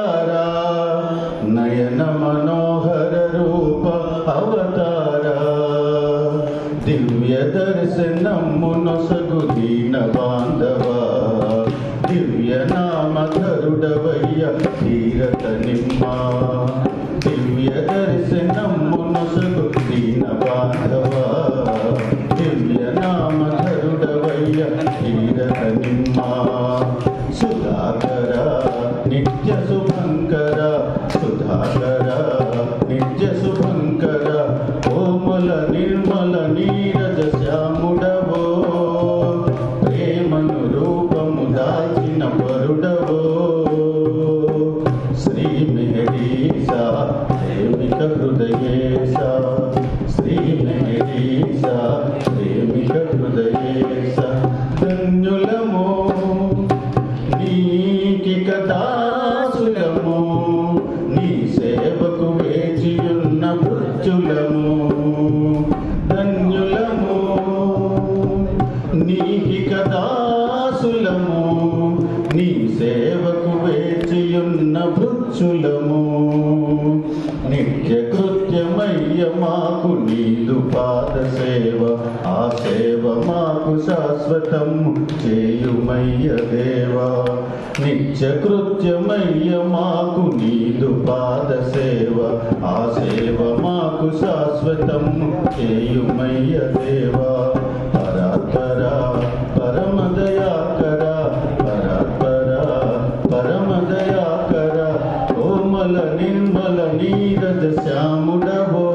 అవతారా నయన మనోహర రూప అవతారా దివ్య దర్శనమునొసగు దీన బాంధవా దివ్య నామధరుడవయ్య ధీరత నిమ్మా దివ్య దర్శనమునొసగు దీన బాంధవా దివ్య నామధరుడవయ్య ధీరత నిమ్మా సుధాకర నిత్య శుభంకర సుధాకర నిత్య శుభంకర కోమల నిర్మల నీరజ శ్యాముడవో ప్రేమను రూపము దాచిన పరుడవో శ్రీ మెహరీసా ప్రేమిక హృదయేశ శ్రీ మెహరీసా ప్రేమిక హృదయేశ ధన్యులమో నీకిక దాసులము నీ సేవకు వేచియున్న భృత్యులము ధన్యులము నీకిక దాసులము నీ సేవకు వేచియున్న భృత్యులము నిత్య కృత్యమయ్య మాకు నీదు పాద సేవ ఆ సేవ మాకు శాశ్వతం చేయుమయ్య దేవా నిత్య కృత్యమయ్య మాకు నీదు పాద సేవ ఆ సేవ మాకు శాశ్వతం చేయుమయ్య దేవా పరాత్పర పరమదయాకర పరాత్పర పరమదయాకర కోమల నిర్మల నీరజ శ్యాముడవో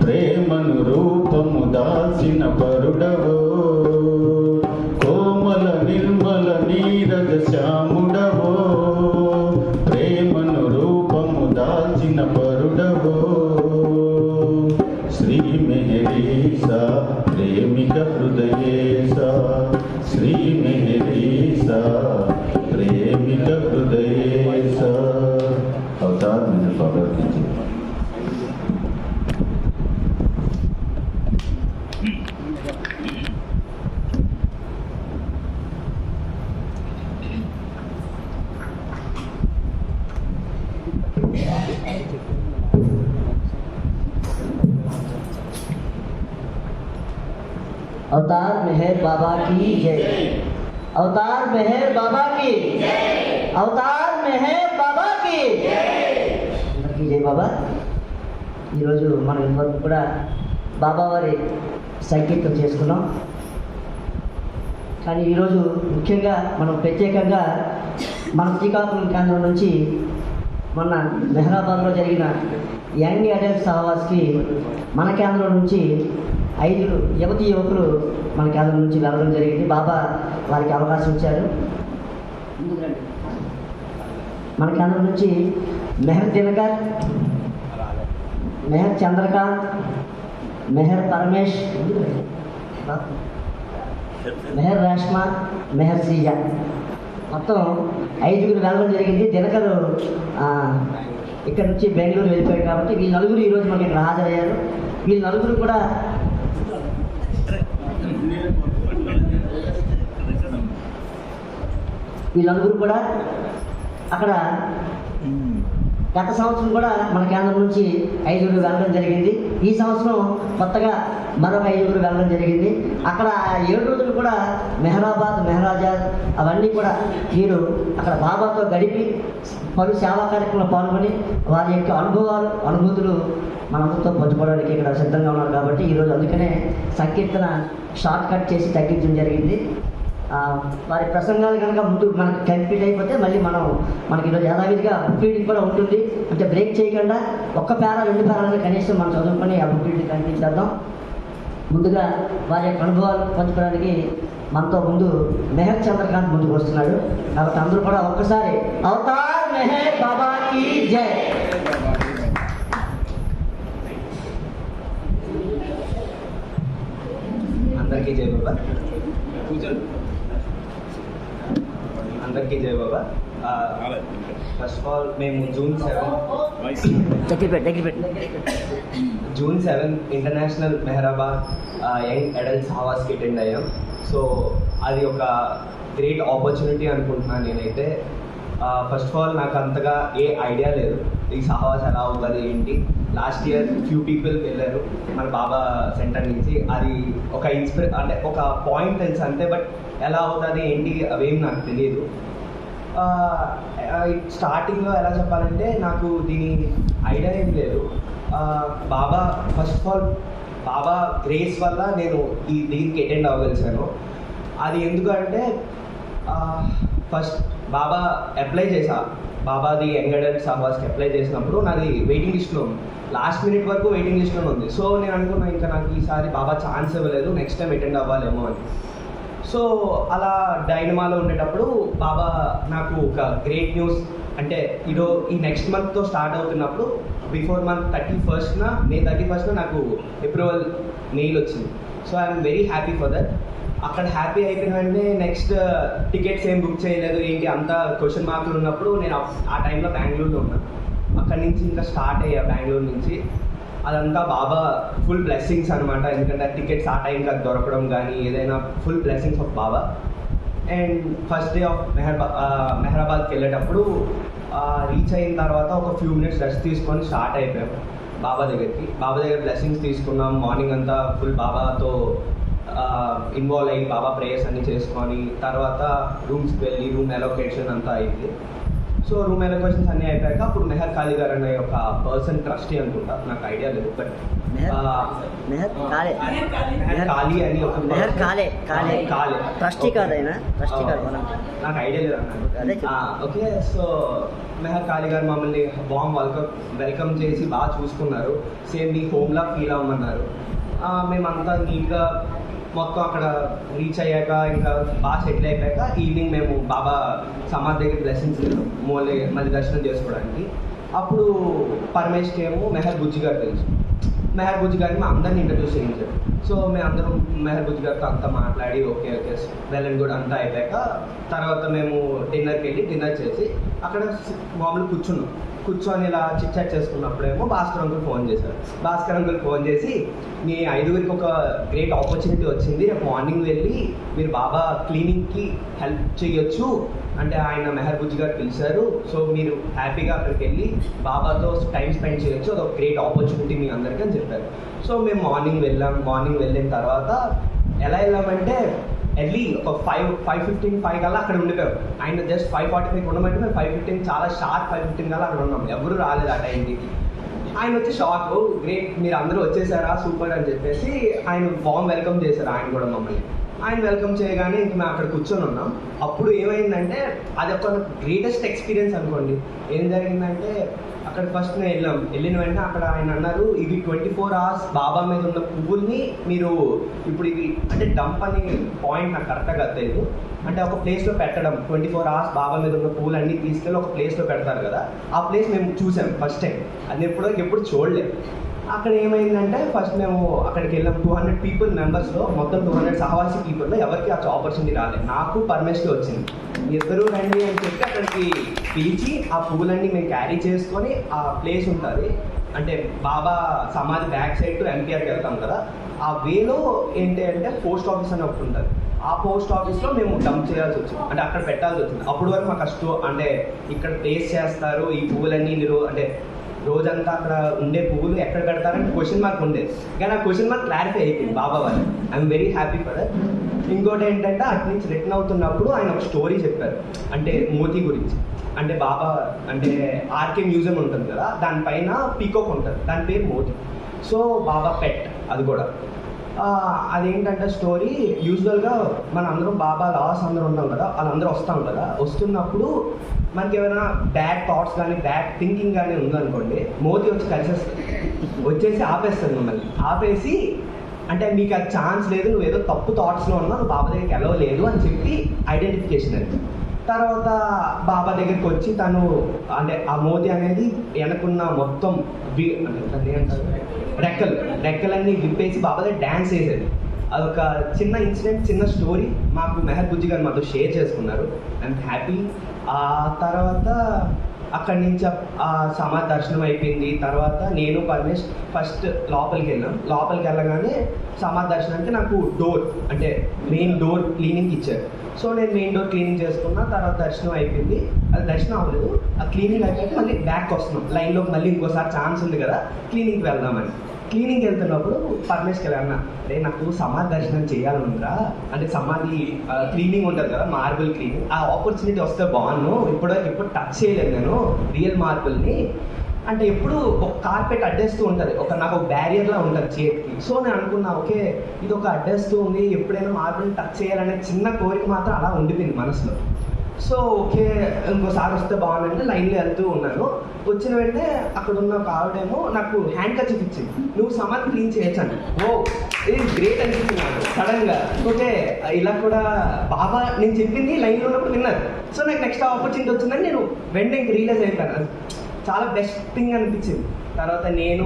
ప్రేమను రూపము దాల్చిన పరుడవో కోమల నిర్మల నీరజ శ్యాముడవో ప్రేమను రూపము దాల్చిన పరుడవో శ్రీ మెహరీసా ప్రేమిక హృదయేశ శ్రీ మెహరీసా ప్రేమిక హృదయేశ అవతార్ मैंने पकड़ लीजिए अवतार मेहर बाबा की जय अवतार मेहर बाबा की अवतार मेहर बाबा की జై బాబా ఈరోజు మనం ఇంతవరకు కూడా బాబా వారి సంకీర్తన చేసుకున్నాం. కానీ ఈరోజు ముఖ్యంగా మనం ప్రత్యేకంగా మన శ్రీకాకుళం కేంద్రం నుంచి మొన్న మెహరాబాద్లో జరిగిన యంగ్ అడల్ట్ సహవాస్కి మన కేంద్రం నుంచి 5 యువకులు మన కేంద్రం నుంచి వెళ్ళడం జరిగింది. బాబా వారికి అవకాశం ఇచ్చారు. మన కేంద్రం నుంచి మెహర్ దినకర్, మెహర్ చంద్రకాంత్, మెహర్ పరమేష్, మెహర్ రేష్మా, మెహర్ శ్రీజ మొత్తం 5 వెళ్ళడం జరిగింది. దినకర్ ఇక్కడ నుంచి బెంగళూరు వెళ్ళిపోయాడు కాబట్టి వీళ్ళు నలుగురు ఈరోజు మనకి ఇక్కడ హాజరయ్యారు. వీళ్ళు నలుగురు కూడా అక్కడ గత సంవత్సరం కూడా మన కేంద్రం నుంచి 5 వెళ్ళడం జరిగింది. ఈ సంవత్సరం కొత్తగా మరొక 5 వెళ్ళడం జరిగింది. అక్కడ 7 రోజులు కూడా మెహరాబాద్, మెహరాజాద్ అవన్నీ కూడా వీరు అక్కడ బాబాతో గడిపి పలు సేవా కార్యక్రమంలో పాల్గొని వారి యొక్క అనుభవాలు, అనుభూతులు మనందరితో పంచుకోవడానికి ఇక్కడ సిద్ధంగా ఉన్నారు. కాబట్టి ఈరోజు అందుకనే సంకీర్తన షార్ట్ కట్ చేసి తగ్గించడం జరిగింది. వారి ప్రసంగాలు కనుక ముందు మనకు కంప్లీట్ అయిపోతే మళ్ళీ మనకి ఈరోజు యథావిధిగా బుక్ రీడింగ్ కూడా ఉంటుంది. అంటే బ్రేక్ చేయకుండా 1 పేరా 2 పేరాలు కనీసం మనం చదువుకొని ఆ బుక్ రీడింగ్ కంప్లీట్ చేద్దాం. ముందుగా వారి యొక్క అనుభవాలు పంచుకోవడానికి మనతో ముందు మెహర్ చంద్రకాంత్ ముందుకు వస్తున్నాడు. కాబట్టి అందరూ కూడా ఒక్కసారి అవతార్ మెహర్ బాబా की जय. అందరికీ జై బాబా. అందరికీ జై బాబా. ఫస్ట్ ఆఫ్ ఆల్ మేము June 7 international Meherabad young adults హవాస్కి అటెండ్ అయ్యాం. సో అది ఒక గ్రేట్ ఆపర్చునిటీ అనుకుంటున్నాను నేనైతే. ఫస్ట్ ఆఫ్ ఆల్ నాకు అంతగా ఏ ఐడియా లేదు ఈ సహవాస్ ఎలా అవుతుంది ఏంటి. లాస్ట్ ఇయర్ ఫ్యూ పీపుల్ వెళ్ళారు మన బాబా సెంటర్ నుంచి. అది ఒక అంటే ఒక పాయింట్ తెలుసు అంతే, బట్ ఎలా అవుతుంది ఏంటి అవేం నాకు తెలియదు. స్టార్టింగ్లో ఎలా చెప్పాలంటే నాకు దీని ఐడియా ఏం లేదు. Baba first of all Baba grace వల్ల నేను దీనికి అటెండ్ అవ్వగలిసాను. అది ఎందుకంటే ఫస్ట్ బాబా అప్లై చేశా, బాబాది యంగ్ అడల్ట్ సహవాస్కి అప్లై చేసినప్పుడు నాది వెయిటింగ్ లిస్ట్లో ఉంది. లాస్ట్ మినిట్ వరకు వెయిటింగ్ లిస్ట్లో ఉంది. సో నేను అనుకున్నా ఇంకా నాకు ఈసారి బాబా ఛాన్స్ ఇవ్వలేదు, నెక్స్ట్ టైం అటెండ్ అవ్వాలేమో అని. సో అలా డైనమాలో ఉండేటప్పుడు బాబా నాకు ఒక గ్రేట్ న్యూస్ అంటే ఈ నెక్స్ట్ మంత్తో స్టార్ట్ అవుతున్నప్పుడు బిఫోర్ మంత్ 31st మే 31st నాకు అప్రూవల్ మెయిల్ వచ్చింది. So I'm very happy for that. అక్కడ హ్యాపీ అయిపోయిన వెంటనే నెక్స్ట్ టికెట్స్ ఏం బుక్ చేయలేదు ఏంటి అంతా క్వశ్చన్ మార్కులు ఉన్నప్పుడు నేను ఆ టైంలో బెంగళూరులో ఉన్నా. అక్కడి నుంచి ఇంకా స్టార్ట్ అయ్యా బెంగళూరు నుంచి. అదంతా బాబా ఫుల్ బ్లెస్సింగ్స్ అనమాట. ఎందుకంటే టికెట్స్ ఆ టైంకి అది దొరకడం కానీ ఏదైనా full blessings of Baba. And first day of మెహరాబాద్కి వెళ్ళేటప్పుడు రీచ్ అయిన తర్వాత ఒక ఫ్యూ మినిట్స్ రెస్ట్ తీసుకొని స్టార్ట్ అయిపోయాం బాబా దగ్గరికి. బాబా దగ్గర బ్లెస్సింగ్స్ తీసుకున్నాం. మార్నింగ్ అంతా ఫుల్ బాబాతో ఇన్వాల్వ్ అయ్యి బాబా ప్రేయర్స్ అన్నీ చేసుకొని తర్వాత రూమ్స్కి వెళ్ళి రూమ్ అలొకేషన్ అంతా అయింది. సో రూమ్ అలొకేషన్స్ అన్నీ అయిపోయాక అప్పుడు మెహర్ కాళీ గారు అనే ఒక పర్సన్ ట్రస్టీ అనుకుంటా, నాకు ఐడియా లేదు, బట్ కాళీ అని ఒక ట్రస్టీ కాదైనా ట్రస్టీ కాదు నాకు ఐడియా లేదు అన్నాడు. ఓకే, సో మెహర్ కాళీ గారు మమ్మల్ని వెల్కమ్ చేసి బాగా చూసుకున్నారు. సేమ్ మీ హోమ్లా ఫీల్ అవ్వమన్నారు. మేమంతా నీట్గా మొత్తం అక్కడ రీచ్ అయ్యాక ఇంకా బాగా సెటిల్ అయిపోయాక ఈవినింగ్ మేము బాబా సమాధి దగ్గర బ్లెస్సింగ్స్ వెళ్ళాం మళ్ళీ దర్శనం చేసుకోవడానికి. అప్పుడు పరమేశ్కి ఏమో మెహర్ బుజ్జి గారు తెలుసు. మెహర్ బుజ్జి గారిని మా అందరిని ఇంట్రడ్యూస్ చేయించారు. సో మేము అందరం మెహర్ బుజ్జి గారితో అంతా మాట్లాడి ఓకే వెల్ అండ్ గుడ్ అంతా అయిపోయాక తర్వాత మేము డిన్నర్కి వెళ్ళి డిన్నర్ చేసి అక్కడ మామూలు కూర్చొని ఇలా చిట్ చాట్ చేసుకున్నప్పుడేమో భాస్కర్ అంకుల్ ఫోన్ చేశారు. భాస్కర్ అంకుల్ ఫోన్ చేసి మీ 5గురికి ఒక గ్రేట్ ఆపర్చునిటీ వచ్చింది, రేపు మార్నింగ్ వెళ్ళి మీరు బాబా క్లీనింగ్కి హెల్ప్ చేయొచ్చు అంటే ఆయన మెహర్ బుజ్జి గారు పిలిచారు. సో మీరు హ్యాపీగా అక్కడికి వెళ్ళి బాబాతో టైం స్పెండ్ చేయొచ్చు, అదొక గ్రేట్ ఆపర్చునిటీ మీ అందరికీ అని చెప్పారు. సో మేము మార్నింగ్ వెళ్ళిన తర్వాత ఎలా వెళ్ళామంటే ఎర్లీ ఒక 5:15 కల్లా అక్కడ ఉండిపోయాం. ఆయన జస్ట్ 5:45 ఉండమంటే మేము 5:15 చాలా షార్ప్ 5:15 కల్లా అక్కడ ఉన్నాం. ఎవరు రాలేదు ఆ టైంకి. ఆయన వచ్చి షాక్, గ్రేట్ మీరు అందరూ వచ్చేసారా సూపర్ అని చెప్పేసి ఆయన వామ్ వెల్కమ్ చేశారు. ఆయన కూడా మమ్మల్ని ఆయన వెల్కమ్ చేయగానే ఇంక మేము అక్కడ కూర్చొని ఉన్నాం. అప్పుడు ఏమైందంటే అది ఒక గ్రేటెస్ట్ ఎక్స్పీరియన్స్ అనుకోండి. ఏం జరిగిందంటే అక్కడ ఫస్ట్ నేను వెళ్ళిన వెంటనే అక్కడ ఆయన అన్నారు, ఇవి 24 hours బాబా మీద ఉన్న పువ్వుల్ని మీరు ఇప్పుడు ఇవి అంటే డంప్ అనే పాయింట్ నాకు కరెక్ట్గా తెలియదు, అంటే ఒక ప్లేస్లో పెట్టడం 24 hours బాబా మీద ఉన్న పువ్వులు అన్నీ తీసుకెళ్ళి ఒక ప్లేస్లో పెడతారు కదా, ఆ ప్లేస్ మేము చూసాం ఫస్ట్ టైం. అది ఎప్పుడు చూడలేదు. అక్కడ ఏమైందంటే ఫస్ట్ మేము అక్కడికి వెళ్ళాం. 200 మెంబర్స్లో మొత్తం 200 సహవాసి పీపుల్లో ఎవరికి ఆ ఆపర్చునిటీ రాలేదు. నాకు పర్మిషన్ వచ్చింది, ఇద్దరు రండి అని చెప్పి అక్కడికి పిలిచి ఆ పువ్వులన్నీ మేము క్యారీ చేసుకొని ఆ ప్లేస్ ఉంటుంది అంటే బాబా సమాధి బ్యాక్ సైడ్ టు ఎన్టీఆర్కి వెళ్తాం కదా, ఆ వేలో ఏంటి అంటే పోస్ట్ ఆఫీస్ అని ఒకటి ఉంటుంది. ఆ పోస్ట్ ఆఫీస్లో మేము డంప్ చేయాల్సి వచ్చింది, అంటే అక్కడ పెట్టాల్సి వచ్చింది. అప్పుడు వరకు మాకు కష్టం అంటే ఇక్కడ ప్లేస్ చేస్తారు ఈ పువ్వులన్నీ మీరు అంటే రోజంతా అక్కడ ఉండే పువ్వులు ఎక్కడ పెడతారని క్వశ్చన్ మార్క్ ఉండేది. కానీ ఆ క్వశ్చన్ మార్క్ క్లారిఫై అయిపోయింది బాబా వాళ్ళు. I'm very happy for that. ఇంకోటి ఏంటంటే అటు నుంచి రిటర్న్ అవుతున్నప్పుడు ఆయన ఒక స్టోరీ చెప్పారు అంటే మోతీ గురించి. అంటే బాబా అంటే ఆర్కే మ్యూజియం ఉంటుంది కదా, దానిపైన పీకాక్ ఉంటుంది, దాని పేరు మోతీ. సో బాబా పెట్ అది కూడా. అదేంటంటే స్టోరీ యూజువల్గా మన అందరం బాబా లాస్ అందరూ ఉంటాం కదా, వాళ్ళందరూ వస్తాం కదా, వస్తున్నప్పుడు మనకి ఏమైనా బ్యాడ్ థాట్స్ కానీ బ్యాడ్ థింకింగ్ కానీ ఉందనుకోండి, మోతీ వచ్చి వచ్చేసి ఆపేస్తుంది మిమ్మల్ని. ఆపేసి అంటే మీకు అది ఛాన్స్ లేదు, నువ్వు ఏదో తప్పు థాట్స్లో ఉన్నావు, నువ్వు బాబా దగ్గరికి వెళ్ళలేదు అని చెప్పి ఐడెంటిఫికేషన్ అది. తర్వాత బాబా దగ్గరికి వచ్చి తను అంటే ఆ మోతీ అనేది వెనకున్న మొత్తం రెక్కలన్నీ విప్పేసి బాబా దగ్గర డ్యాన్స్ వేసేది. అదొక చిన్న ఇన్సిడెంట్, చిన్న స్టోరీ మాకు మెహర్ బుజ్జి గారు మాతో షేర్ చేసుకున్నారు. I'm happy. ఆ తర్వాత అక్కడి నుంచి ఆ సమాధి దర్శనం అయిపోయింది. తర్వాత నేను పరమేష్ ఫస్ట్ లోపలికి వెళ్ళాం. లోపలికి వెళ్ళగానే సమాధి దర్శనానికి నాకు డోర్ అంటే మెయిన్ డోర్ క్లీనింగ్ ఇచ్చారు. సో నేను మెయిన్ డోర్ క్లీనింగ్ చేసుకున్నా, తర్వాత దర్శనం అయిపోయింది. అది దర్శనం అవ్వలేదు, ఆ క్లీనింగ్ అయిపోయాక మళ్ళీ బ్యాక్ వస్తున్నాం లైన్లోకి, మళ్ళీ ఇంకోసారి ఛాన్స్ ఉంది కదా క్లీనింగ్కి వెళ్దామని. క్లీనింగ్ వెళ్తున్నప్పుడు పరమేశ్వర్ అన్న, అరే నాకు సమాధి దర్శనం చేయాలనుందిరా, అంటే సమాధి క్లీనింగ్ ఉంటుంది కదా, మార్బుల్ క్లీనింగ్, ఆ ఆపర్చునిటీ వస్తే బాగున్నాను, ఇప్పుడు టచ్ చేయలేదు నేను రియల్ మార్బుల్ని. అంటే ఎప్పుడు ఒక కార్పెట్ అడ్డేస్తూ ఉంటుంది, నాకు ఒక బ్యారియర్లా ఉంటుంది చేతికి. సో నేను అనుకున్నా, ఓకే ఇది ఒక అడ్డేస్తూ ఉంది, ఎప్పుడైనా మార్బుల్ని టచ్ చేయాలనే చిన్న కోరిక మాత్రం అలా ఉండిపోయింది మనసులో. సో ఓకే ఇంకోసారి వస్తే బాగుందంటే లైన్లో వెళ్తూ ఉన్నాను. వచ్చిన వెంటనే అక్కడ ఉన్న ఒక ఆవిడేమో నాకు హ్యాండ్ కర్చీఫ్ ఇచ్చింది, నువ్వు సమాధి క్లీన్ చేయొచ్చాను. ఓ ఇది గ్రేట్ అనిపించింది నాకు సడన్గా. ఓకే ఇలా కూడా బాబా నేను చెప్పింది లైన్లో ఉన్నప్పుడు విన్నారు. సో నాకు నెక్స్ట్ ఆపర్చునిటీ వచ్చిందని నేను వెంటనే రియలైజ్ అయిపోయాను, చాలా బెస్ట్ థింగ్ అనిపించింది. తర్వాత నేను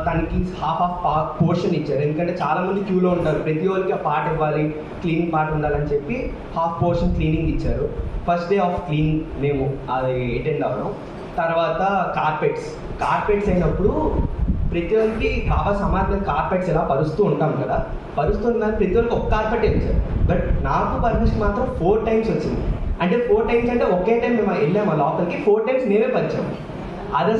తనకి హాఫ్ పోర్షన్ ఇచ్చారు, ఎందుకంటే చాలామంది క్యూలో ఉంటారు, ప్రతి ఒక్కరికి ఆ పార్ట్ ఇవ్వాలి, క్లీనింగ్ పార్ట్ ఉండాలని చెప్పి హాఫ్ పోర్షన్ క్లీనింగ్ ఇచ్చారు. ఫస్ట్ డే ఆఫ్ క్లీనింగ్ మేము అది అటెండ్ అవ్వడం. తర్వాత కార్పెట్స్ అయినప్పుడు ప్రతి ఒక్కరికి బాబా సమాధి కార్పెట్స్ ఎలా పరుస్తూ ఉంటాం కదా, పరుస్తుందని ప్రతి ఒక్కరికి ఒక కార్పెట్ ఇచ్చారు. బట్ నాకు పర్మిషన్ మాత్రం 4 times వచ్చింది. అంటే 4 times అంటే ఒకే టైం మేము వెళ్ళాము లోపలికి, 4 times మేమే పంచాము. అది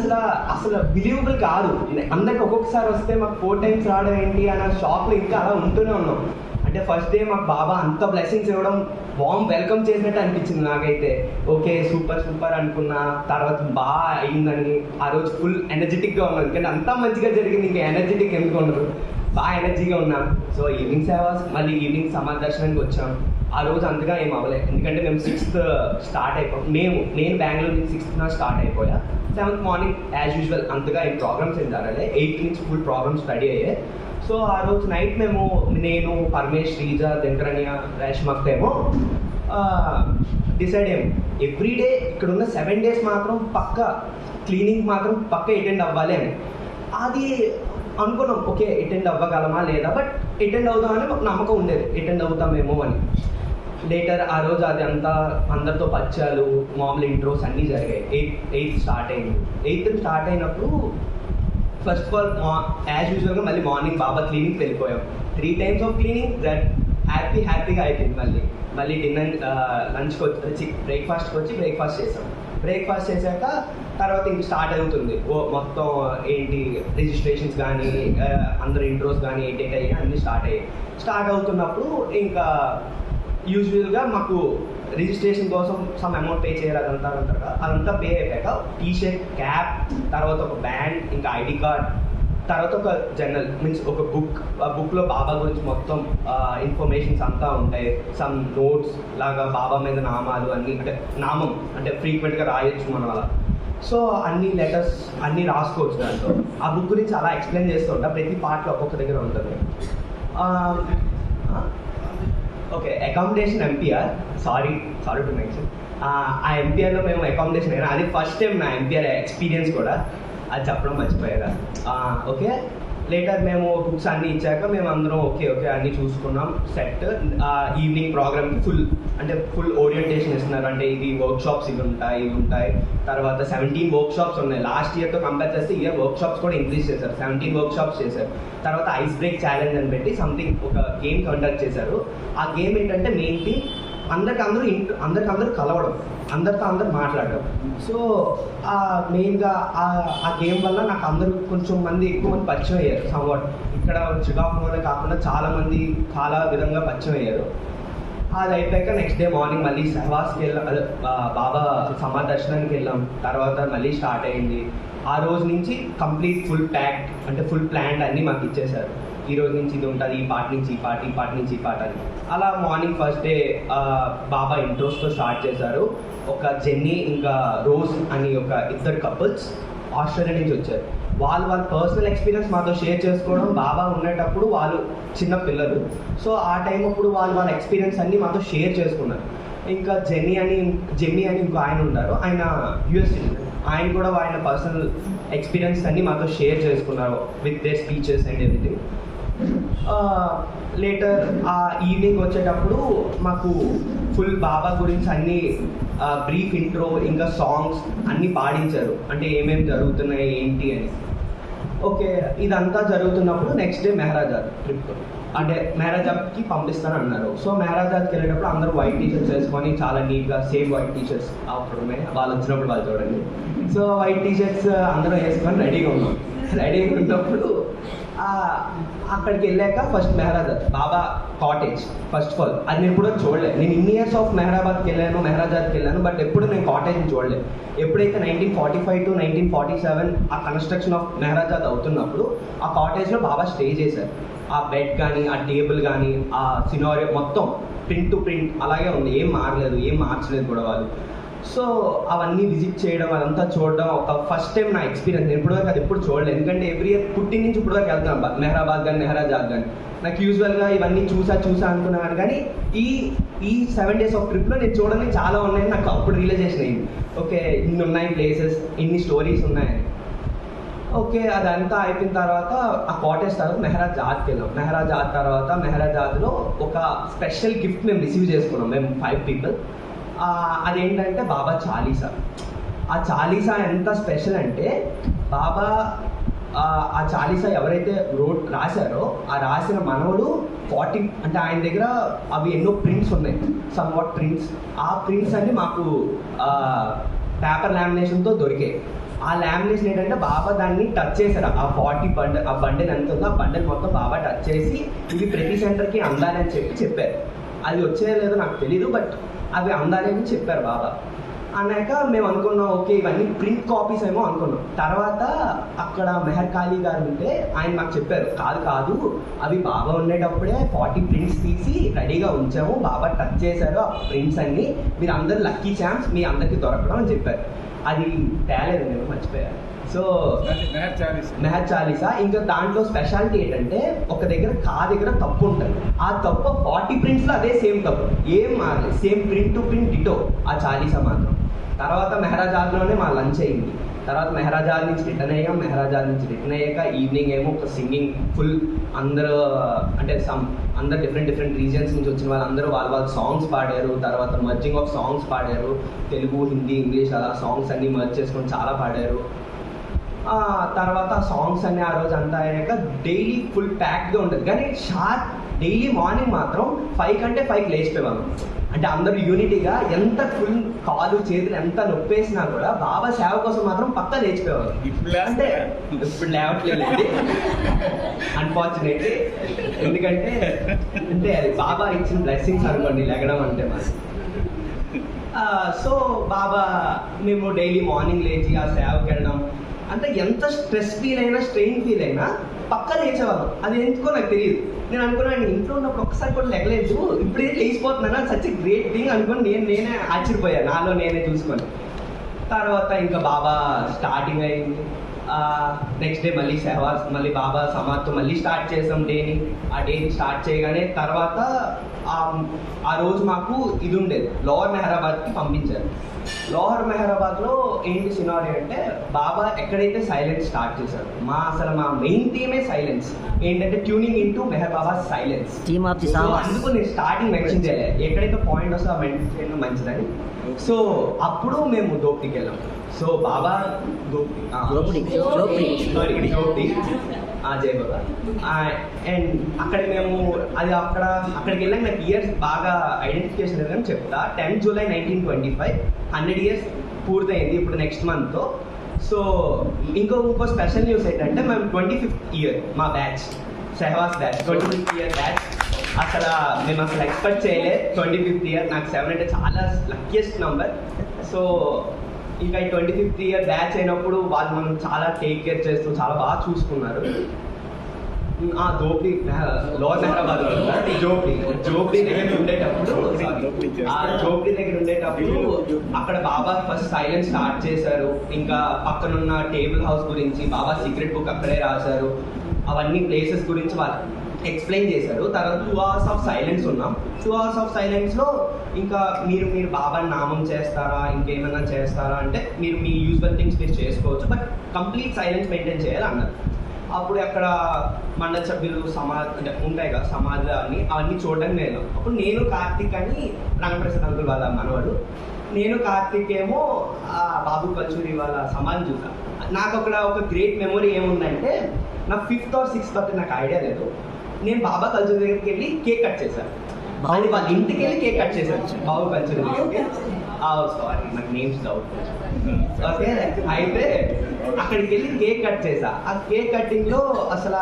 అసలు బిలీవబుల్ కాదు. అందరికి ఒక్కొక్కసారి వస్తే మాకు 4 times రావడం ఏంటి అన్న షాప్లో ఇంకా అలా ఉంటూనే ఉన్నాం. అంటే ఫస్ట్ డే మాకు బాబా అంత బ్లెస్సింగ్స్ ఇవ్వడం, వామ్ వెల్కమ్ చేసినట్టు అనిపించింది నాకైతే. ఓకే సూపర్ అనుకున్నా. తర్వాత బాగా అయిందని ఆ రోజు ఫుల్ ఎనర్జెటిక్గా ఉన్నాను, ఎందుకంటే అంతా మంచిగా జరిగింది, ఇంకా ఎనర్జెటిక్ ఎందుకు ఉండదు, బాగా ఎనర్జీగా ఉన్నాం. సో ఈవినింగ్ సేవ మళ్ళీ ఈవినింగ్ సమాధి దర్శనానికి వచ్చాం. ఆ రోజు అంతగా ఏం అవ్వలేదు, ఎందుకంటే మేము 6th స్టార్ట్ అయిపోయాం. నేను బెంగళూరు నుంచి 6th స్టార్ట్ అయిపోయా. 7th మార్నింగ్ యాజ్ యూజువల్ అంతగా ఏం ప్రోగ్రామ్స్ ఏం జరగలేదు. 8th నుంచి ఫుల్ ప్రోగ్రామ్స్ స్టడీ అయ్యాయి. సో ఆ రోజు నైట్ నేను పరమేష్, శ్రీజ, వెంకరణ్య, రేష్మక్క ఏమో డిసైడ్ అయ్యాము, ఎవ్రీడే ఇక్కడ ఉన్న 7 days మాత్రం పక్క క్లీనింగ్ మాత్రం పక్క అటెండ్ అవ్వాలి అని. అది అనుకున్నాం, ఓకే అటెండ్ అవ్వగలమా లేదా, బట్ అటెండ్ అవుదామని మాకు నమ్మకం ఉండేది, అటెండ్ అవుతామేమో అని. లేటర్ ఆ రోజు అది అంతా అందరితో పరిచయాలు, మామూలు ఇంట్రోస్ అన్నీ జరిగాయి. 8th స్టార్ట్ అయింది. 8th స్టార్ట్ అయినప్పుడు ఫస్ట్ ఆఫ్ ఆల్ యాజ్ యూజువల్గా మళ్ళీ మార్నింగ్ బాబా క్లీనింగ్కి వెళ్ళిపోయాం. 3 times ఆఫ్ క్లీనింగ్ దట్ హ్యాపీగా అయిపోయింది. మళ్ళీ డిన్నర్ లంచ్కి వచ్చి బ్రేక్ఫాస్ట్కి వచ్చి బ్రేక్ఫాస్ట్ చేసాం. బ్రేక్ఫాస్ట్ చేశాక తర్వాత ఇంక స్టార్ట్ అవుతుంది మొత్తం ఏంటి రిజిస్ట్రేషన్స్ కానీ అందరు ఇంట్రోస్ కానీ ఏంటంటే అన్నీ స్టార్ట్ అవుతున్నప్పుడు ఇంకా యూజువల్గా మాకు రిజిస్ట్రేషన్ కోసం సమ్ అమౌంట్ పే చేయాలి, అదంతా పే అయిపోయాక టీషర్ట్, క్యాప్, తర్వాత ఒక బ్యాండ్, ఇంకా ఐడి కార్డ్, తర్వాత ఒక జర్నల్ మీన్స్ ఒక బుక్. ఆ బుక్లో బాబా గురించి మొత్తం ఇన్ఫర్మేషన్స్ అంతా ఉంటాయి. సమ్ నోట్స్ లాగా బాబా మీద నామాలు అన్నీ, అంటే నామం అంటే ఫ్రీక్వెంట్గా రాయొచ్చు మనం అలా. సో అన్ని లెటర్స్ అన్నీ రాసుకోవచ్చు దాంట్లో. ఆ బుక్ గురించి అలా ఎక్స్ప్లెయిన్ చేస్తూ ఉంటా, ప్రతి పార్ట్లో ఒక్కొక్క దగ్గర ఉంటుంది. Okay accommodation MPR, sorry to mention. ఆ ఎంపీఆర్లో మేము అకామిడేషన్ అయినా, అది ఫస్ట్ టైం నా ఎంపీఆర్ ఎక్స్పీరియన్స్ కూడా, అది చెప్పడం మర్చిపోయారా. ఓకే లేటర్ మేము బుక్స్ అన్నీ ఇచ్చాక మేము అందరం ఓకే అన్నీ చూసుకున్నాం. సెట్ ఈవినింగ్ ప్రోగ్రామ్కి ఫుల్ ఓరియంటేషన్ ఇస్తున్నారు. అంటే ఇది వర్క్షాప్స్ ఇవి ఉంటాయి. తర్వాత 17 వర్క్షాప్స్ ఉన్నాయి. లాస్ట్ ఇయర్తో కంపేర్ చేస్తే ఇయర్ వర్క్షాప్స్ కూడా ఇంక్రీజ్ చేశారు, 17 వర్క్షాప్స్ చేశారు. తర్వాత ఐస్ బ్రేక్ ఛాలెంజ్ అని పెట్టి సంథింగ్ ఒక గేమ్ కండక్ట్ చేశారు. ఆ గేమ్ ఏంటంటే మెయిన్ థింగ్ అందరికీ కలవడం, అందరితో అందరు మాట్లాడడం. సో మెయిన్గా ఆ గేమ్ వల్ల నాకు అందరూ కొంచెం మంది ఎక్కువ మంది పరిచయం అయ్యారు. సమ్వాట్ ఇక్కడ శ్రీకాకుళంలోనే కాకుండా చాలామంది చాలా విధంగా పరిచయం అయ్యారు. అది అయిపోయాక నెక్స్ట్ డే మార్నింగ్ మళ్ళీ సహవాస్కి వెళ్ళాం, బాబా సమాధి దర్శనానికి వెళ్ళాం. తర్వాత మళ్ళీ స్టార్ట్ అయింది. ఆ రోజు నుంచి కంప్లీట్ ఫుల్ ప్యాక్డ్, అంటే ఫుల్ ప్లాన్డ్ అన్నీ మాకు ఇచ్చేశారు. ఈ రోజు నుంచి ఇది ఉంటుంది, ఈ పార్ట్ నుంచి ఈ పార్ట్ నుంచి ఈ పార్ట్ అని. అలా మార్నింగ్ ఫస్ట్ డే బాబా ఇంట్రోస్తో స్టార్ట్ చేశారు. ఒక జెన్నీ ఇంకా రోజ్ అని ఒక ఇద్దరు కపుల్స్ ఆస్ట్రేలియా నుంచి వచ్చారు. వాళ్ళ పర్సనల్ ఎక్స్పీరియన్స్ మాతో షేర్ చేసుకోవడం. బాబా ఉండేటప్పుడు వాళ్ళు చిన్న పిల్లలు, సో ఆ టైం అప్పుడు వాళ్ళ ఎక్స్పీరియన్స్ అన్నీ మాతో షేర్ చేసుకున్నారు. ఇంకా జెమ్మీ అని ఇంకో ఆయన ఉన్నారు, ఆయన యూఎస్ సిటిజన్. ఆయన కూడా ఆయన పర్సనల్ ఎక్స్పీరియన్స్ అన్నీ మాతో షేర్ చేసుకున్నారు with their speeches and everything. Later ఆ ఈవినింగ్ వచ్చేటప్పుడు మాకు ఫుల్ బాబా గురించి అన్నీ బ్రీఫ్ ఇంట్రో ఇంకా సాంగ్స్ అన్నీ పాడించారు, అంటే ఏమేమి జరుగుతున్నాయి ఏంటి అని. ఓకే ఇదంతా జరుగుతున్నప్పుడు నెక్స్ట్ డే మెహరాజాద్ ట్రిప్. అంటే మెహరాజాద్కి పంపిస్తాను అన్నారు. సో మెహరాజాద్కి వెళ్ళేటప్పుడు అందరూ వైట్ టీషర్ట్స్ వేసుకొని చాలా నీట్గా సేమ్ వైట్ టీషర్ట్స్ అప్పుడు ఉన్నాయి, వాళ్ళు వచ్చినప్పుడు వాళ్ళు చూడండి. సో వైట్ టీషర్ట్స్ అందరూ వేసుకొని రెడీగా ఉన్నాం. రెడీగా ఉన్నప్పుడు అక్కడికి వెళ్ళాక first Meherabad Baba cottage first of all అది నేను ఎప్పుడో చూడలేదు. నేను ఇన్ని ఇయర్స్ ఆఫ్ మెహరాబాద్కి వెళ్ళాను, మెహరాజాద్కి వెళ్ళాను, బట్ ఎప్పుడు నేను కాటేజ్ని చూడలేదు. ఎప్పుడైతే 1945 to 1947 ఆ కన్స్ట్రక్షన్ ఆఫ్ మెహరాజాద్ అవుతున్నప్పుడు ఆ కాటేజ్లో బాబా స్టే చేశారు. ఆ బెడ్ కానీ ఆ టేబుల్ కానీ ఆ సినారియో మొత్తం ప్రింట్ టు ప్రింట్ అలాగే ఉంది, ఏం మారలేదు, ఏం మార్చలేదు కూడా వాళ్ళు. సో అవన్నీ విజిట్ చేయడం అదంతా చూడడం ఒక ఫస్ట్ టైం నా ఎక్స్పీరియన్స్. నేను ఇప్పటివరకు అది ఎప్పుడు చూడలేదు, ఎందుకంటే ఎవ్రీ ఇయర్ పుట్టిన నుంచి ఇప్పటివరకు వెళ్తాను మెహరాబాద్ కానీ మెహరాజాద్ కానీ. నాకు యూజువల్గా ఇవన్నీ చూసా అనుకున్నాను, కానీ ఈ 7 days ఆఫ్ ట్రిప్లో నేను చూడని చాలా ఉన్నాయని నాకు అప్పుడు రియలైజేషన్ అయింది. ఓకే, ఇన్ని ఉన్నాయి ప్లేసెస్, ఇన్ని స్టోరీస్ ఉన్నాయని. ఓకే, అదంతా అయిపోయిన తర్వాత ఆ కాటేజ్ తర్వాత మెహరాజాద్కి వెళ్ళాం. మెహరాజాద్ తర్వాత మెహరాజాద్లో ఒక స్పెషల్ గిఫ్ట్ మేము రిసీవ్ చేసుకున్నాం, మేము 5 people. అదేంటంటే బాబా చాలీసా. ఆ చాలీసా ఎంత స్పెషల్ అంటే బాబా ఆ చాలీసా ఎవరైతే రాశారో ఆ రాసిన మనవడు 40 అంటే ఆయన దగ్గర అవి ఎన్నో ప్రింట్స్ ఉన్నాయి, సమ్ వాట్ ప్రింట్స్. ఆ ప్రింట్స్ అన్ని మాకు పేపర్ లామినేషన్తో దొరికాయి. ఆ లామినేషన్ ఏంటంటే బాబా దాన్ని టచ్ చేశారు. ఆ 40 బండల్ ఆ బండెల్ ఎంత ఉందో ఆ బండెల్ మొత్తం బాబా టచ్ చేసి ఇవి ప్రతి సెంటర్కి అందాలని చెప్పారు. అది వచ్చేదో లేదో నాకు తెలీదు, బట్ అవి అందాలని చెప్పారు బాబా. అన్నాక మేము అనుకున్నాం ఓకే ఇవన్నీ ప్రింట్ కాపీస్ ఏమో అనుకున్నాం. తర్వాత అక్కడ మెహర్ కాళీ గారు ఉంటే ఆయన మాకు చెప్పారు, కాదు అవి బాబా ఉండేటప్పుడే 40 ప్రింట్స్ తీసి రెడీగా ఉంచాము, బాబా టచ్ చేశారు ఆ ప్రింట్స్ అన్ని, మీరు అందరూ లక్కీ ఛాన్స్ మీ అందరికీ దొరకడం అని చెప్పారు. అది తేలేదు, నేను మర్చిపోయాను. సో మెహర్ చాలీసా. ఇంకా దాంట్లో స్పెషాలిటీ ఏంటంటే ఒక దగ్గర దగ్గర తప్పు ఉంటుంది, ఆ తప్పు 40 ప్రింట్స్లో అదే సేమ్ తప్పు, ఏం మారలేదు, same print to print ditto ఆ చాలీసా మాత్రం. తర్వాత మెహరాజాద్లోనే మా లంచ్ అయింది. తర్వాత మెహరాజాద్ నుంచి రిటర్న్ అయ్యాం. మెహరాజాద్ నుంచి రిటర్న్ అయ్యాక ఈవినింగ్ ఏమో ఒక సింగింగ్ ఫుల్ అందరూ అంటే అందరు డిఫరెంట్ రీజియన్స్ నుంచి వచ్చిన వాళ్ళందరూ వాళ్ళ సాంగ్స్ పాడారు. తర్వాత మర్జింగ్ ఆఫ్ సాంగ్స్ పాడారు, తెలుగు హిందీ ఇంగ్లీష్ అలా సాంగ్స్ అన్నీ మర్జ్ చేసుకొని చాలా పాడారు. తర్వాత సాంగ్స్ అన్నీ ఆ రోజు అంతా అయ్యాక డైలీ ఫుల్ ప్యాక్డ్గా ఉంటుంది. కానీ డైలీ మార్నింగ్ మాత్రం 5 కంటే 5కి లేచిపోయేవాళ్ళం. అంటే అందరూ యూనిటీగా ఎంత ఫుల్ కాలు చేతులు ఎంత నొప్పేసినా కూడా బాబా సేవ కోసం మాత్రం పక్కా లేచిపోయేవారు. అంటే ఇప్పుడు లేవట్లేదు అన్ఫార్చునేట్లీ, ఎందుకంటే అంటే అది బాబా ఇచ్చిన బ్లెస్సింగ్స్ అనుకోండి లెగడం అంటే మరి. సో బాబా మేము డైలీ మార్నింగ్ లేచి ఆ సేవకి వెళ్ళడం అంటే ఎంత స్ట్రెస్ ఫీల్ అయినా స్ట్రెయిన్ ఫీల్ అయినా పక్కా లేచేవాళ్ళం. అది ఎందుకో నాకు తెలియదు. నేను అనుకున్నాను ఇంట్లో ఉన్నప్పుడు ఒక్కసారి కూడా లెగలేదు, ఇప్పుడు ఏం లేచిపోతున్నాను, సచ్ ఎ గ్రేట్ థింగ్ అనుకుని నేనే ఆశ్చర్యపోయాను నాలో నేనే చూసుకొని. తర్వాత ఇంకా బాబా స్టార్టింగ్ అయింది. నెక్స్ట్ డే మళ్ళీ సెహవాస్, మళ్ళీ బాబా సమాజ్తో మళ్ళీ స్టార్ట్ చేసాం డేని. ఆ డేని స్టార్ట్ చేయగానే తర్వాత ఆ రోజు మాకు ఇది ఉండేది, లోవర్ మెహరాబాద్కి పంపించారు. లోవర్ మెహరాబాద్లో ఏంటి సినారియో అంటే బాబా ఎక్కడైతే సైలెన్స్ స్టార్ట్ చేశారు, అసలు మా మెయిన్ థీమే సైలెన్స్. ఏంటంటే ట్యూనింగ్ ఇన్ టు మెహబాబా సైలెన్స్. అందుకు నేను స్టార్టింగ్ మెన్షన్ చేయలేదు, ఎక్కడైతే పాయింట్ వస్తుందో ఆ మెన్షన్ చేయడం మంచిదని. సో అప్పుడు మేము దోపిడికి వెళ్ళాం. సో బాబా దోపిడి జై బాబా. అండ్ అక్కడ మేము అక్కడికి వెళ్ళాక నాకు ఇయర్స్ బాగా ఐడెంటిఫికేషన్ అని చెప్తా. 10 July 1925 100 years పూర్తయింది ఇప్పుడు నెక్స్ట్ మంత్తో. సో ఇంకో స్పెషల్ న్యూస్ ఏంటంటే మేము 25th year మా batch, Sahavas batch 25th year batch. మేము అసలు ఎక్స్పెక్ట్ చేయలేదు 25th year. నాకు 7 అంటే చాలా లక్కీయెస్ట్ నంబర్. సో ఇంకా ఈ 25th year బ్యాచ్ అయినప్పుడు వాళ్ళు మనం చాలా టేక్ కేర్ చేస్తూ చాలా బాగా చూసుకున్నారు. దోపిడి లోవర్ మెహరాబాద్ జోపిడి దగ్గర ఉండేటప్పుడు అక్కడ బాబా ఫస్ట్ సైలెన్స్ స్టార్ట్ చేశారు. ఇంకా పక్కనున్న టేబుల్ హౌస్ గురించి బాబా సీక్రెట్ బుక్ అక్కడే రాశారు. అవన్నీ ప్లేసెస్ గురించి వాళ్ళు ఎక్స్ప్లెయిన్ చేశారు. తర్వాత 2 hours ఆఫ్ సైలెన్స్ ఉన్నాం. 2 hours ఆఫ్ సైలెన్స్లో ఇంకా మీరు బాబా నామం చేస్తారా ఇంకేమైనా చేస్తారా అంటే మీరు మీ యూజువల్ థింగ్స్ మీరు చేసుకోవచ్చు, బట్ కంప్లీట్ సైలెన్స్ మెయింటైన్ చేయాలి అన్నారు. అప్పుడు అక్కడ మండల సభ్యులు అంటే ఉంటాయి కదా సమాజాన్ని అవన్నీ చూడడానికి వెళ్ళాం. అప్పుడు నేను కార్తిక్ అని రంగప్రసాద్ అంకుల్ వాళ్ళ మనవాడు, నేను కార్తిక్ ఏమో బాబు కల్చూరి వాళ్ళ సమాజం చూసాను. నాకు అక్కడ ఒక గ్రేట్ మెమొరీ ఏముందంటే నా 5th or 6th బర్త్డే నాకు ఐడియా లేదు. నేను బాబా కల్చర్ దగ్గరికి వెళ్ళి కేక్ కట్ చేశాను. అది వాళ్ళ ఇంటికి వెళ్ళి కేక్ కట్ చేశాను బాబు కల్చర్ దగ్గరికి. సారీ నాకు నేమ్స్ డౌట్. ఓకే, అయితే అక్కడికి వెళ్ళి కేక్ కట్ చేసా. ఆ కేక్ కటింగ్ లో అసలు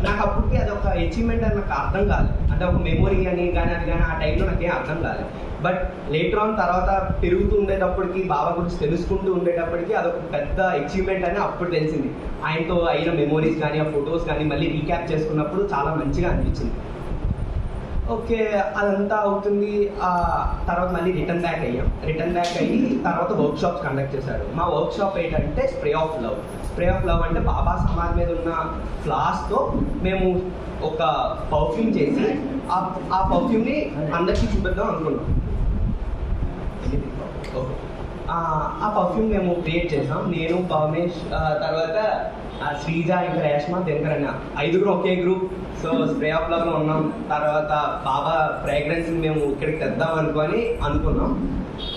నాకు అప్పటికి అదొక అచీవ్మెంట్ అని నాకు అర్థం కాలేదు. అంటే ఒక మెమొరీ అని కానీ అది కానీ ఆ టైంలో నాకేం అర్థం కాలేదు. బట్ లేటర్ ఆన్ తర్వాత పెరుగుతూ ఉండేటప్పటికి బాబా గురించి తెలుసుకుంటూ ఉండేటప్పటికి అదొక పెద్ద అచీవ్మెంట్ అని అప్పుడు తెలిసింది. ఆయనతో అయిన మెమొరీస్ కానీ ఆ ఫొటోస్ కానీ మళ్ళీ రీక్యాప్ చేసుకున్నప్పుడు చాలా మంచిగా అనిపించింది. ఓకే, అదంతా అవుతుంది. తర్వాత మళ్ళీ రిటర్న్ బ్యాక్ అయ్యాం. రిటర్న్ బ్యాక్ అయ్యి తర్వాత వర్క్ షాప్స్ కండక్ట్ చేశారు. మా వర్క్ షాప్ ఏంటంటే spray of love. Spray of love అంటే బాబా సమాధి మీద ఉన్న ఫ్లాస్తో మేము ఒక పర్ఫ్యూమ్ చేసి ఆ పర్ఫ్యూమ్ని అందరికీ చూపిద్దాం అనుకున్నాం. ఆ పర్ఫ్యూమ్ మేము క్రియేట్ చేసాం. నేను, పరమేష్, తర్వాత శ్రీజ, ఇంకా రేష్మ, దినకర్ అన్న 5 ఒకే గ్రూప్. సో స్ప్రే ఆఫ్ లవ్లో ఉన్నాం. తర్వాత బాబా ఫ్రాగ్రెన్స్ మేము ఇక్కడికి తెద్దాం అనుకున్నాం.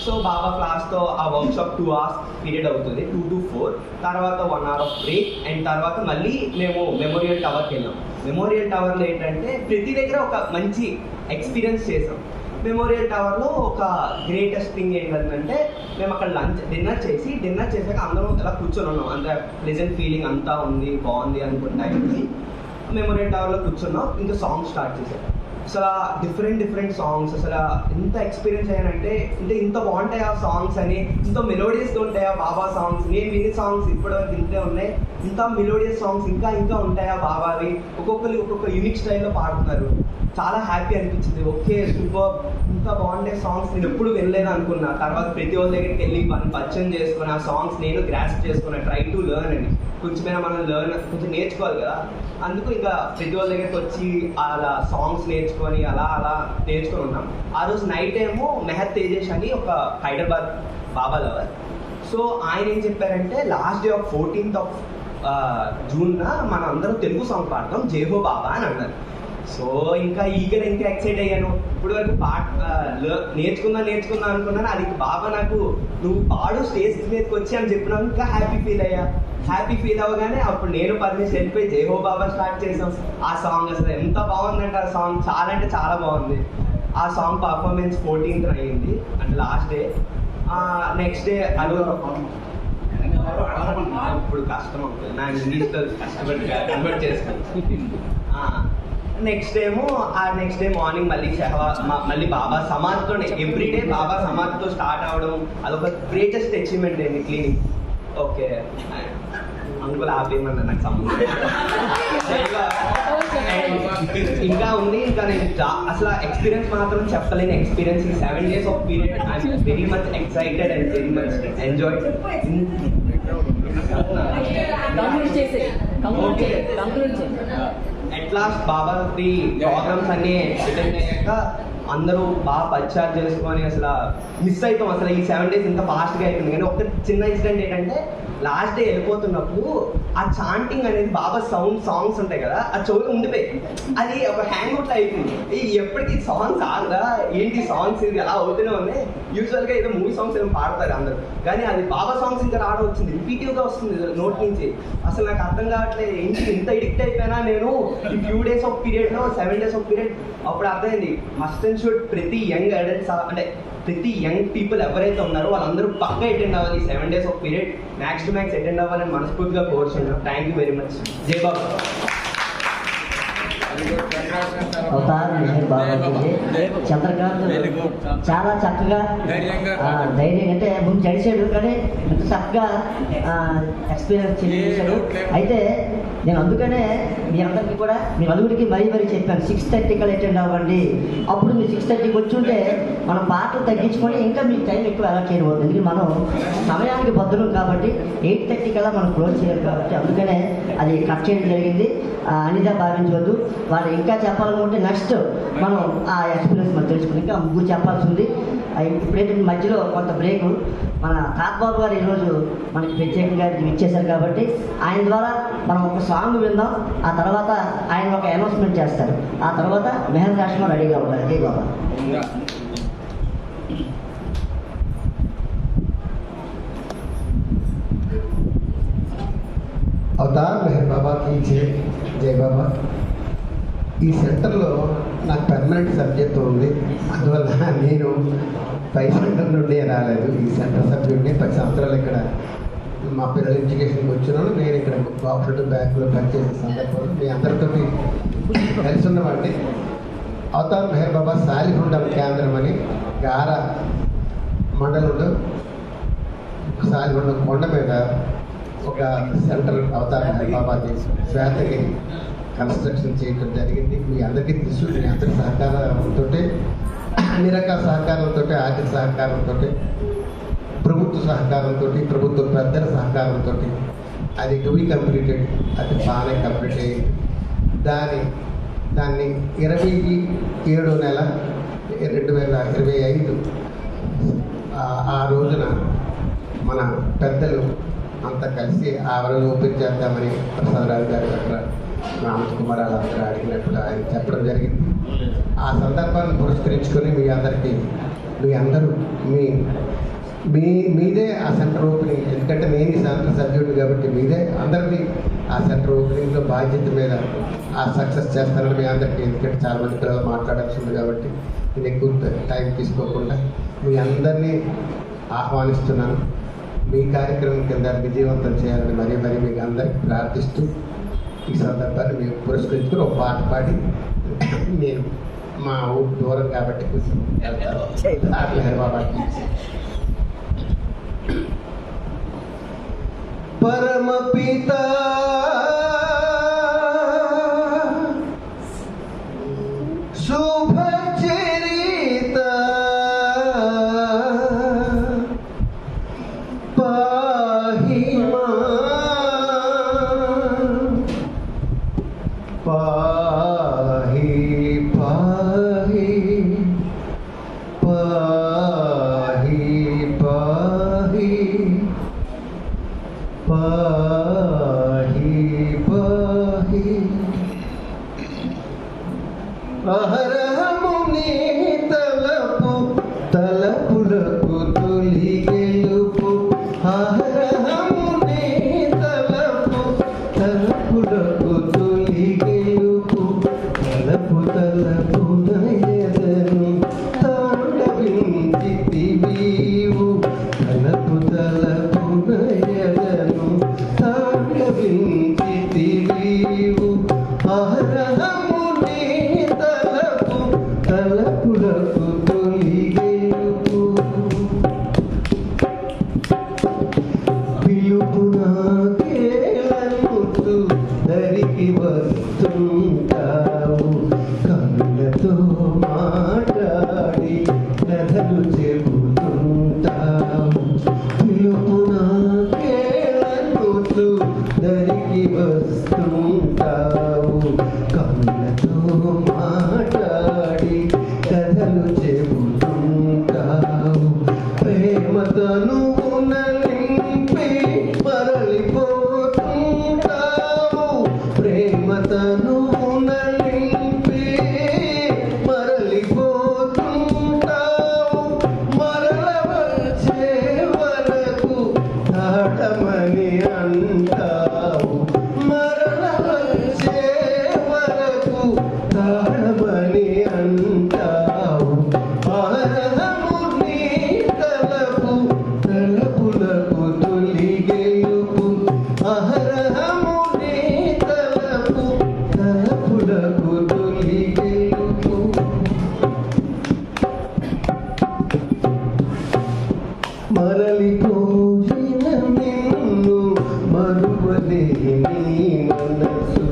సో బాబా క్లాస్తో ఆ వర్క్షాప్ 2 hours పీరియడ్ అవుతుంది, 2 to 4. తర్వాత 1 hour ఆఫ్ బ్రేక్. అండ్ తర్వాత మళ్ళీ మేము మెమోరియల్ టవర్కి వెళ్ళాం. మెమోరియల్ టవర్లో ఏంటంటే ప్రతి దగ్గర ఒక మంచి ఎక్స్పీరియన్స్ చేసాం. మెమోరియల్ టవర్లో ఒక గ్రేటెస్ట్ థింగ్ ఏంటంటే మేము అక్కడ డిన్నర్ చేసాక అందరం ఇలా కూర్చొని ఉన్నాం. అంత ప్లెజెంట్ ఫీలింగ్ అంతా ఉంది, బాగుంది అనుకున్న టైంకి మెమోరియల్ టవర్లో కూర్చున్నాం. ఇంకా సాంగ్స్ స్టార్ట్ చేశాం. అసలు డిఫరెంట్ సాంగ్స్ అసలు ఎంత ఎక్స్పీరియన్స్ అయ్యానంటే ఇంత బాగుంటాయి ఆ సాంగ్స్ అని, ఇంత మెలోడియస్గా ఉంటాయా బాబా సాంగ్స్. నేను విని సాంగ్స్ ఇప్పటివరకు ఇంతే ఉన్నాయి. ఇంత మెలోడియస్ సాంగ్స్ ఇంకా ఉంటాయా బాబావి. ఒక్కొక్క యూనిక్ స్టైల్లో పాడుతున్నారు. చాలా హ్యాపీ అనిపించింది. ఓకే, సూపర్, ఇంత బాగుండే సాంగ్స్ నేను ఎప్పుడు వినలేదు అనుకున్నా. తర్వాత ప్రతి ఒక్క దగ్గరికి వెళ్ళి పరిచయం చేసుకుని ఆ సాంగ్స్ నేను గ్రాస్ప్ చేసుకున్నా. ట్రై టు లెర్న్ అని, కొంచెమైనా మనం కొంచెం నేర్చుకోవాలి కదా. అందుకు ఇంకా ప్రతి ఒక్క దగ్గరికి వచ్చి అలా సాంగ్స్ నేర్చుకొని అలా నేర్చుకొని ఉన్నాం. ఆ రోజు నైట్ ఏమో మెహర్ తేజేష్ అని ఒక హైదరాబాద్ బాబా లవర్. సో ఆయన ఏం చెప్పారంటే last day of 14th of June మన అందరం తెలుగు సాంగ్ పాడతాం, జేహో బాబా అని అన్నారు. సో ఇంకా ఇంకా ఎక్సైట్ అయ్యాను. ఇప్పుడు వరకు నేర్చుకుందా అనుకున్నాను. అది బాబా నాకు నువ్వు పాడు స్టేజ్ మీదకి వచ్చి అని చెప్పినాను. ఇంకా హ్యాపీ ఫీల్ అవ్వగానే అప్పుడు నేను పర్మిషన్ వెళ్ళిపోయి జేహో బాబా స్టార్ట్ చేసాం. ఆ సాంగ్ అసలు ఎంత బాగుందంటే ఆ సాంగ్ చాలా అంటే చాలా బాగుంది. ఆ సాంగ్ పర్ఫార్మెన్స్ 14th అయ్యింది అంటే లాస్ట్ డే. నెక్స్ట్ డే అది ఇప్పుడు కష్టం అవుతుంది నా ఇంగ్లీష్లో కష్టపడి కన్వర్ట్ చేసుకుంటాను. నెక్స్ట్ డే మార్నింగ్ మళ్ళీ బాబా సమాధితోనే ఎవ్రీడే బాబా సమాధితో స్టార్ట్ అవ్వడం అదొక గ్రేటెస్ట్ అచీవ్మెంట్ అండి క్లీనింగ్. ఓకే, అంకుల్ ఆపేయమన్నా నాకు సంబంధం ఇంకా ఉంది. ఇంకా నేను అసలు ఎక్స్పీరియన్స్ మాత్రం చెప్పలేని ఎక్స్పీరియన్స్. ఈ 7 days of period I'm very much excited and very much enjoy. At last Baba programmes అన్ని అటెండ్ అయ్యాక అందరూ బాగా పరిచయాలు చేసుకొని అసలు మిస్ అవుతాం. అసలు ఈ 7 days ఇంత ఫాస్ట్గా అయిపోయింది. కానీ ఒక చిన్న ఇన్సిడెంట్ ఏంటంటే లాస్ట్ డే వెళ్ళిపోతున్నప్పుడు ఆ చాంటింగ్ అనేది బాబా సాంగ్స్ ఉంటాయి కదా, ఆ చెవులు ఉండిపోయి అది ఒక హ్యాంగ్ అవుట్ అయిపోయింది. ఎప్పటికీ సాంగ్స్ ఆగదా ఏంటి సాంగ్స్ ఇది ఎలా అవుతూనే ఉన్నాయి. యూజువల్గా ఏదో మూవీ సాంగ్స్ ఏదో పాడతారు అందరూ, కానీ అది బాబా సాంగ్స్ ఇంకా రావడం వచ్చింది, రిపీటివ్గా వస్తుంది నోట్ నుంచి. అసలు నాకు అర్థం కావట్లేదు ఏంటి ఇంత ఎడిక్ట్ అయిపోయినా నేను ఈ few days ఆఫ్ పీరియడ్లో 7 days ఆఫ్ పీరియడ్. అప్పుడు అర్థమైంది మస్ట్ అండ్ షుడ్ ప్రతి యంగ్ అడల్ట్స్ అంటే ప్రతి యంగ్ పీపుల్ ఎవరైతే ఉన్నారో వాళ్ళందరూ పక్కా అటెండ్ అవ్వాలి. 7 days of period max to max attend అవ్వాలని మనస్ఫూర్తిగా కోరుచున్నాను. Thank you very much. జై బాబా. అవతార్ మెహర్ బాబాజీ చంద్రకాంత్ చాలా చక్కగా ధైర్యం అంటే ముందు చడిచాడు, కానీ ఇంత చక్కగా ఎక్స్పీరియన్స్ చేశాడు. అయితే నేను అందుకనే మీ అందరికీ కూడా మీ నలుగురికి మరీ చెప్పాను 6:30 కల్లా అటెండ్ అవ్వండి. అప్పుడు మీరు 6:30కి వచ్చి ఉంటే మనం పాటలు తగ్గించుకొని ఇంకా మీకు టైం ఎక్కువ అలా చేయబోతుంది. ఎందుకంటే మనం సమయానికి బద్దులం కాబట్టి 8:30 కల్లా మనం క్లోజ్ చేయాలి కాబట్టి అందుకనే అది కట్ చేయడం జరిగింది. అనిదా భావించవద్దు. వాళ్ళు ఇంకా చెప్పాలనుకుంటే నెక్స్ట్ మనం ఆ ఎక్స్పీరియన్స్ మనం తెలుసుకుని ఇంకా ముగ్గురు చెప్పాల్సి ఉంది. ఇప్పుడైతే మధ్యలో కొంత బ్రేకు మన తాత్బాబు గారు ఈరోజు మనకి ప్రత్యేకంగా ఇచ్చేశారు కాబట్టి ఆయన ద్వారా మనం ఒక సాంగ్ విందాం. ఆ తర్వాత ఆయన ఒక అనౌన్స్మెంట్ చేస్తారు. ఆ తర్వాత మెహర్ రాష్ట్రం రెడీగా ఉండాలి. జై బాబా. अवतार मेहर बाबा की जय बाबा। ఈ సెంటర్లో నాకు పర్మనెంట్ సబ్జెక్ట్ ఉంది. అందువల్ల నేను పై సెంటర్ నుండి రాలేదు. ఈ సెంటర్ సబ్జెక్ట్ని 10 సంవత్సరాలు ఇక్కడ మా పిల్లల ఎడ్యుకేషన్కి వచ్చినాను. నేను ఇక్కడ కోఆపరేటివ్ బ్యాంకులో పనిచేసే సందర్భంలో మీ అందరితో కలిసి ఉన్నవాడిని. అవతార్ మెహర్ బాబా సాలిహుండం కేంద్రం అని గార మండలంలో సాలిహుండం కొండ మీద ఒక centre Avatar Meher బాబాది Swetagiri construction చేయడం జరిగింది. మీ అందరికీ తెలుసు. మీ అందరి సహకారంతో, అన్ని రకాల సహకారంతో, ఆర్థిక సహకారంతో, ప్రభుత్వ సహకారంతో, ప్రభుత్వ పెద్దల సహకారంతో అది టు బి కంప్లీటెడ్. అది బాగానే కంప్లీట్ అయ్యింది. దాన్ని 27 నెల 2025 ఆ రోజున మన పెద్దలు అంతా కలిసి ఆ రోజు ఓపెన్ చేద్దామని ప్రసాదరావు గారు అక్కడ రామచ్ కుమార్ అందరూ అడిగినప్పుడు ఆయన చెప్పడం జరిగింది. ఆ సందర్భాన్ని పురస్కరించుకొని మీ అందరూ మీదే ఆ సెంటర్ ఓపెనింగ్, ఎందుకంటే నేను ఈ సెంటర్ సబ్జెక్ట్ కాబట్టి మీదే అందరికీ ఆ సెంటర్ ఓపెనింగ్లో బాధ్యత మీద ఆ సక్సెస్ చేస్తారని మీ అందరికీ, ఎందుకంటే చాలామంది పిల్లలు మాట్లాడాల్సి ఉంది కాబట్టి నేను ఎక్కువ టైం తీసుకోకుండా మీ అందరినీ ఆహ్వానిస్తున్నాను. మీ కార్యక్రమం కింద విజయవంతం చేయాలని మరీ మీకు అందరికీ ప్రార్థిస్తూ ఈ సందర్భాన్ని మేము పురస్కరించుకుని ఒక పాట పాడి నేను మా ఊరు దూరం కాబట్టి పరమ పిత శుభ చరిత పాహి పాహి పాహి పాహి పాహి పాహి పాహి అహరముని తలపులకు తొలి గెలుపు. అహరముని తలపులకు తొలి గెలుపు. తలపు నయదను తాండవించితివీవు. తలపు నయదను తాండవించితివీవు. అహరముని తలపులకు తొలి గెలుపు. పిలుపునాకేలనుతూ దరికి వస్తుంటావు. కనులతో మాట్లాడి కథలు చెబుతుంటావు. పిలుపునాకేలనుతూ దరికి వస్తుంటావు. కనులతో మాట్లాడి కథలు చెబుతుంటావు. ప్రేమతను నింపి మరలిపోతుంటావు. ప్రేమతను నింపి మరలిపోతుంటావు. మరల వచ్చే వరకు దాటమని అంటావు. మరల వచ్చే వరకు దాటమని అంటావు. అహరముని తలపులకు తొలి గెలుపు. అహరముని తలపులకు తొలి గెలుపు. మరలిపోయిన నిన్ను మరువలేని మనసు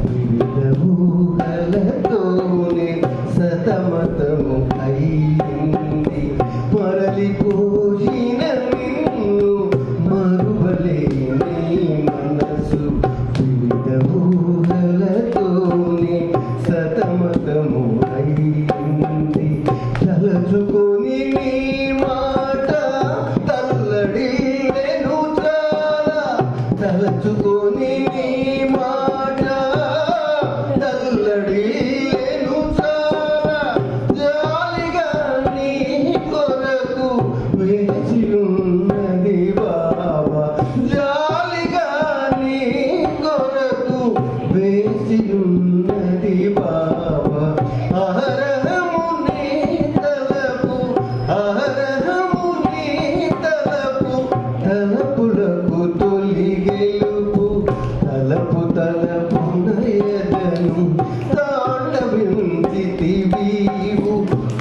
వివిధ ఊహలతోనే సతమతము అయింది. మరలిపోయిన నిన్ను మరువలేని మనసు వివిధ ఊహలతోనే సతమతము అయింది. తలచుకొని నీ మాట తల్లడిల్లెను చాలా. తలచుకొని తొలి గెలుపు తలపు తలపున ఎదను తాండవించితివీవు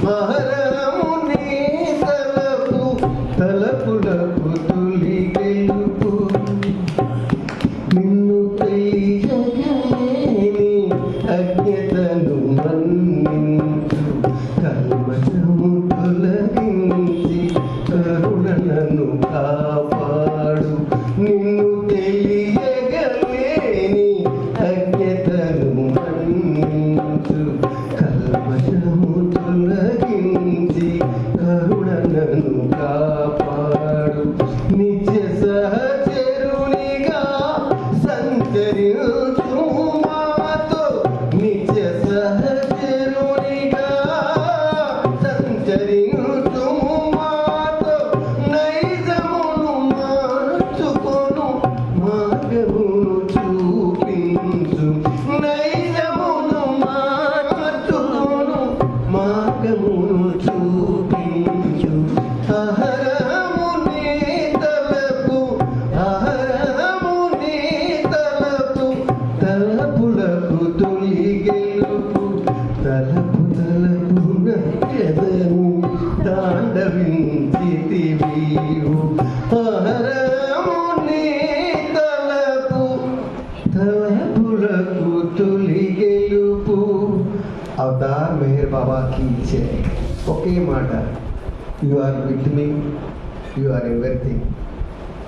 మహరమునే తలపు తలపులకు తొలి గెలుపు నిన్ను తెలియగలేని అజ్ఞతను మన్నించు కల్మషము తొలగించి కరుణను కాపాడు నిన్ను తెలియగలేని అజ్ఞతను మన్నించు కల్మషము తొలగించి కరుణను కాపాడు నిత్య సహచరునిగా సంచరించు మాతో నిత్య సహచరునిగా సంచరించు మాతో నైజమును మార్చుకొను మార్గమును చూపించు నైజమును మార్చుకొను మార్గమును చూపించు అహరమునే తలపు అహరమునే తలపు తలపులకు తొలి గెలుపు తలపు తలపున ఎదను తాండవించితివీవు అహరమునే తలపు తలపులకు తొలి గెలుపు అవతార్ మెహర్ బాబా की जय ఒకే మాట you are with me you are everything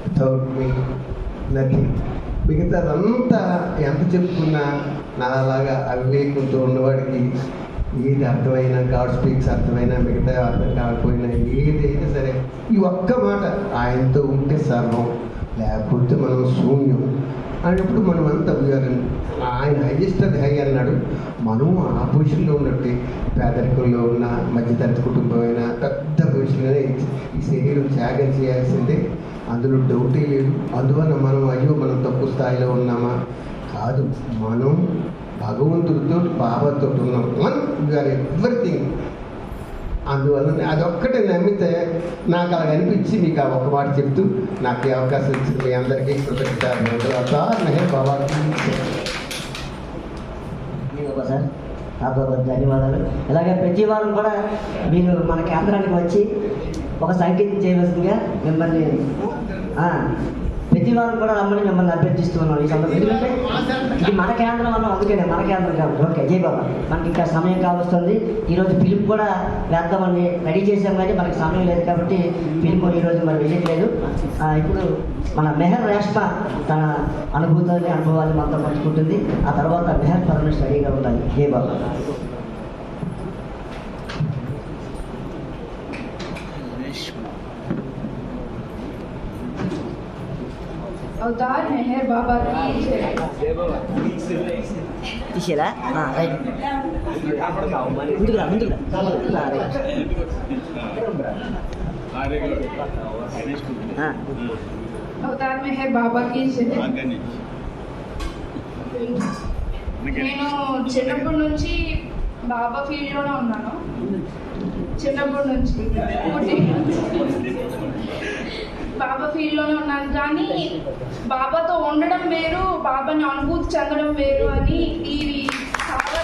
without me nothing మిగతాదంతా ఎంత చెప్పుకున్నా నాలాగా అవివేకంతో ఉన్నవాడికి ఏది అర్థమైనా గాడ్ స్పీక్స్ అర్థమైనా మిగతా అర్థం కాకపోయినా ఏదైనా సరే ఈ ఒక్క మాట ఆయనతో ఉంటే సర్వం లేకపోతే మనం శూన్యం అన్నప్పుడు మనం అంతా ఆయన హైయెస్ట్ అది హై అన్నాడు మనం ఆ పొజిషన్లో ఉన్నట్టే పేదరికంలో ఉన్న మధ్యతరగతి కుటుంబం అయినా పెద్ద పొజిషన్లోనే ఈ శరీరం త్యాగం చేయాల్సిందే అందులో డౌటే లేదు అందువల్ల మనం అయ్యో మనం తక్కువ స్థాయిలో ఉన్నామా కాదు మనం భగవంతుడితో బాబాతో ఉన్నాం వీఆర్ ఎవ్రీథింగ్ అందువల్ల అదొక్కటే నమ్మితే నాకు అలా అనిపించి మీకు ఆ ఒక్క మాట చెప్తూ నాకు ఈ అవకాశం ఇచ్చింది మీ అందరికీ కృతజ్ఞతలు బాబాకి సార్ బాబా ధన్యవాదాలు. ఇలాగే ప్రతి వారం కూడా మీరు మన కేంద్రానికి వచ్చి ఒక సంకేతం చేయవలసిందిగా మిమ్మల్ని ప్రతి వారం కూడా రమ్మని మిమ్మల్ని అభ్యర్థిస్తున్నాం ఈ సందర్భంగా. ఎందుకంటే ఇది మన కేంద్రం అన్నాం, అందుకనే మన కేంద్రం కాబట్టి. ఓకే, జై బాబా. మనకి ఇంకా సమయం కావస్తుంది. ఈరోజు ఫిలిం కూడా వేద్దామని రెడీ చేసాం, కానీ మనకి సమయం లేదు కాబట్టి ఫిలిం ఈరోజు మరి వెళ్ళట్లేదు. ఇప్పుడు మన మెహర్ రేష్మా తన అనుభవాన్ని మనతో పంచుకుంటుంది. ఆ తర్వాత మెహర్ పరమేశ్వర్ రెడీగా ఉండాలి. జై బాబా. अवतार मेहर बाबा తీసేలా రైట్ ముందుకురా రైట్. अवतार मेहर बाबा की నేను చిన్నప్పటి నుంచి బాబా ఫీల్డ్లోనే ఉన్నాను. చిన్నప్పటి నుంచి బాబా ఫీల్డ్లోనే ఉన్నాను, కానీ బాబాతో ఉండడం వేరు, బాబాని అనుభూతి చెందడం వేరు అని ఇవి చాలా.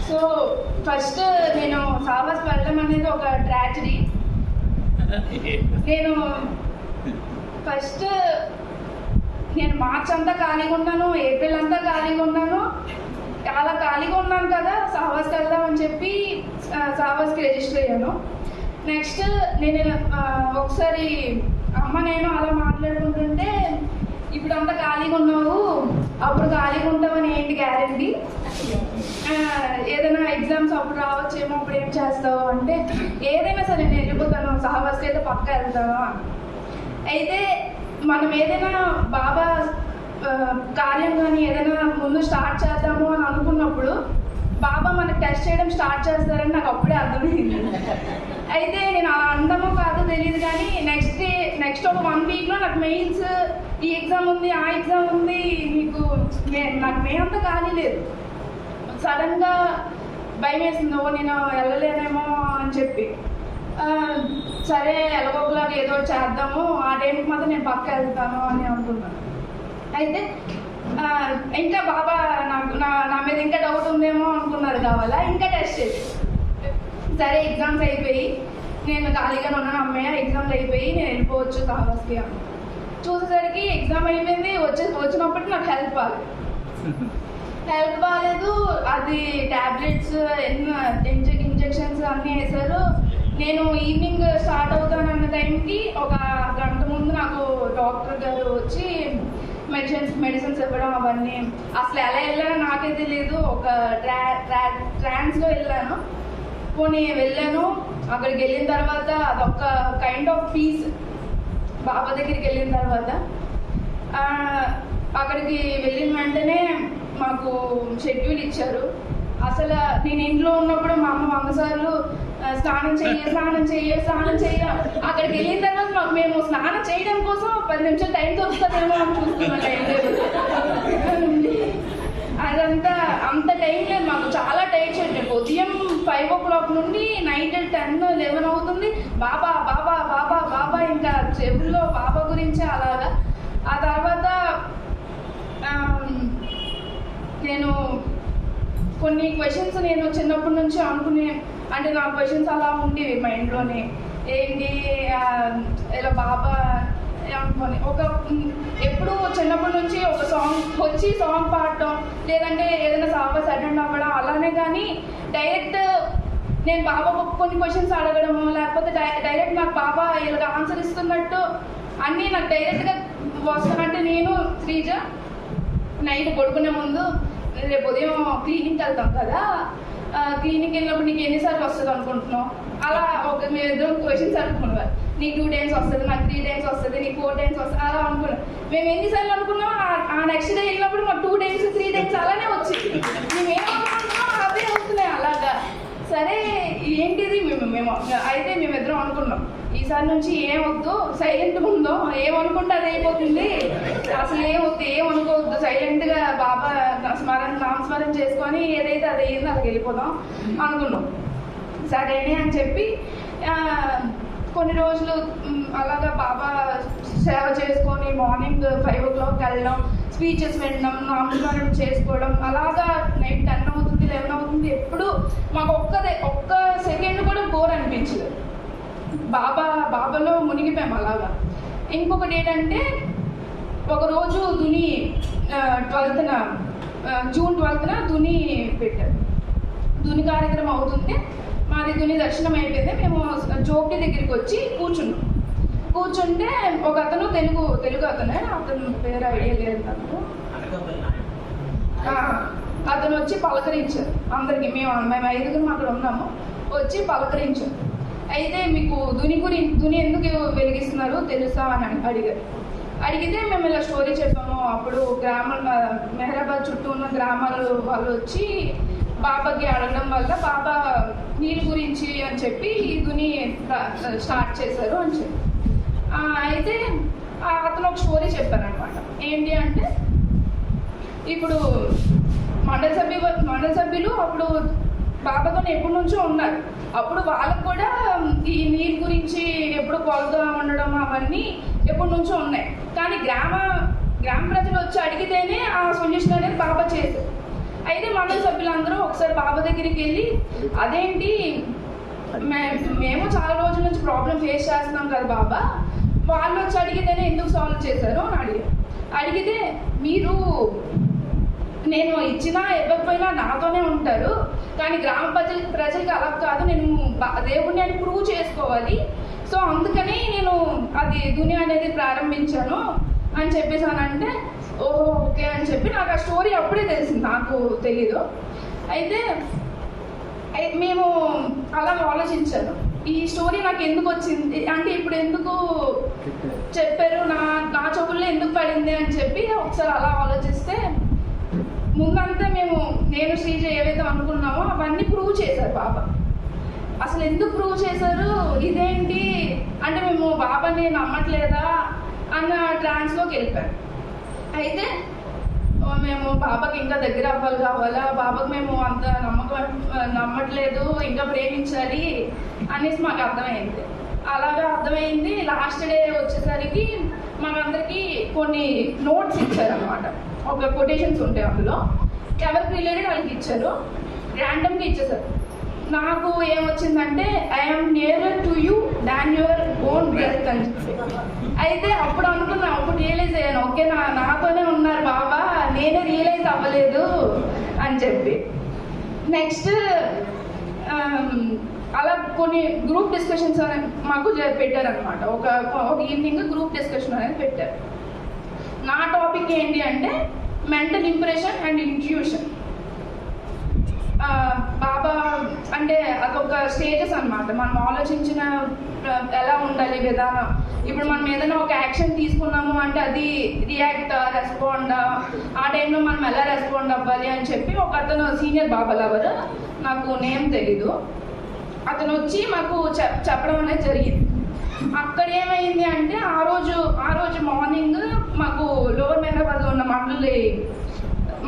సో ఫస్ట్ నేను సావాస్ వెళ్ళడం అనేది ఒక ట్రాజడీ. నేను మార్చ్ అంతా ఖాళీగా ఉన్నాను, ఏప్రిల్ అంతా ఖాళీగా ఉన్నాను. చాలా ఖాళీగా ఉన్నాను కదా, సావాస్కి వెళ్దామని చెప్పి సావాస్కి రిజిస్టర్ అయ్యాను. నెక్స్ట్ నేను ఒకసారి అమ్మ నేను అలా మాట్లాడుకుంటుంటే, ఇప్పుడు అంతా ఖాళీగా ఉన్నావు, అప్పుడు ఖాళీగా ఉంటామని ఏంటి గ్యారంటీ, ఏదైనా ఎగ్జామ్స్ అప్పుడు రావచ్చేమో, అప్పుడు ఏం చేస్తావు అంటే, ఏదైనా సరే నేను వెళ్ళిపోతాను, సహవాస్కి అయితే పక్క వెళ్తాను. అయితే మనం ఏదైనా బాబా కార్యం కానీ ఏదైనా ముందు స్టార్ట్ చేద్దాము అని అనుకున్నప్పుడు బాబా మనకు టెస్ట్ చేయడం స్టార్ట్ చేస్తారని నాకు అప్పుడే అర్థమైంది. అయితే నేను అలా అందామో కాదో తెలియదు, కానీ నెక్స్ట్ ఒక 1 వీక్లో నాకు మెయిన్స్, ఈ ఎగ్జామ్ ఉంది, ఆ ఎగ్జామ్ ఉంది, నాకు మే అంతా ఖాళీ లేదు. సడన్గా భయం వేసింది, నేను వెళ్ళలేనేమో అని చెప్పి. సరే ఎలాగోలాగా ఏదో చేద్దాము, ఆ టైంకి మాత్రం నేను పక్క వెళ్తాను అని అనుకున్నాను. అయితే ఇంకా బాబా నా మీద ఇంకా డౌట్ ఉందేమో అనుకున్నారు కావాలా, ఇంకా టెస్ట్ చేసి సరే ఎగ్జామ్స్ అయిపోయి నేను ఖాళీగా ఉన్నాను, అమ్మయ్య ఎగ్జామ్స్ అయిపోయి నేను వెళ్ళిపోవచ్చు సహవాస్కి అని చూసేసరికి ఎగ్జామ్ అయిపోయింది. వచ్చినప్పటికి నాకు హెల్ప్ బాగాలేదు. అది ట్యాబ్లెట్స్ ఇంజెక్షన్స్ అన్నీ వేశారు. నేను ఈవినింగ్ స్టార్ట్ అవుతానన్న టైంకి ఒక గంట ముందు నాకు డాక్టర్ గారు వచ్చి మెడిసిన్స్ ఇవ్వడం అవన్నీ. అసలు ఎలా వెళ్ళానో నాకే తెలియదు. ఒక ట్రాన్స్లో వెళ్ళాను. పోనీ వెళ్ళాను, అక్కడికి వెళ్ళిన తర్వాత అదొక కైండ్ ఆఫ్ పీస్. బాబా దగ్గరికి వెళ్ళిన తర్వాత అక్కడికి వెళ్ళిన వెంటనే మాకు షెడ్యూల్ ఇచ్చారు. అసలు నేను ఇంట్లో ఉన్నప్పుడు మా అమ్మ 100 సార్లు స్నానం చెయ్య. అక్కడికి వెళ్ళిన తర్వాత మేము స్నానం చేయడం కోసం 10 నిమిషాలు టైం దొరుకుతుందేమో అని చూస్తున్నాం. టైం లేదు, అదంతా అంత టైం లేదు మాకు. చాలా టైట్ షెడ్యూల్. ఉదయం 5 o'clock నుండి నైట్ 10, 11 అవుతుంది. బాబా బాబా బాబా బాబా, ఇంకా చెవుల్లో బాబా గురించి అలాగా. ఆ తర్వాత నేను కొన్ని క్వశ్చన్స్ నేను చిన్నప్పటి నుంచి అనుకునే, అంటే నా క్వశ్చన్స్ అలా ఉండేవి మైండ్లోనే. ఏంటి ఇలా బాబా అనుకొని ఎప్పుడు చిన్నప్పటి నుంచి ఒక సాంగ్ పాడటం, లేదంటే ఏదైనా సహవాస్ అటెండ్ అవ్వడం అలానే. కానీ డైరెక్ట్ నేను బాబా కొన్ని క్వశ్చన్స్ అడగడము, లేకపోతే డైరెక్ట్ నాకు బాబా ఇలాగ ఆన్సర్ ఇస్తున్నట్టు అన్నీ నాకు డైరెక్ట్గా వస్తానంటే. నేను శ్రీజ నైట్ పడుకునే ముందు రేపు ఉదయం క్లినిక్కి వెళ్తాం కదా, క్లినిక్ వెళ్ళినప్పుడు నీకు ఎన్నిసార్లు వస్తుంది అనుకుంటున్నావు, అలా మేము ఇద్దరం క్వశ్చన్స్ అనుకున్నారు. నీకు 2 times వస్తుంది, నాకు 3 times వస్తుంది, నీకు 4 times వస్తుంది, అలా అనుకున్నాం. మేము ఎన్నిసార్లు అనుకున్నాం, ఆ నెక్స్ట్ డే వెళ్ళినప్పుడు మాకు 2 times 3 times అలానే వచ్చింది. మేము ఏమనుకుంటున్నాం అదే అవుతున్నాయి అలాగా. సరే ఏంటిది మేము అయితే మేమిద్దరం అనుకున్నాం, ఈసారి నుంచి ఏమొద్దు, సైలెంట్గా ఉందో, ఏమనుకుంటే అది అయిపోతుంది, అసలు ఏమొద్దు, ఏమనుకోవద్దు, సైలెంట్గా బాబా నామస్మరణ చేసుకొని ఏదైతే అది అయ్యిందో అక్కడికి వెళ్ళిపోదాం అనుకున్నాం. సరేనే అని చెప్పి కొన్ని రోజులు అలాగా బాబా సేవ చేసుకొని మార్నింగ్ 5 o'clock వెళ్ళడం, స్పీచెస్ వినడం, నామస్మరణ చేసుకోవడం, అలాగా నైట్ 10 అవుతుంది, 11 అవుతుంది. ఎప్పుడు మాకు ఒక్క సెకండ్ కూడా బోర్ అనిపించలేదు. బాబాలో మునిగిపోయాం అలాగా. ఇంకొకటి ఏంటంటే, ఒకరోజు దుని 12న జూన్ 12న దుని పెట్టారు. దుని కార్యక్రమం అవుతుంటే మాది దుని దర్శనం అయిపోయింది. మేము జోకి దగ్గరికి వచ్చి కూర్చుంటే ఒక అతను తెలుగు అతనే, అతను పేరు ఐడియా లేదు నాకు. అతను వచ్చి పలకరించారు అందరికి. మేము 5 అక్కడ ఉన్నాము. వచ్చి పలకరించారు. అయితే మీకు దుని ఎందుకు వెలిగిస్తున్నారు తెలుసా అని అడిగితే మేము ఇలా స్టోరీ చెప్పాము. అప్పుడు మెహరాబాద్ చుట్టూ ఉన్న గ్రామాల వాళ్ళు వచ్చి బాబాకి అడగడం వల్ల బాబా నీళ్ళ గురించి అని చెప్పి ఈ దుని స్టార్ట్ చేశారు అని చెప్పి. అయితే అతను ఒక స్టోరీ చెప్పారనమాట. ఏంటి అంటే, ఇప్పుడు మండల సభ్యులు అప్పుడు బాబాతో ఎప్పటి నుంచో ఉన్నారు. అప్పుడు వాళ్ళకు కూడా ఈ నీళ్ళ గురించి ఎప్పుడు కొలత ఉండడం అవన్నీ ఎప్పటి నుంచో ఉన్నాయి. కానీ గ్రామ ప్రజలు వచ్చి అడిగితేనే ఆ సొల్యూషన్ అనేది బాబా చేశారు. అయితే మండల సభ్యులందరూ ఒకసారి బాబా దగ్గరికి వెళ్ళి, అదేంటి మేము చాలా రోజుల నుంచి ప్రాబ్లం ఫేస్ చేస్తున్నాం కదా బాబా, వాళ్ళు వచ్చి అడిగితేనే ఎందుకు సాల్వ్ చేశారు అని అడిగితే, మీరు నేను ఇచ్చినా ఇవ్వకపోయినా నాతోనే ఉంటారు, కానీ గ్రామ ప్రజలకి అలా కాదు, నేను దేవుడిని అని ప్రూవ్ చేసుకోవాలి, సో అందుకని నేను అది దునియా అనేది ప్రారంభించాను అని చెప్పేసానంటే, ఓహో ఓకే అని చెప్పి నాకు ఆ స్టోరీ అప్పుడే తెలిసింది, నాకు తెలీదు. అయితే మేము అలా ఆలోచించాను, ఈ స్టోరీ నాకు ఎందుకు వచ్చింది అంటే, ఇప్పుడు ఎందుకు చెప్పారు, నా చెవుల్లో ఎందుకు పడింది అని చెప్పి ఒకసారి అలా ఆలోచిస్తే, ముందంతా నేను శ్రీజ ఏవైతే అనుకున్నామో అవన్నీ ప్రూవ్ చేశారు బాబా. అసలు ఎందుకు ప్రూవ్ చేశారు, ఇదేంటి అంటే మేము బాబాని నమ్మట్లేదా అన్న ట్రాన్స్లోకి వెళ్ళిపోయాం. అయితే మేము బాబాకి ఇంకా దగ్గర అవ్వాలి కావాలా, బాబాకి మేము అంత నమ్మట్లేదు, ఇంకా ప్రేమించాలి అనేసి మాకు అర్థమైంది. అలాగా అర్థమైంది. లాస్ట్ డే వచ్చేసరికి మనందరికీ కొన్ని నోట్స్ ఇచ్చారనమాట. ఒక కొటేషన్స్ ఉంటాయి అందులో, ఎవరికి రిలేటెడ్ వాళ్ళకి ఇచ్చారు, ర్యాండమ్గా ఇచ్చేసారు. నాకు ఏమొచ్చిందంటే I'm nearer to you than your own breath అని చెప్పి. అయితే అప్పుడు అనుకున్నా, అప్పుడు రియలైజ్ అయ్యాను, ఓకే నాతోనే ఉన్నారు బాబా, నేనే రియలైజ్ అవ్వలేదు అని చెప్పి. నెక్స్ట్ అలా కొన్ని గ్రూప్ డిస్కషన్స్ అనేది మాకు పెట్టారనమాట. ఒక ఈవినింగ్ గ్రూప్ డిస్కషన్ అనేది పెట్టారు. నా టాపిక్ ఏంటి అంటే మెంటల్ ఇంప్రెషన్ అండ్ ఇంట్యూషన్. బాబా అంటే అదొక స్టేజెస్ అనమాట. మనం ఆలోచించిన ఎలా ఉండాలి విధానం. ఇప్పుడు మనం ఏదైనా ఒక యాక్షన్ తీసుకున్నాము అంటే అది రియాక్టా రెస్పాండా, ఆ టైంలో మనం ఎలా రెస్పాండ్ అవ్వాలి అని చెప్పి ఒక అతను సీనియర్ బాబా లవర్, నాకు నేమ్ తెలీదు, అతను వచ్చి మాకు చెప్పడం అనేది జరిగింది. అక్కడ ఏమైంది అంటే ఆ రోజు మార్నింగ్ మాకు లోవర్ మెహరాబాద్లో ఉన్న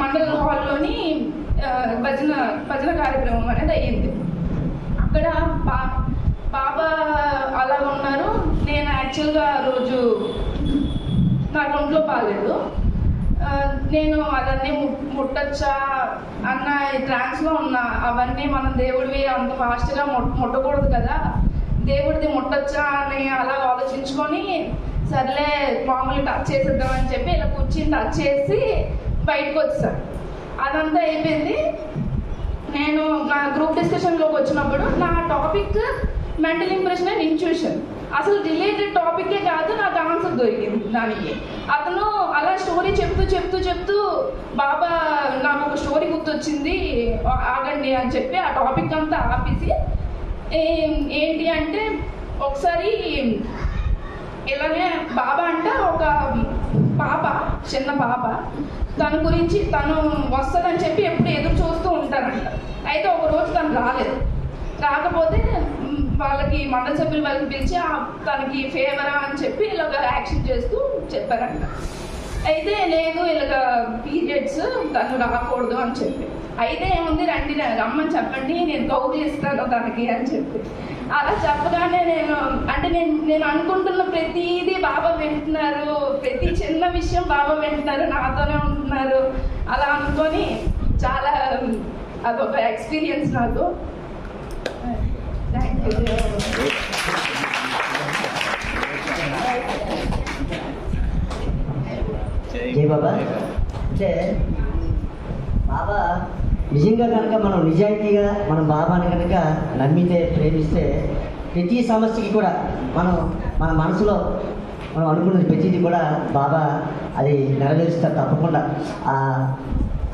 మండల హాల్లోని భజన కార్యక్రమం అనేది అయ్యింది. అక్కడ బాబా అలా ఉన్నారు. నేను యాక్చువల్గా ఆ రోజు నాకు ఒంట్లో బాగాలేదు. నేను అవన్నీ ముట్టచ్చా అన్న ట్రాన్స్లో ఉన్నా. అవన్నీ మనం దేవుడివి అంత ఫాస్ట్గా ముట్టకూడదు కదా, దేవుడిది ముట్టచ్చా అని అలా ఆలోచించుకొని సర్లే మామూలు టచ్ చేసేద్దామని చెప్పి ఇలా కూర్చుని టచ్ చేసి బయటకు వచ్చేసాను. అదంతా అయిపోయింది. నేను నా గ్రూప్ డిస్కషన్లోకి వచ్చినప్పుడు నా topic mental impression and intuition. అసలు రిలేటెడ్ టాపికే కాదు, నాకు ఆన్సర్ దొరికింది దానికి. అతను అలా స్టోరీ చెప్తూ బాబా నాకు ఒక స్టోరీ గుర్తొచ్చింది ఆగండి అని చెప్పి ఆ టాపిక్ అంతా ఆపేసి ఏంటి అంటే ఒకసారి ఇలానే బాబా అంటే ఒక చిన్న పాప తన గురించి తను వస్తుందని చెప్పి ఎప్పుడు ఎదురు చూస్తూ ఉంటారంట. అయితే ఒకరోజు తను రాకపోతే వాళ్ళకి మండల సభ్యులు వాళ్ళకి పిలిచి తనకి ఫేవరా అని చెప్పి ఇలాగ యాక్షన్ చేస్తూ చెప్పారంట. అయితే లేదు ఇలాగ పీరియడ్స్ తను రాకూడదు అని చెప్పి. అయితే ఏముంది రండి రమ్మని చెప్పండి, నేను కౌగులు ఇస్తాను తనకి అని చెప్పి. అలా చెప్పగానే నేను అనుకుంటున్న ప్రతిదీ బాబా వింటున్నారు, ప్రతి చిన్న విషయం బాబా వింటున్నారు, నాతోనే ఉంటున్నారు. అలా అనుకొని చాలా అదొక ఎక్స్పీరియన్స్ నాకు. Thank you. జై బాబా. అంటే బాబా నిజంగా కనుక మనం నిజాయితీగా మనం బాబాని కనుక నమ్మితే ప్రేమిస్తే ప్రతి సమస్యకి కూడా మన మనసులో మనం అనుకున్నది ప్రతిదీ కూడా బాబా అది నెరవేరుస్తారు తప్పకుండా.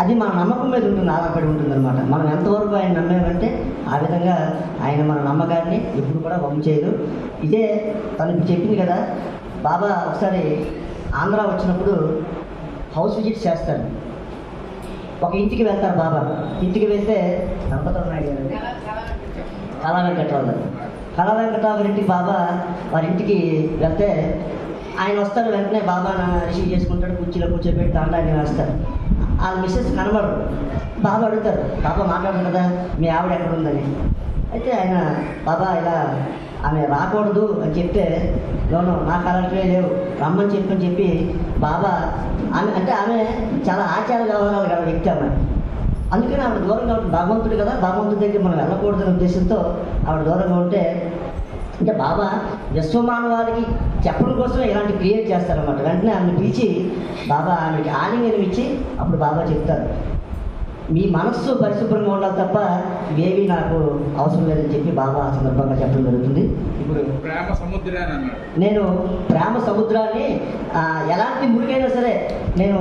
అది మన నమ్మకం మీద ఉంటుంది, ఆధారపడి ఉంటుంది అనమాట. మనం ఎంతవరకు ఆయన నమ్మామంటే ఆ విధంగా ఆయన మన నమ్మకాన్ని ఎప్పుడు కూడా వమ్ము చేయదు. ఇదే తను చెప్పింది కదా, బాబా ఒకసారి ఆంధ్ర వచ్చినప్పుడు హౌస్ విజిట్ చేస్తాడు. ఒక ఇంటికి వెళ్తారు బాబా. ఇంటికి వెళ్తే దంపతులు నాయుడు గారండి, కళా వెంకటరావు గారి ఇంటికి బాబా వారి ఇంటికి వెళ్తే ఆయన వస్తారు. వెంటనే బాబా రిసీవ్ చేసుకుంటాడు, కుర్చీలో కూర్చోబెట్టి తాండాన్ని వేస్తారు. ఆ మిస్సెస్ కనబడరు. బాబా అడుగుతారు, బాబా మాట్లాడదు కదా మీ ఆవిడ ఎక్కడ ఉందని. అయితే ఆయన బాబా ఇలా ఆమె రాకూడదు అని చెప్తే లోను నా కరెక్టే లేవు రమ్మని చెప్పి బాబా ఆమె చాలా ఆచార వ్యవహారాలు కదా వ్యక్తి ఆమె. అందుకని ఆవిడ దూరంగా ఉంటుంది. భగవంతుడు కదా, భగవంతుడి దగ్గర మనం వెళ్ళకూడదనే ఉద్దేశంతో ఆవిడ దూరంగా ఉంటే అంటే బాబా విశ్వమానవాళికి చెప్పడం కోసమే ఇలాంటి క్రియేట్ చేస్తారన్నమాట. వెంటనే ఆమెను పిలిచి బాబా ఆమెకి ఆలింగనం ఇచ్చి అప్పుడు బాబా చెప్తారు, మీ మనస్సు పరిశుభ్రంగా ఉండాలి తప్ప ఇవేవి నాకు అవసరం లేదని చెప్పి బాబా ఆ సందర్భంగా చెప్పడం జరుగుతుంది. ఇప్పుడు నేను ప్రేమ సముద్రాన్ని ఎలాంటి మురికైనా సరే నేను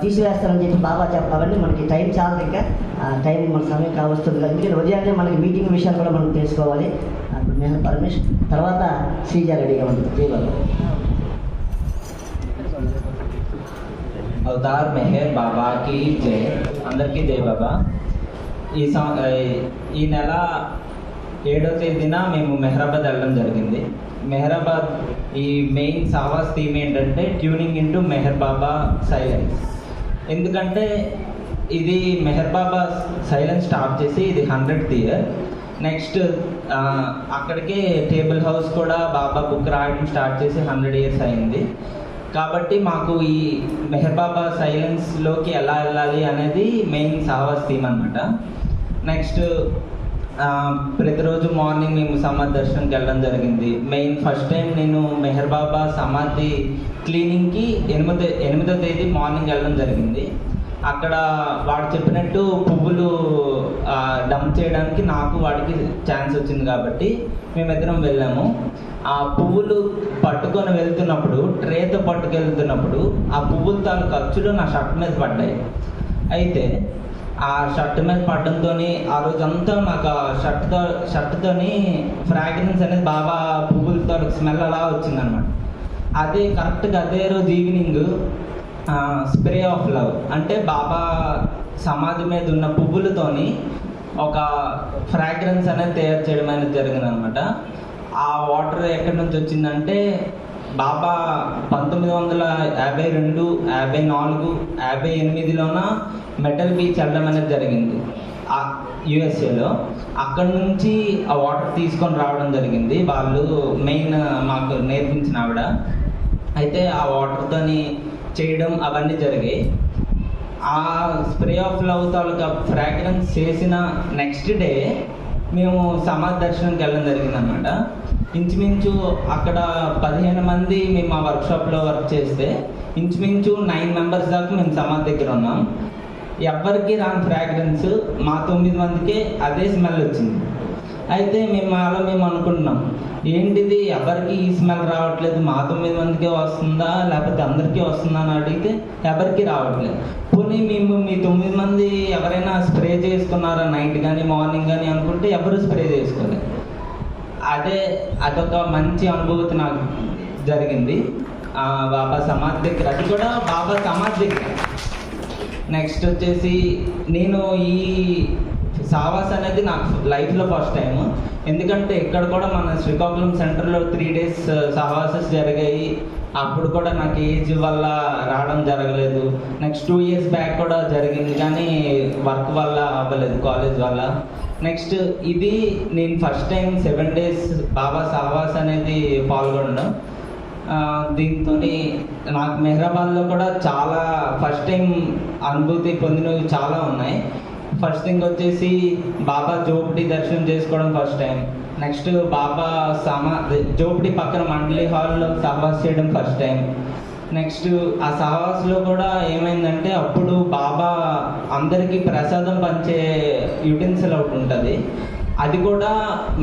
తీసివేస్తానని చెప్పి బాబా అవన్నీ మనకి టైం చాలదు, ఇంకా టైం మన సమయం కావస్తుంది. ఎందుకంటే ఉదయాన్నే మనకి మీటింగ్ విషయాలు కూడా మనం తెలుసుకోవాలి. నేను పరమేష్ తర్వాత శ్రీజ రెడీగా ఉంటుంది. జై బాబా. అవతార్ మెహర్ బాబాకి జై. అందరికీ జై బాబా. ఈ నెల 7వ తేదీన మేము మెహరాబాద్ వెళ్ళడం జరిగింది. మెహరాబాద్ ఈ మెయిన్ సావాస్ థీమ్ ఏంటంటే ట్యూనింగ్ ఇంటూ మెహర్ బాబా సైలెన్స్. ఎందుకంటే ఇది మెహర్ బాబా సైలెన్స్ స్టార్ట్ చేసి ఇది 100th ఇయర్. నెక్స్ట్ అక్కడికే టేబుల్ హౌస్ కూడా బాబా బుక్ రాయడం స్టార్ట్ చేసి 100 years అయింది. కాబట్టి మాకు ఈ మెహర్ బాబా సైలెన్స్లోకి ఎలా వెళ్ళాలి అనేది మెయిన్ సహవాస్ థీమ్ అనమాట. నెక్స్ట్ ప్రతిరోజు మార్నింగ్ మేము సమాధి దర్శనంకి వెళ్ళడం జరిగింది. మెయిన్ ఫస్ట్ టైం నేను మెహర్ బాబా సమాధి క్లీనింగ్కి 8వ తేదీ మార్నింగ్ వెళ్ళడం జరిగింది. అక్కడ వాడు చెప్పినట్టు పువ్వులు డంప్ చేయడానికి నాకు వాడికి ఛాన్స్ వచ్చింది కాబట్టి మేమిద్దరం వెళ్ళాము. ఆ పువ్వులు పట్టుకొని వెళ్తున్నప్పుడు, ట్రేతో పట్టుకెళ్తున్నప్పుడు ఆ పువ్వుల తాలూ ఖర్చులు నా షర్ట్ మీద పడ్డాయి. అయితే ఆ షర్ట్ మీద పడడంతో ఆ రోజంతా నాకు ఆ షర్ట్తోని ఫ్రాగ్రెన్స్ అనేది బాబా పువ్వులతో స్మెల్ అలా వచ్చిందనమాట. అదే కరెక్ట్గా అదే రోజు ఈవినింగ్ స్ప్రే ఆఫ్ లవ్ అంటే బాబా సమాధి మీద ఉన్న పువ్వులతోని ఒక ఫ్రాగ్రెన్స్ అనేది తయారు చేయడం అనేది జరిగింది అనమాట. ఆ వాటర్ ఎక్కడి నుంచి వచ్చిందంటే బాబా 1952, 54, 58లోన మెటల్ బీచ్ వెళ్ళడం అనేది జరిగింది యుఎస్ఏలో. అక్కడి నుంచి ఆ వాటర్ తీసుకొని రావడం జరిగింది. వాళ్ళు మెయిన్ మాకు నేర్పించిన ఆవిడ. అయితే ఆ వాటర్తోని చేయడం అవన్నీ జరిగాయి. ఆ spray of love taluka fragrance చేసిన నెక్స్ట్ డే మేము సమాధి దర్శనంకి వెళ్ళడం జరిగిందనమాట. ఇంచుమించు అక్కడ 15 మంది మేము ఆ వర్క్షాప్లో వర్క్ చేస్తే ఇంచుమించు 9 members దాకా మేము సమాధి దగ్గర ఉన్నాం. ఎవ్వరికి రాని ఫ్రాగ్రెన్స్ మా 9 మందికే అదే స్మెల్ వచ్చింది. అయితే మేము అనుకుంటున్నాం, ఏంటిది ఎవరికి ఈ స్మెల్ రావట్లేదు, మా 9 మందికే వస్తుందా లేకపోతే అందరికీ వస్తుందా అని అడిగితే ఎవరికి రావట్లేదు. పోనీ మేము మీ 9 మంది ఎవరైనా స్ప్రే చేసుకున్నారా నైట్ కానీ మార్నింగ్ కానీ అనుకుంటే ఎవరు స్ప్రే చేసుకోలేదు. అదొక మంచి అనుభూతి నాకు జరిగింది బాబా సమాధి దగ్గర. అది కూడా బాబా సమాధి దగ్గర. నెక్స్ట్ వచ్చేసి నేను ఈ సావాస్ అనేది నాకు లైఫ్లో ఫస్ట్ టైం. ఎందుకంటే ఇక్కడ కూడా మన శ్రీకాకుళం సెంటర్లో 3 days సహవాసెస్ జరిగాయి. అప్పుడు కూడా నాకు ఏజ్ వల్ల రావడం జరగలేదు. నెక్స్ట్ 2 years బ్యాక్ కూడా జరిగింది కానీ వర్క్ వల్ల అవ్వలేదు, కాలేజ్ వల్ల. నెక్స్ట్ ఇది నేను ఫస్ట్ టైం 7 days బాబా సహవాస్ అనేది పాల్గొనడం. దీంతో నాకు మెహరాబాద్లో కూడా చాలా ఫస్ట్ టైం అనుభూతి పొందినవి చాలా ఉన్నాయి. ఫస్ట్ థింగ్ వచ్చేసి బాబా జోపిడి దర్శనం చేసుకోవడం ఫస్ట్ టైం. నెక్స్ట్ బాబా జోపిడి పక్కన మండలి హాల్లో సహవాస్ చేయడం ఫస్ట్ టైం. నెక్స్ట్ ఆ సహవాస్లో కూడా ఏమైందంటే అప్పుడు బాబా అందరికీ ప్రసాదం పంచే యుటెన్సిల్ ఒకటి ఉంటుంది. అది కూడా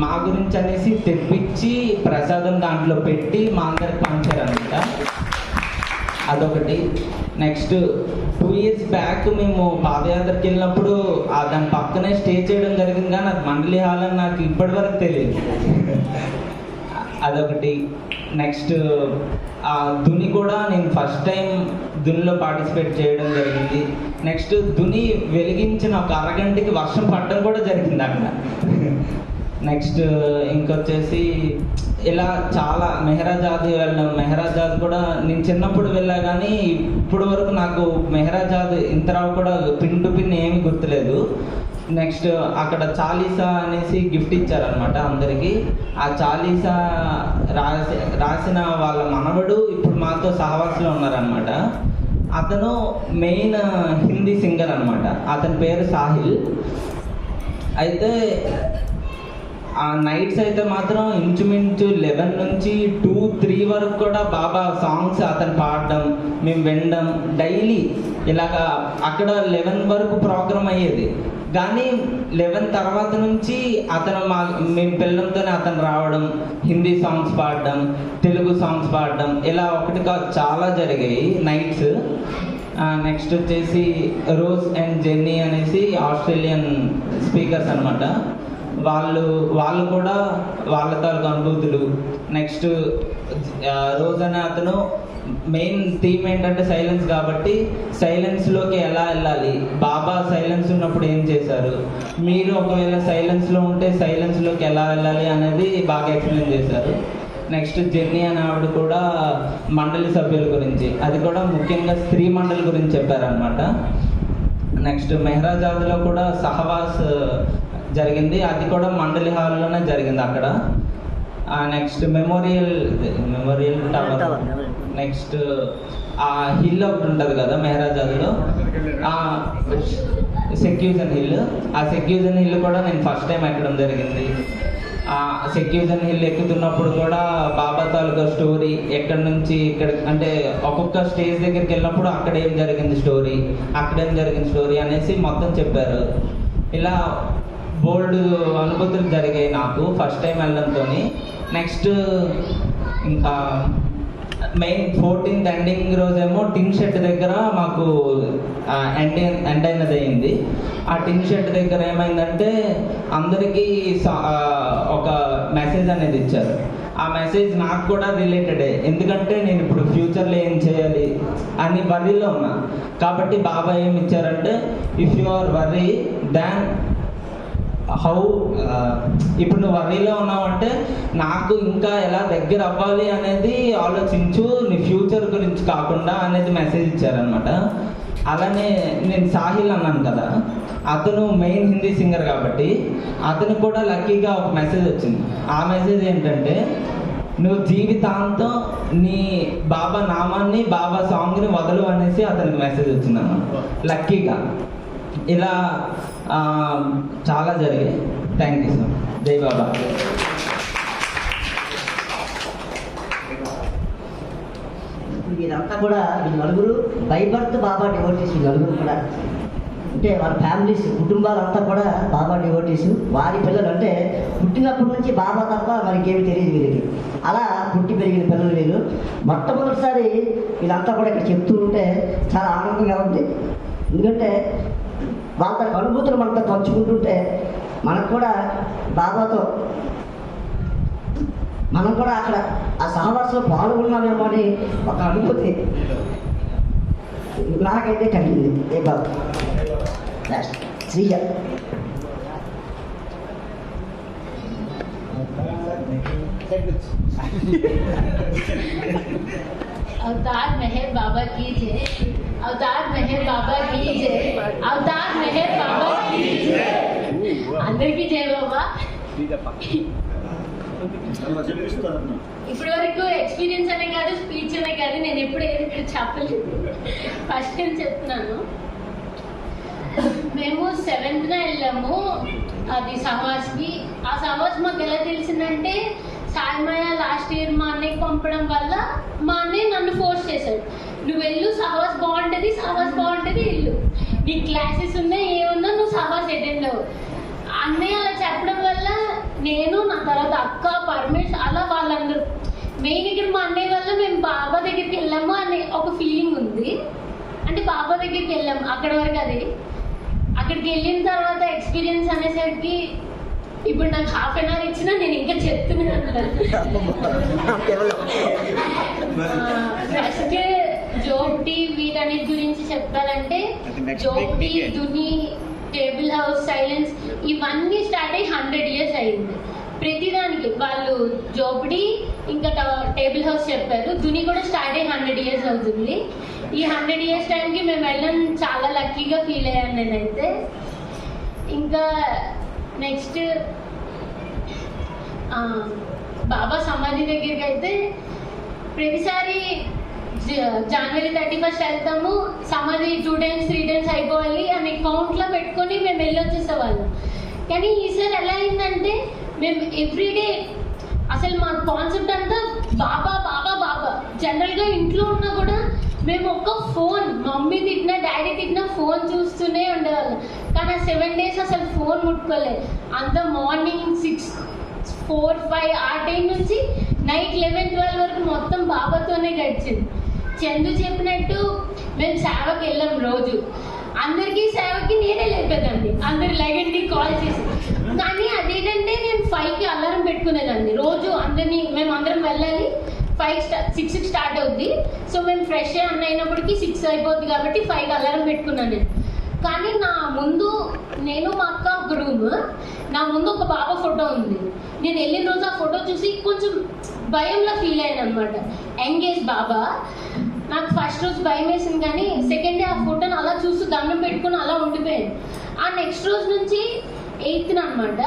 మా గురించి అనేసి తెప్పించి ప్రసాదం దాంట్లో పెట్టి మా అందరికి పంచారనమాట. అదొకటి. నెక్స్ట్ 2 years బ్యాక్ మేము పాదయాత్రకి వెళ్ళినప్పుడు దాని పక్కనే స్టే చేయడం జరిగింది కానీ నాకు మండలి హాల్ అని నాకు ఇప్పటి వరకు తెలియదు. అదొకటి. నెక్స్ట్ దుని కూడా నేను ఫస్ట్ టైం దునిలో పార్టిసిపేట్ చేయడం జరిగింది. నెక్స్ట్ దుని వెలిగించిన ఒక అరగంటకి వర్షం పడడం కూడా జరిగింది అక్కడ. నెక్స్ట్ ఇంకొచ్చేసి ఇలా చాలా మెహరాజాద్ వెళ్ళాం. మెహరాజాద్ కూడా నేను చిన్నప్పుడు వెళ్ళా కానీ ఇప్పుడు వరకు నాకు మెహరాజాద్ ఇంతరావు కూడా పిన్ టు పిన్ ఏమీ గుర్తులేదు. నెక్స్ట్ అక్కడ చాలీసా అనేసి గిఫ్ట్ ఇచ్చారనమాట అందరికీ. ఆ చాలీసా రాసిన వాళ్ళ మనవడు ఇప్పుడు మాతో సహవాసులో ఉన్నారనమాట. అతను మెయిన్ హిందీ సింగర్ అనమాట. అతని పేరు సాహిల్. అయితే ఆ నైట్స్ అయితే మాత్రం ఇంచుమించు 11 నుంచి 2-3 వరకు కూడా బాబా సాంగ్స్ అతను పాడడం, మేము వినడం డైలీ. ఇలాగా అక్కడ 11 వరకు ప్రోగ్రామ్ అయ్యేది కానీ 11 తర్వాత నుంచి మేము పిల్లలతోనే అతను రావడం, హిందీ సాంగ్స్ పాడడం, తెలుగు సాంగ్స్ పాడడం, ఇలా ఒకటి కాదు చాలా జరిగాయి నైట్స్. నెక్స్ట్ వచ్చేసి రోజ్ అండ్ జెన్నీ అనేసి ఆస్ట్రేలియన్ స్పీకర్స్ అనమాట. వాళ్ళు కూడా వాళ్ళ తాలూకు అనుభూతులు. నెక్స్ట్ రోజ్ అనే అతను మెయిన్ థీమ్ ఏంటంటే సైలెన్స్ కాబట్టి సైలెన్స్లోకి ఎలా వెళ్ళాలి, బాబా సైలెన్స్ ఉన్నప్పుడు ఏం చేశారు, మీరు ఒకవేళ సైలెన్స్లో ఉంటే సైలెన్స్లోకి ఎలా వెళ్ళాలి అనేది బాగా ఎక్స్ప్లెయిన్ చేశారు. నెక్స్ట్ జెన్నీ అనే ఆవిడ కూడా మండలి సభ్యుల గురించి, అది కూడా ముఖ్యంగా స్త్రీ మండలి గురించి చెప్పారనమాట. నెక్స్ట్ మెహరాజాద్లో కూడా సహవాస్ జరిగింది. అది కూడా మండలి హాల్లోనే జరిగింది అక్కడ. నెక్స్ట్ మెమోరియల్ టవర్, నెక్స్ట్ ఆ హిల్ ఒకటి ఉంటుంది కదా మెహరాజాద్లో, సెక్యూజన్ హిల్. ఆ సెక్యూజన్ హిల్ కూడా నేను ఫస్ట్ టైం ఎక్కడం జరిగింది. ఆ సెక్యూజన్ హిల్ ఎక్కుతున్నప్పుడు కూడా బాబా తాలూకా స్టోరీ ఎక్కడి నుంచి ఇక్కడ అంటే ఒక్కొక్క స్టేజ్ దగ్గరికి వెళ్ళినప్పుడు అక్కడ ఏం జరిగింది స్టోరీ, అక్కడేం జరిగింది స్టోరీ అనేసి మొత్తం చెప్పారు. ఇలా బోల్డ్ అనుభూతులు జరిగాయి నాకు ఫస్ట్ టైం వెళ్ళడంతో. నెక్స్ట్ ఇంకా మెయిన్ 14th ఎండింగ్ రోజేమో టిన్ షెడ్ దగ్గర మాకు ఎండ్ అయినది అయింది. ఆ టిన్ షెడ్ దగ్గర ఏమైందంటే అందరికీ ఒక మెసేజ్ అనేది ఇచ్చారు. ఆ మెసేజ్ నాకు కూడా రిలేటెడే, ఎందుకంటే నేను ఇప్పుడు ఫ్యూచర్లో ఏం చేయాలి అని వర్రీలో ఉన్నా. కాబట్టి బాబా ఏమి ఇచ్చారంటే, if you are worry than how, ఇప్పుడు నువ్వు వర్రీలో ఉన్నావంటే నాకు ఇంకా ఎలా దగ్గర అవ్వాలి అనేది ఆలోచించు, నీ ఫ్యూచర్ గురించి కాకుండా అనేది మెసేజ్ ఇచ్చారనమాట. అలానే నేను సాహిల్ అన్నాను కదా, అతను మెయిన్ హిందీ సింగర్ కాబట్టి అతనికి కూడా లక్కీగా ఒక మెసేజ్ వచ్చింది. ఆ మెసేజ్ ఏంటంటే, నువ్వు జీవితాంతం నీ బాబా నామాన్ని బాబా సాంగ్ని వదలు అనేసి అతనికి మెసేజ్ వచ్చిందన్నమాట లక్కీగా. ఇలా చాలా జరిగాయి. Thank you sir. జై బాబా. వీళ్ళంతా కూడా వీళ్ళు నలుగురు బై బర్త్ బాబా డివోటీస్. నలుగురు కూడా అంటే వాళ్ళ ఫ్యామిలీస్ కుటుంబాలంతా కూడా బాబా డివోటీస్. వారి పిల్లలు అంటే పుట్టినప్పటి నుంచి బాబా తప్ప మనకేమి తెలియదు వీళ్ళకి. అలా పుట్టి పెరిగిన పిల్లలు వీళ్ళు. మొట్టమొదటిసారి వీళ్ళంతా కూడా ఇక్కడ చెప్తూ ఉంటే చాలా ఆనందంగా ఉంది. ఎందుకంటే వాళ్ళ అనుభూతులు మనతో పంచుకుంటుంటే మనకు కూడా బాబాతో మనం కూడా అక్కడ ఆ సహవాసంలో పాల్గొన్నామేమో అని ఒక అనుభూతి నాకైతే కలిగింది. ఏ బాబు శ్రీయ अवतार मेहर बाबा की जय, अवतार मेहर बाबा की जय, अवतार मेहर बाबा की जय. అందరికీ జై బాబా. ఇప్పటి వరకు ఎక్స్పీరియన్స్ అనే కాదు, స్పీచ్ అనే కాదు, నేను ఎప్పుడు ఏది ఇక్కడ చెప్పలేదు. ఫస్ట్ టైం చెప్తున్నాను. మేము 7th వెళ్ళాము అది సహవాస్కి. ఆ సహవాస్ మాకు ఎలా తెలిసిందంటే, సాయిమయ లాస్ట్ ఇయర్ మా అన్నయ్యకి పంపడం వల్ల మా అన్నయ్య నన్ను ఫోర్స్ చేశాడు, నువ్వు వెళ్ళు, సహవాస్ బాగుంటుంది, సహవాస్ బాగుంటుంది, వెళ్ళు, నీ క్లాసెస్ ఉన్నాయి ఏమున్నా నువ్వు సహవాస్ అటెండ్ అవ్వు. అన్నయ్య అలా చెప్పడం వల్ల నేను, నా తర్వాత అక్క, పరమేష్, అలా వాళ్ళందరూ మెయిన్ ఇక్కడ మా అన్నయ్య వల్ల మేము బాబా దగ్గరికి వెళ్ళాము అనే ఒక ఫీలింగ్ ఉంది. అంటే బాబా దగ్గరికి వెళ్ళాము అక్కడి వరకు. అది అక్కడికి వెళ్ళిన తర్వాత ఎక్స్పీరియన్స్ అనేసరికి ఇప్పుడు నాకు ½ an hour ఇచ్చినా నేను ఇంకా చెప్తున్నాను. ఫస్ట్ జోబ్టీ వీటన్నిటి గురించి చెప్పాలంటే, జోబ్టీ, దుని, టేబుల్ హౌస్, సైలెన్స్ ఇవన్నీ స్టార్ట్ అయ్యి 100 years అయింది. ప్రతిదానికి వాళ్ళు జోబ్డీ ఇంకా టేబుల్ హౌస్ చెప్పారు. దుని కూడా స్టార్ట్ అయ్యి 100 years అవుతుంది. ఈ 100 years టైంకి మేము వెళ్ళడం చాలా లక్కీగా ఫీల్ అయ్యాను నేనైతే. ఇంకా నెక్స్ట్ బాబా సమాధి దగ్గరికి అయితే ప్రతిసారి January 31st వెళ్తాము, సమాధి 2 times 3 times అయిపోవాలి అని కౌంట్లో పెట్టుకొని మేము వెళ్ళొచ్చేసేవాళ్ళం. కానీ ఈసారి ఎలా అయిందంటే, మేము ఎవ్రీడే అసలు మా కాన్సెప్ట్ అంతా బాబా బాబా బాబా. జనరల్గా ఇంట్లో ఉన్నా కూడా మేము ఒక్క ఫోన్, మమ్మీ తిట్టినా డాడీ తిట్టినా ఫోన్ చూస్తూనే ఉండేవాళ్ళం. కానీ ఆ 7 days అసలు ఫోన్ ముట్టుకోలేదు. అంత మార్నింగ్ 6, 4, 5 ఆ టైం నుంచి నైట్ 11, 12 వరకు మొత్తం బాబాతోనే గడిచింది. చందు చెప్పినట్టు మేము సేవకి వెళ్ళాం రోజు. అందరికీ సేవకి నేనే లేపేదాన్ని, అందరు లెగండి కాల్ చేసి. కానీ అదేంటంటే నేను 5కి అలారం పెట్టుకునేదాన్ని రోజు. మేమందరం వెళ్ళాలి, 6కి స్టార్ట్ అవుద్ది. సో మేము ఫ్రెష్ అన్న అయినప్పటికీ 6 అయిపోద్ది కాబట్టి 5కి అలారం పెట్టుకున్నాను నేను. కానీ నా ముందు నేను మా అక్క ఒక రూమ్, నా ముందు ఒక బాబా ఫోటో ఉంది. నేను వెళ్ళిన రోజు ఆ ఫోటో చూసి కొంచెం భయంలో ఫీల్ అయ్యాను అనమాట. ఎంగేజ్ బాబా. నాకు ఫస్ట్ రోజు భయం వేసింది, కానీ సెకండ్ డే ఆ ఫోటోని అలా చూస్తూ దండం పెట్టుకుని అలా ఉండిపోయాను. ఆ నెక్స్ట్ రోజు నుంచి 8th అనమాట.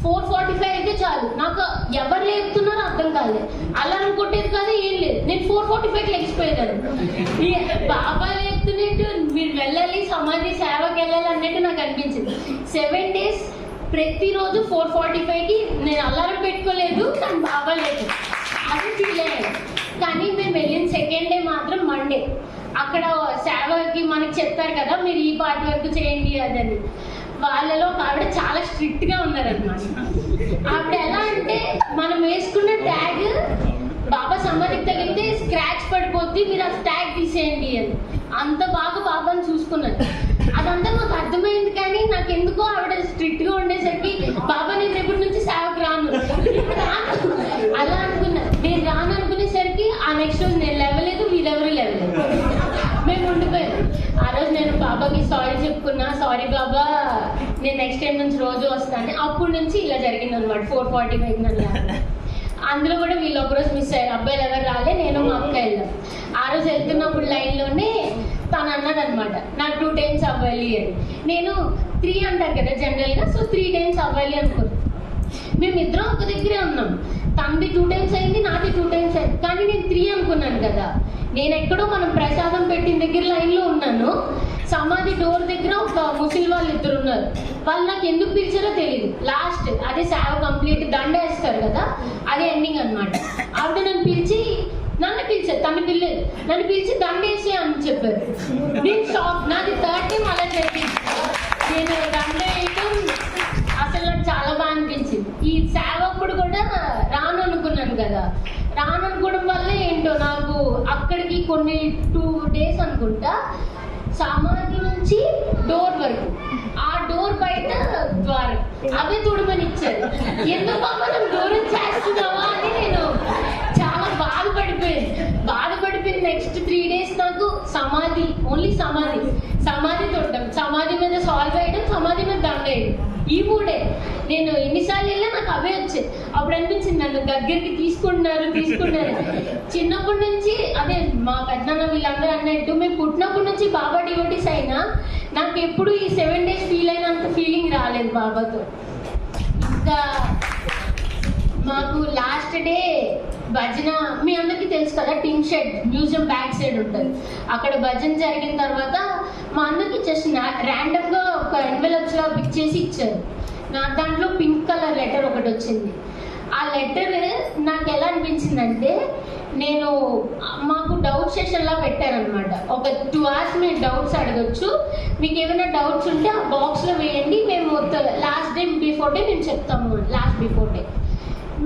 4:45 అయితే చాలు, నాకు ఎవరు లేపుతున్నారో అర్థం కాలేదు, అలారం కొట్టేది కాదు, ఏం లేదు, నేను 4:45కి లెగిసిపోయేదాన్ని. బాబా లేపుతున్నట్టు మీరు వెళ్ళాలి సమాధి సేవకి వెళ్ళాలి అన్నట్టు నాకు అనిపించింది. 7 days ప్రతిరోజు 4:45కి నేను అలారం పెట్టుకోలేదు, కానీ బాబా లేదు, అది ఫీల్ అయ్యాను. కానీ మేము వెళ్ళిన సెకండ్ డే మాత్రం మండే, అక్కడ సేవకి మనకి చెప్తారు కదా మీరు ఈ పార్ట్ వరకు చేయండి అదని. వాళ్ళలో ఒక ఆవిడ చాలా స్ట్రిక్ట్ గా ఉన్నారనమాట. ఆవిడ ఎలా అంటే మనం వేసుకున్న ట్యాగ్ బాబా సమాధికి తగిలితే స్క్రాచ్ పడిపోద్ది, మీరు ఆ ట్యాగ్ తీసేయండి అని. అంత బాగా బాబాని చూసుకున్నాను. అదంతా నాకు అర్థమైంది, కానీ నాకు ఎందుకో ఆవిడ స్ట్రిక్ట్ గా ఉండేసరికి బాబా నేను రేపటి నుంచి సేవకు రాను అలా అనుకున్నా. నేను రాను అనుకునేసరికి ఆ నెక్స్ట్ రోజు నేను లేవలేదు, వీళ్ళెవరూ లేవలేదు, మేము ఉండిపోయాం. ఆ రోజు నేను బాబాకి సారీ చెప్పుకున్నా, సారీ బాబా నేను నెక్స్ట్ టైం నుంచి రోజు వస్తాను. అప్పటి నుంచి ఇలా జరిగింది అనమాట. 4:45 నన్ను అందులో కూడా వీళ్ళు ఒకరోజు మిస్ అయ్యారు, అబ్బాయిలు ఎవరు రాలే, నేను మా అక్క వెళ్ళాం. ఆ రోజు వెళ్తున్నప్పుడు లైన్లోనే తను అన్నది అనమాట నాకు 2 times అవ్వాలి అని. నేను 3 అంటారు కదా జనరల్గా, సో 3 times అవ్వాలి అనుకున్నాను. మేమిద్దరం ఒక దగ్గరే ఉన్నాం, తనది 2 times అయింది, నాది 2 times అయింది, కానీ నేను 3 అనుకున్నాను కదా. నేను ఎక్కడో మనం ప్రసాదం పెట్టిన దగ్గర లైన్లో ఉన్నాను, సమాధి డోర్ దగ్గర ఒక ముసలి వాళ్ళు 2 ఉన్నారు. వాళ్ళు నాకు ఎందుకు పిలిచారో తెలియదు. లాస్ట్ అదే సేవ కంప్లీట్ దండ వేస్తారు కదా, అదే ఎండింగ్ అనమాట. ఆవిడ నన్ను పిలిచారు, తను పిల్లలు నన్ను పిలిచి దండ వేసి అని చెప్పారు. నేను షాక్, నాది 3rd time అలా జరిగింది. నేను దండ వేయటం అసలు నాకు చాలా బాగా అనిపించింది. ఈ సేవ అప్పుడు కూడా రాను అనుకున్నాను కదా, రాను అనుకోవడం వల్ల ఏంటో నాకు అక్కడికి కొన్ని 2 days అనుకుంటా సమాధి నుంచి డోర్ వరకు, ఆ డోర్ బయట ద్వారం అవే తుడమని ఇచ్చారు. ఎందుకు మనం దూరం చేస్తున్నావా అని నేను చాలా బాధపడిపోయింది. నెక్స్ట్ 3 days నాకు సమాధి, ఓన్లీ సమాధి తొట్టం, సమాధి మీద సాల్వ్ వేయడం, సమాధి మీద దండ వేయడం, ఈ 3 నేను ఎన్నిసార్లు వెళ్ళా నాకు అవే వచ్చాయి. అప్పుడు అనిపించింది నన్ను దగ్గరికి తీసుకుంటున్నారు. చిన్నప్పటి నుంచి అదే మా పెద్దనాన్న వీళ్ళందరూ అన్నట్టు మేము పుట్టినప్పటి నుంచి బాబా డివోటీస్ అయినా నాకు ఎప్పుడు ఈ 7 days ఫీల్ అయినంత ఫీలింగ్ రాలేదు బాబాతో. ఇంకా మాకు లాస్ట్ డే భజన మీ అందరికీ తెలుసు కదా, team shed museum back side ఉంటుంది. అక్కడ భజన జరిగిన తర్వాత మా అందరికి జస్ట్ ర్యాండమ్ గా ఒక ఎన్వెలప్స్ లా పిక్ చేసి ఇచ్చారు. నాకు దాంట్లో పింక్ కలర్ లెటర్ ఒకటి వచ్చింది. ఆ లెటర్ నాకు ఎలా అనిపించిందంటే, నేను మాకు డౌట్ సెషన్ లా పెట్టారనమాట. ఒక 2 hours మీరు డౌట్స్ అడగచ్చు, మీకు ఏమైనా డౌట్స్ ఉంటే ఆ బాక్స్ లో వేయండి, మేము లాస్ట్ డే బిఫోర్ డే మేము చెప్తాము. లాస్ట్ బిఫోర్ డే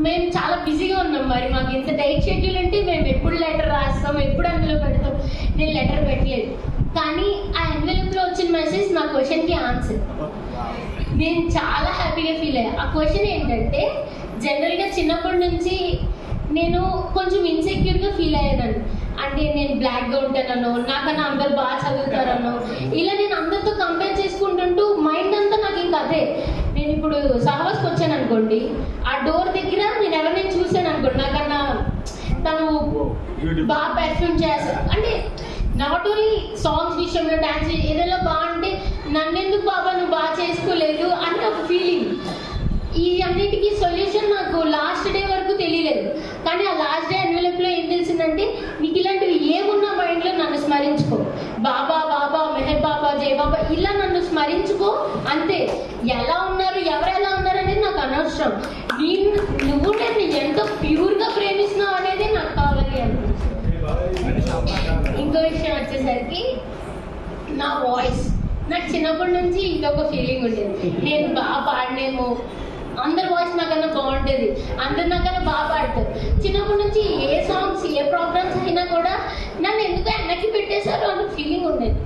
మేము చాలా బిజీగా ఉన్నాం, మరి మాకు ఇంత డైట్ షెడ్యూల్ అంటే మేము ఎప్పుడు లెటర్ రాస్తాం, ఎప్పుడు అందులో పెడతాం. నేను లెటర్ పెట్టలేదు, కానీ ఆ ఎన్వెలప్ లో వచ్చిన మెసేజ్ నా క్వశ్చన్కి ఆన్సర్. నేను చాలా హ్యాపీగా ఫీల్ అయ్యా. ఆ క్వశ్చన్ ఏంటంటే, జనరల్గా చిన్నప్పటి నుంచి నేను కొంచెం ఇన్సెక్యూర్గా ఫీల్ అయ్యేదాన్ని. అంటే నేను బ్లాక్గా ఉంటానో, నాకన్నా అందరు బాగా చదువుతారనో, ఇలా నేను అందరితో కంపేర్ చేసుకుంటుంటూ మైండ్ అంతా నాకు ఇంకా అదే. నేను ఇప్పుడు సహవాస్కి వచ్చాను అనుకోండి, ఆ డోర్ దగ్గర నేను ఎవరినైనా చూశాను అనుకోండి, నాకన్నా తను బాగా పెర్ఫార్మ్ చేస్తాను అంటే, నాట్ ఓన్లీ సాంగ్స్ విషయంలో, డాన్స్ ఏదైనా బాగుంటే నన్నెందుకు బాబా నువ్వు బాగా చేసుకోలేదు అని ఒక ఫీలింగ్. ఈ అన్నిటికీ సొల్యూషన్ నాకు లాస్ట్ డే వరకు తెలియలేదు, కానీ ఆ లాస్ట్ డే ఎన్వెలప్లో ఏం తెలిసిందంటే, నీకు ఇలాంటివి ఏమున్నా మైండ్లో నన్ను స్మరించుకో, బాబా బాబా మెహర్ బాబా జై బాబా ఇలా నన్ను స్మరించుకో అంతే. ఎలా ఉన్నారు ఎవరు ఎలా ఉన్నారు అనేది నాకు అనవసరం, నువ్వు నేను ఎంతో ప్యూర్గా ప్రేమిస్తున్నావు అనేది నాకు కావాలి అనిపించింది. ఇంకో విషయం వచ్చేసరికి నా వాయిస్, నాకు చిన్నప్పటి నుంచి ఇంకొక ఫీలింగ్ ఉండేది, నేను బాగా పాడినేమో, అందరి వాయిస్ నాకన్నా బాగుంటుంది, అందరు నాకన్నా బాగా పాడతారు. చిన్నప్పటి నుంచి ఏ సాంగ్స్ ఏ ప్రోగ్రామ్స్ అయినా కూడా నన్ను ఎందుకు వెనక్కి పెట్టేశారు అన్న ఫీలింగ్ ఉండేది.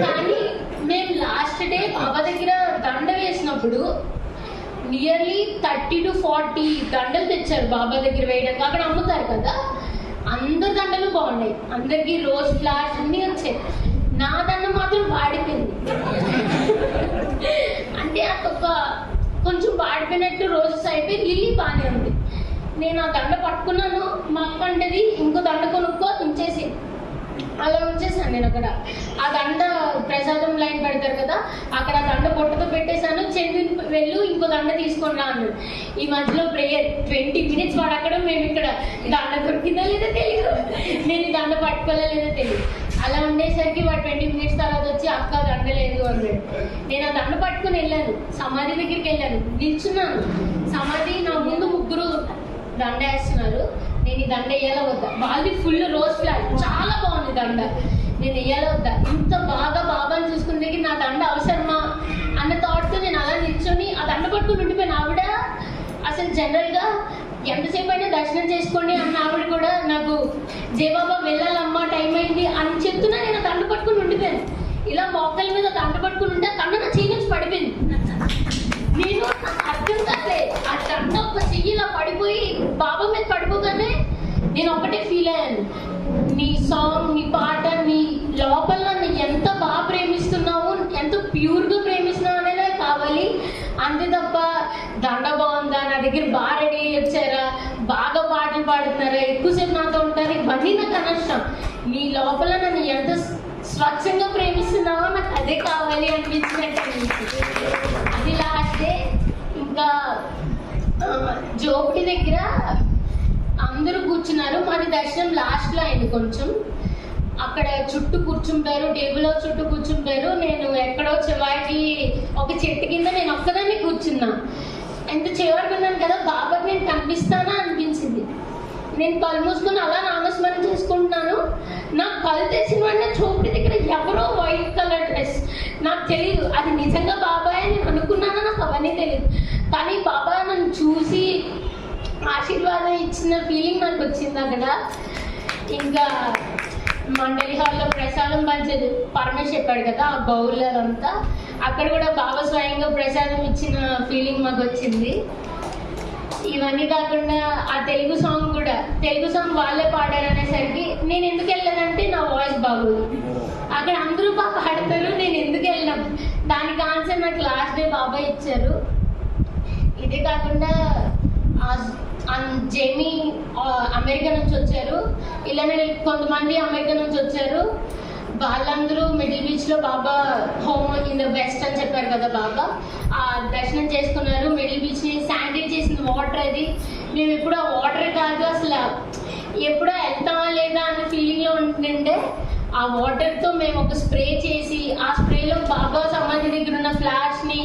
కానీ మేము లాస్ట్ డే బాబా దగ్గర దండ వేసినప్పుడు నియర్లీ 30 to 40 దండలు తెచ్చారు బాబా దగ్గర వేయడానికి. అక్కడ అమ్ముతారు కదా, అందరు దండలు బాగున్నాయి, అందరికి రోజ్ ఫ్లవర్స్ అన్నీ వచ్చాయి. నా దండ మాత్రం పాడిపోయింది. అంటే అదొక కొంచెం పాడిపోయినట్టు రోజెస్ అయిపోయి, లిల్లీ బాగానే ఉంది. నేను ఆ దండ పట్టుకున్నాను, మా అక్క అంటది ఇంకో దండ కొనుక్కో ఉంచేసి. అలా ఉంచేసాను నేను అక్కడ. ఆ దండ ప్రసాదం లైన్ పెడతారు కదా, అక్కడ ఆ దండ పొట్టతో పెట్టేశాను. చెందిన వెళ్ళు ఇంకో దండ తీసుకొని రా అన్నాడు. ఈ మధ్యలో ప్రేయర్ 20 minutes వాడు అక్కడ, మేము ఇక్కడ దండ దొరికిందా లేదా తెలియదు, నేను ఈ దండ పట్టుకోలే లేదా తెలియదు. అలా ఉండేసరికి వాడు 20 minutes తర్వాత వచ్చి అక్క దండ లేదు అన్నాడు. నేను ఆ దండ పట్టుకుని వెళ్ళాను, సమాధి దగ్గరికి వెళ్ళాను, నిల్చున్నాను. సమాధి నా ముందు 3 దండ వేస్తున్నారు. నేను ఈ దండ వేయాలా వద్దా? వాళ్ళది ఫుల్ రోజ్ ఫ్లాగ్, చాలా బాగుంది దండ. నేను వేయాలా వద్దా? ఇంత బాగా బాబాని చూసుకున్న దగ్గర నా దండ అవసరమా అన్న థాట్తో నేను అలా నిల్చొని ఆ దండ పట్టుకుని ఉండిపోయాను. ఆవిడ అసలు జనరల్గా ఎంతసేపు అయినా దర్శనం చేసుకోండి అన్న ఆవిడ కూడా నాకు జయబాబా వెళ్ళాలమ్మా టైం అయింది అని చెప్తున్నా నేను దండ పట్టుకుని ఉండిపోయాను. ఇలా మోకాల మీద దండ పట్టుకుని ఉంటే దండ నా చెయ్యి నుంచి పడిపోయింది. నేను అర్థం కాలే, ఆ దండ ఒక చెయ్యి ఇలా పడిపోయి బాబా మీద పడిపోగానే నేను ఒకటే ఫీల్ అయ్యాను, నీ సాంగ్, నీ పాట, నీ లోపల నన్ను ఎంత బాగా ప్రేమిస్తున్నావు, ఎంత ప్యూర్గా ప్రేమిస్తున్నావు అనేదే కావాలి. అంతే తప్ప దండ బాగుందా, నా దగ్గర బాగా రెడీ అయ్యి వచ్చారా, బాగా పాటలు పాడుతున్నారా, ఎక్కువసేపు నాతో ఉంటారు, ఇవన్నీ నాకు అనవసరం. నీ లోపల నన్ను ఎంత స్వచ్ఛంగా ప్రేమిస్తున్నావో నాకు అదే కావాలి అనిపించినట్టు. అది లాస్ట్ డే. ఇంకా జోపిడి దగ్గర అందరూ కూర్చున్నారు. మాది దర్శనం లాస్ట్లో అయింది కొంచెం. అక్కడ చుట్టూ కూర్చుంటారు, టేబుల్ చుట్టూ కూర్చుంటారు. నేను ఎక్కడో చివరికి ఒక చెట్టు కింద నేను ఒక్కదాన్ని కూర్చున్నా. ఎంత చివరికి ఉన్నాను కదా, బాబాకి నేను కనిపిస్తానా అనిపించింది. నేను కళ్ళు మూసుకొని అలా నామస్మరణ చేసుకుంటున్నాను. నాకు కళ్ళు తెచ్చిన వెంటనే చూపుడి దగ్గర ఎవరో వైట్ కలర్ డ్రెస్, నాకు తెలియదు అది నిజంగా బాబాయ్ అని నేను అనుకున్నానో నాకు అవన్నీ తెలియదు. కానీ బాబా నన్ను చూసి ఆశీర్వాదం ఇచ్చిన ఫీలింగ్ నాకు వచ్చింది అక్కడ. ఇంకా మండలి హాల్లో ప్రసాదం పంచేది పరమేశ్ చెప్పాడు కదా, ఆ బౌల్ అదంతా అక్కడ కూడా బాబా స్వయంగా ప్రసాదం ఇచ్చిన ఫీలింగ్ మాకు వచ్చింది. ఇవన్నీ కాకుండా ఆ తెలుగు సాంగ్ వాళ్ళే పాడారు అనేసరికి నేను ఎందుకు వెళ్ళానంటే నా వాయిస్ బాగోదు, అక్కడ అందరూ బాగా పాడతారు, నేను ఎందుకు వెళ్ళాం, దానికి ఆన్సర్ నాకు లాస్ట్ డే బాబా ఇచ్చారు. ఇదే కాకుండా జేమీ అమెరికా నుంచి వచ్చారు, ఇలానే కొంతమంది అమెరికా నుంచి వచ్చారు. వాళ్ళందరూ మిడిల్ బీచ్లో బాబా హోమ్ ఇన్ ద బెస్ట్ అని చెప్పారు కదా, బాబా ఆ దర్శనం చేసుకున్నారు. మిడిల్ బీచ్ని శానిటైజ్ చేసిన వాటర్ అది. మేము ఎప్పుడు ఆ వాటర్ కాదు అసలు ఎప్పుడో వెళ్తామా లేదా అన్న ఫీలింగ్లో ఉంటుండే. ఆ వాటర్తో మేము ఒక స్ప్రే చేసి ఆ స్ప్రేలో బాబా సమాధి దగ్గర ఉన్న ఫ్లాష్ని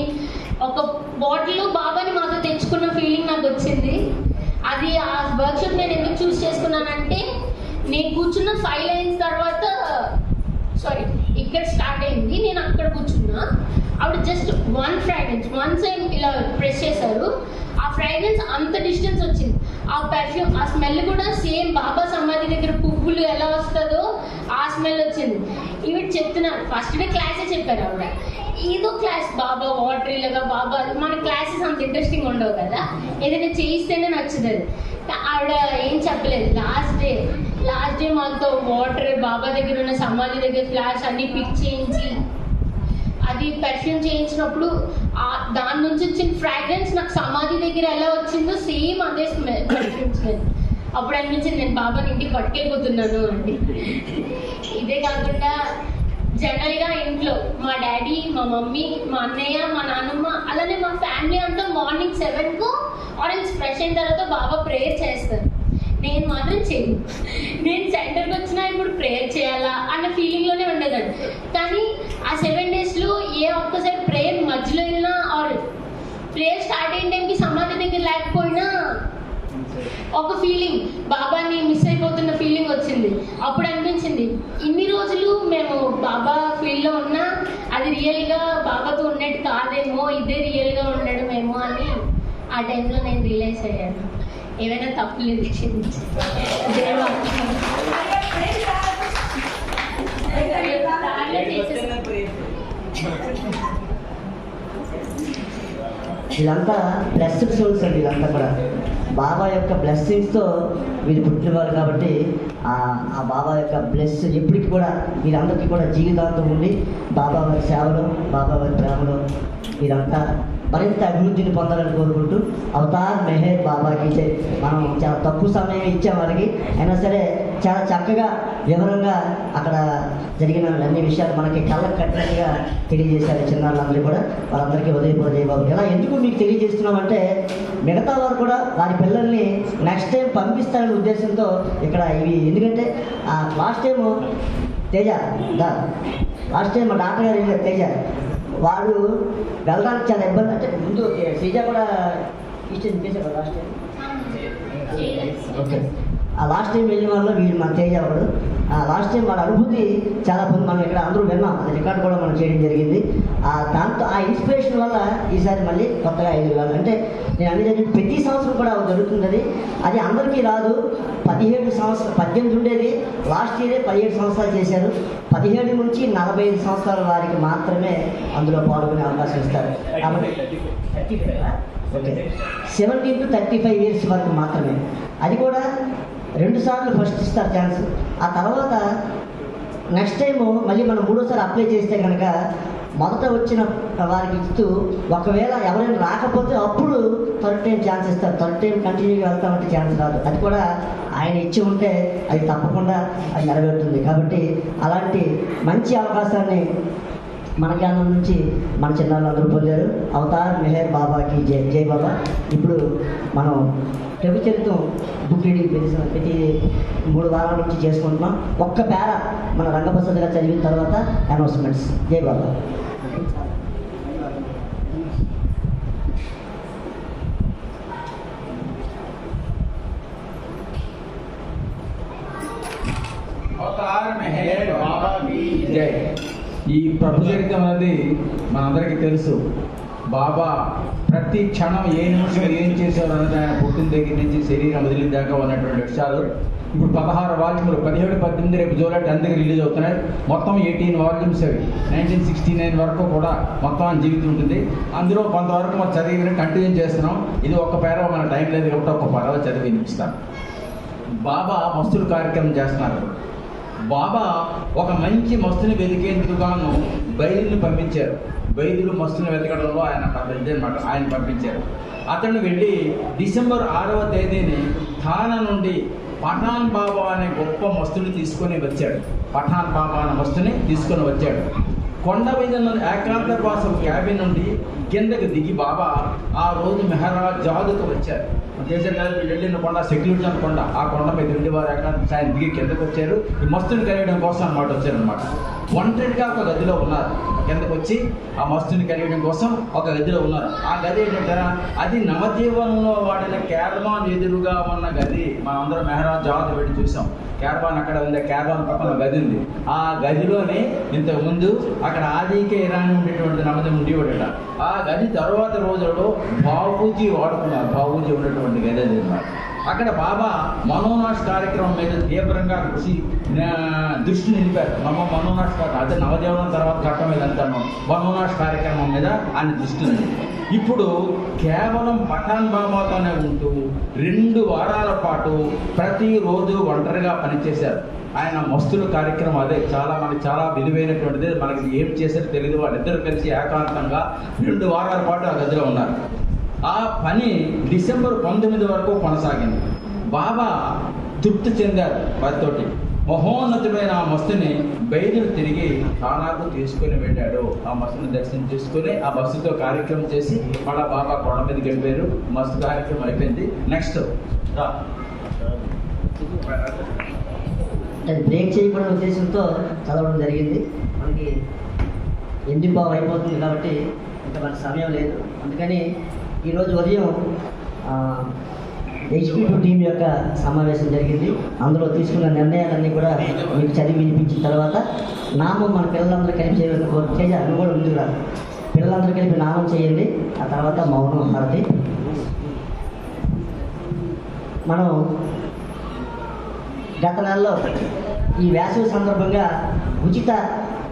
ఒక బాటిల్లో బాబాని మాతో తెచ్చుకున్న ఫీలింగ్ నాకు వచ్చింది. అది ఆ వర్క్షాప్ నేను ఎందుకు చూస్ చేసుకున్నానంటే, నేను కూర్చున్న 5 lines తర్వాత ఇక్కడ స్టార్ట్ అయింది, నేను అక్కడ కూర్చున్నా. ఆవిడ జస్ట్ 1 fragrance 1 time ఇలా ప్రెస్ చేశారు. ఆ ఫ్రాగ్రెన్స్ అంత డిస్టెన్స్ వచ్చింది. ఆ పెర్ఫ్యూమ్, ఆ స్మెల్ కూడా సేమ్ బాబా సమాధి దగ్గర పువ్వులు ఎలా వస్తుందో ఆ స్మెల్ వచ్చింది. ఈవిడ చెప్తున్నారు, ఫస్ట్ డే క్లాసే చెప్పారు ఆవిడ, ఏదో క్లాస్ బాబా వాటర్ ఇలాగా బాబా, మన క్లాసెస్ అంత ఇంట్రెస్టింగ్ ఉండవు కదా, ఏదైనా చేయిస్తేనే నచ్చుతుంది. ఆవిడ ఏం చెప్పలేదు. లాస్ట్ డే మాతో వాటర్, బాబా దగ్గర ఉన్న సమాధి దగ్గర ఫ్లాష్ అన్ని పిక్ చేయించి అది పెర్ఫ్యూమ్ చేయించినప్పుడు దాని నుంచి వచ్చిన ఫ్రాగ్రెన్స్ నాకు సమాధి దగ్గర ఎలా వచ్చిందో సేమ్ అదే స్మెల్, పెర్ఫ్యూమ్ స్మెల్. అప్పుడు అనిపించింది నేను బాబాని ఇంటికి పట్టుకెళ్ళిపోతున్నాను అండి. ఇదే కాకుండా జనరల్గా ఇంట్లో మా డాడీ, మా మమ్మీ, మా అన్నయ్య, మా నాన్నమ్మ, అలానే మా ఫ్యామిలీ అంతా మార్నింగ్ 7కు ఆరెంజ్ ఫ్రెష్ అయిన తర్వాత బాబా ప్రేయర్ చేస్తారు. నేను మాత్రం చేయను. నేను సెంటర్కి వచ్చినా ఇప్పుడు ప్రేయర్ చేయాలా అన్న ఫీలింగ్లోనే ఉండేదండి. కానీ ఆ 7 daysలో ఏ ఒక్కసారి ప్రేయర్ మధ్యలో వెళ్ళినా ఆర్ ప్రేయర్ స్టార్ట్ అయిన టైంకి సమాధి దగ్గర లేకపోయినా ఒక ఫీలింగ్, బాబాని మిస్ అయిపోతున్న ఫీలింగ్ వచ్చింది. అప్పుడు అనిపించింది ఇన్ని రోజులు మేము బాబా ఫీల్డ్లో ఉన్నా అది రియల్గా బాబాతో ఉన్నట్టు కాదేమో, ఇదే రియల్గా ఉండడమేమో అని ఆ టైంలో నేను రియలైజ్ అయ్యాను. ఏమైనా తప్పులేదు క్షమించి. వీళ్ళంతా బ్లెస్డ్ సోల్స్ అండి. వీళ్ళంతా కూడా బాబా యొక్క బ్లెస్సింగ్స్తో వీళ్ళు పుట్టినవారు కాబట్టి ఆ బాబా యొక్క బ్లెస్ ఎప్పటికీ కూడా వీరందరికీ కూడా జీవితాంతం ఉండి బాబా వారి సేవలో, బాబా వారి ప్రేమలో వీరంతా మరింత అభివృద్ధిని పొందాలని కోరుకుంటూ అవతార్ మెహర్ బాబాకి మనం చాలా తక్కువ సమయం ఇచ్చాం వారికి, అయినా సరే చాలా చక్కగా వివరంగా అక్కడ జరిగిన అన్ని విషయాలు మనకి కళ్ళకు కట్టినట్టుగా తెలియజేశారు చిన్నారులందరూ కూడా. వాళ్ళందరికీ ఉదయపూర్వ జయబాబు. ఇలా ఎందుకు మీకు తెలియజేస్తున్నామంటే మిగతా వారు కూడా వారి పిల్లల్ని నెక్స్ట్ టైం పంపిస్తారనే ఉద్దేశంతో ఇక్కడ ఇవి, ఎందుకంటే last time Teja last time మా డాక్టర్ గారు వెళ్ళారు తేజ, వాడు వెళ్ళడానికి చాలా ఇబ్బంది. అంటే ముందు తేజ కూడా ఇష్టం చేశారు లాస్ట్ టైం. ఓకే, ఆ లాస్ట్ టైం వెళ్ళిన వాళ్ళు వీళ్ళు మన తేజ వాడు. లాస్ట్ టైం వాళ్ళ అనుభూతి చాలా మనం ఇక్కడ అందరూ విన్నాం, అది రికార్డు కూడా మనం చేయడం జరిగింది. దాంతో ఆ ఇన్స్పిరేషన్ వల్ల ఈసారి మళ్ళీ కొత్తగా 5 వేలు అంటే నేను అన్ని జరిగింది ప్రతి సంవత్సరం కూడా జరుగుతుంది. అది అందరికీ రాదు. 17 సంవత్సరాలు 18 ఉండేది, లాస్ట్ ఇయరే 17 సంవత్సరాలు చేశారు. 17 నుంచి 45 సంవత్సరాల వారికి మాత్రమే అందులో పాల్గొనే అవకాశం ఇస్తారు. కాబట్టి 35 ఓకే 17 to 35 ఇయర్స్ వరకు మాత్రమే. అది కూడా 2 సార్లు ఫస్ట్ ఇస్తారు ఛాన్స్. ఆ తర్వాత నెక్స్ట్ టైము మళ్ళీ మనం 3వసారి అప్లై చేస్తే కనుక మొదట వచ్చిన వారికి ఇస్తూ ఒకవేళ ఎవరైనా రాకపోతే అప్పుడు థర్డ్ టైం ఛాన్స్ ఇస్తారు. థర్డ్ టైం కంటిన్యూగా వెళ్తామంటే ఛాన్స్ రాదు. అది కూడా ఆయన ఇచ్చి ఉంటే అది తప్పకుండా అది నెరవేరుతుంది. కాబట్టి అలాంటి మంచి అవకాశాన్ని మన జ్ఞానం నుంచి మన చిన్నారులందరూ పొందారు. అవతార్ మెహర్ బాబాకి జై బాబా. ఇప్పుడు మనం ప్రభు చరిత్రం బుక్ రీడింగ్ ప్రతి 3 వారాల నుంచి చేసుకుంటున్నాం. ఒక్క పేర మన రంగప్రసాద్ గారు చదివిన తర్వాత అనౌన్స్మెంట్స్. జై బాబా. ఈ ప్రభు చరిత్రం అనేది మనందరికీ తెలుసు. బాబా ప్రతి క్షణం ఏ నిమిషం ఏం చేశారు అనేది ఆయన పుట్టిన దగ్గర నుంచి శరీరం వదిలిన దాకా ఉన్నటువంటి విషయాలు. ఇప్పుడు 16 వాల్యూములు 17, 18 రేపు జూలై 10కి రిలీజ్ అవుతున్నాయి. మొత్తం 18 వాల్యూమ్స్ అవి 1969 వరకు కూడా మొత్తం ఆయన జీవితం ఉంటుంది. అందులో కొంతవరకు మనం చదివి కంటిన్యూ చేస్తున్నాం. ఇది ఒక్క పేర మన టైం లేదు కాబట్టి ఒక్క పరవ చదివి వినిపిస్తాం. బాబా మస్తులు కార్యక్రమం చేస్తున్నారు. బాబా ఒక మంచి మస్తుని వెతికేందుకు గాను బైదుల్ని పంపించారు. బైదులు మస్తుని వెతకడంలో ఆయన అనమాట ఆయన పంపించారు. అతను వెళ్ళి డిసెంబర్ 6వ తేదీని థానా నుండి పఠాన్ బాబా అనే గొప్ప మస్తుని తీసుకొని వచ్చాడు. పఠాన్ బాబా అనే మస్తుని తీసుకొని వచ్చాడు. కొండ మీద ఏకాంతవాసం క్యాబిన్ నుండి కిందకి దిగి బాబా ఆ రోజు మెహరాజ్ జాదుకు వచ్చారు. దేశం కాదు వీళ్ళు వెళ్ళిన కొండ సెక్యూరిటీ అనుకుండా ఆ కొండ మీద ఉండి వారు ఏకాంత ఆయన దిగి కిందకు వచ్చారు. ఈ మస్తుని కలియడం కోసం అనమాట వచ్చారనమాట. ఒంటరిగా ఒక గదిలో ఉన్నారు. కిందకు వచ్చి ఆ మస్తుని కలియడం కోసం ఒక గదిలో ఉన్నారు. ఆ గది ఏంటంటే అది నవజీవనంలో వాడిన క్యారవాన్ ఎదురుగా ఉన్న గది. మనం అందరం మెహరాజ్ జాదు పెట్టి చూసాం. క్యారవాన్ అక్కడ ఉంది, క్యారవాన్ పక్కన గది ఉంది. ఆ గదిలోనే ఇంతకు ముందు అక్కడ ఆదికే ఇరాన్ ఉండేటువంటి నమ్మదం ఉండేవాడట. ఆ గది తర్వాత రోజుల్లో బాబూజీ వాడుకున్నారు. బాబూజీ ఉన్నటువంటి గది అది అన్నమాట. అక్కడ బాబా మనోనాష్ కార్యక్రమం మీద తీవ్రంగా దృష్టి నిలిపారు. మనోనాష్ అదే నవజీవనం తర్వాత ఘట్టం మీద అంటాను. మనోనాష్ కార్యక్రమం మీద ఆయన దృష్టి నిలిపారు. ఇప్పుడు కేవలం పఠాన్ బాబాతోనే ఉంటూ 2 వారాల పాటు ప్రతిరోజు ఒంటరిగా పనిచేశారు. ఆయన మస్తుల కార్యక్రమం అదే మనకి చాలా విలువైనటువంటిది. మనకి ఏం చేశారో తెలియదు. వాళ్ళిద్దరూ కలిసి ఏకాంతంగా 2 వారాల పాటు ఆ గదిలో ఉన్నారు. ఆ పని డిసెంబర్ 19 వరకు కొనసాగింది. బాబా తృప్తి చెందారు వారితోటి. మహోన్నతమైన ఆ మస్తుని బైదులు తిరిగి థానాకు తీసుకుని వెళ్ళాడు. ఆ మస్తుని దర్శనం చేసుకుని ఆ బస్సుతో కార్యక్రమం చేసి మళ్ళా బాబా కొండ మీదకి వెళ్ళిపోయారు. మస్తు కార్యక్రమం అయిపోయింది. నెక్స్ట్ బ్రేక్ చేయకూడని ఉద్దేశంతో చదవడం జరిగింది. మనకి 8:15 అయిపోతుంది కాబట్టి ఇంకా మనకు సమయం లేదు. అందుకని ఈరోజు ఉదయం HP2 టీం యొక్క సమావేశం జరిగింది. అందులో తీసుకున్న నిర్ణయాలన్నీ కూడా మీకు చదివి వినిపించిన తర్వాత నామం మన పిల్లలందరూ కలిపి చేయాలని తేజ నువ్వు కూడా ముందుకు రా. పిల్లలందరూ కలిపి నామం చేయండి. ఆ తర్వాత మౌనం హారతి. మనం గత నెలలో ఈ వేసవి సందర్భంగా ఉచిత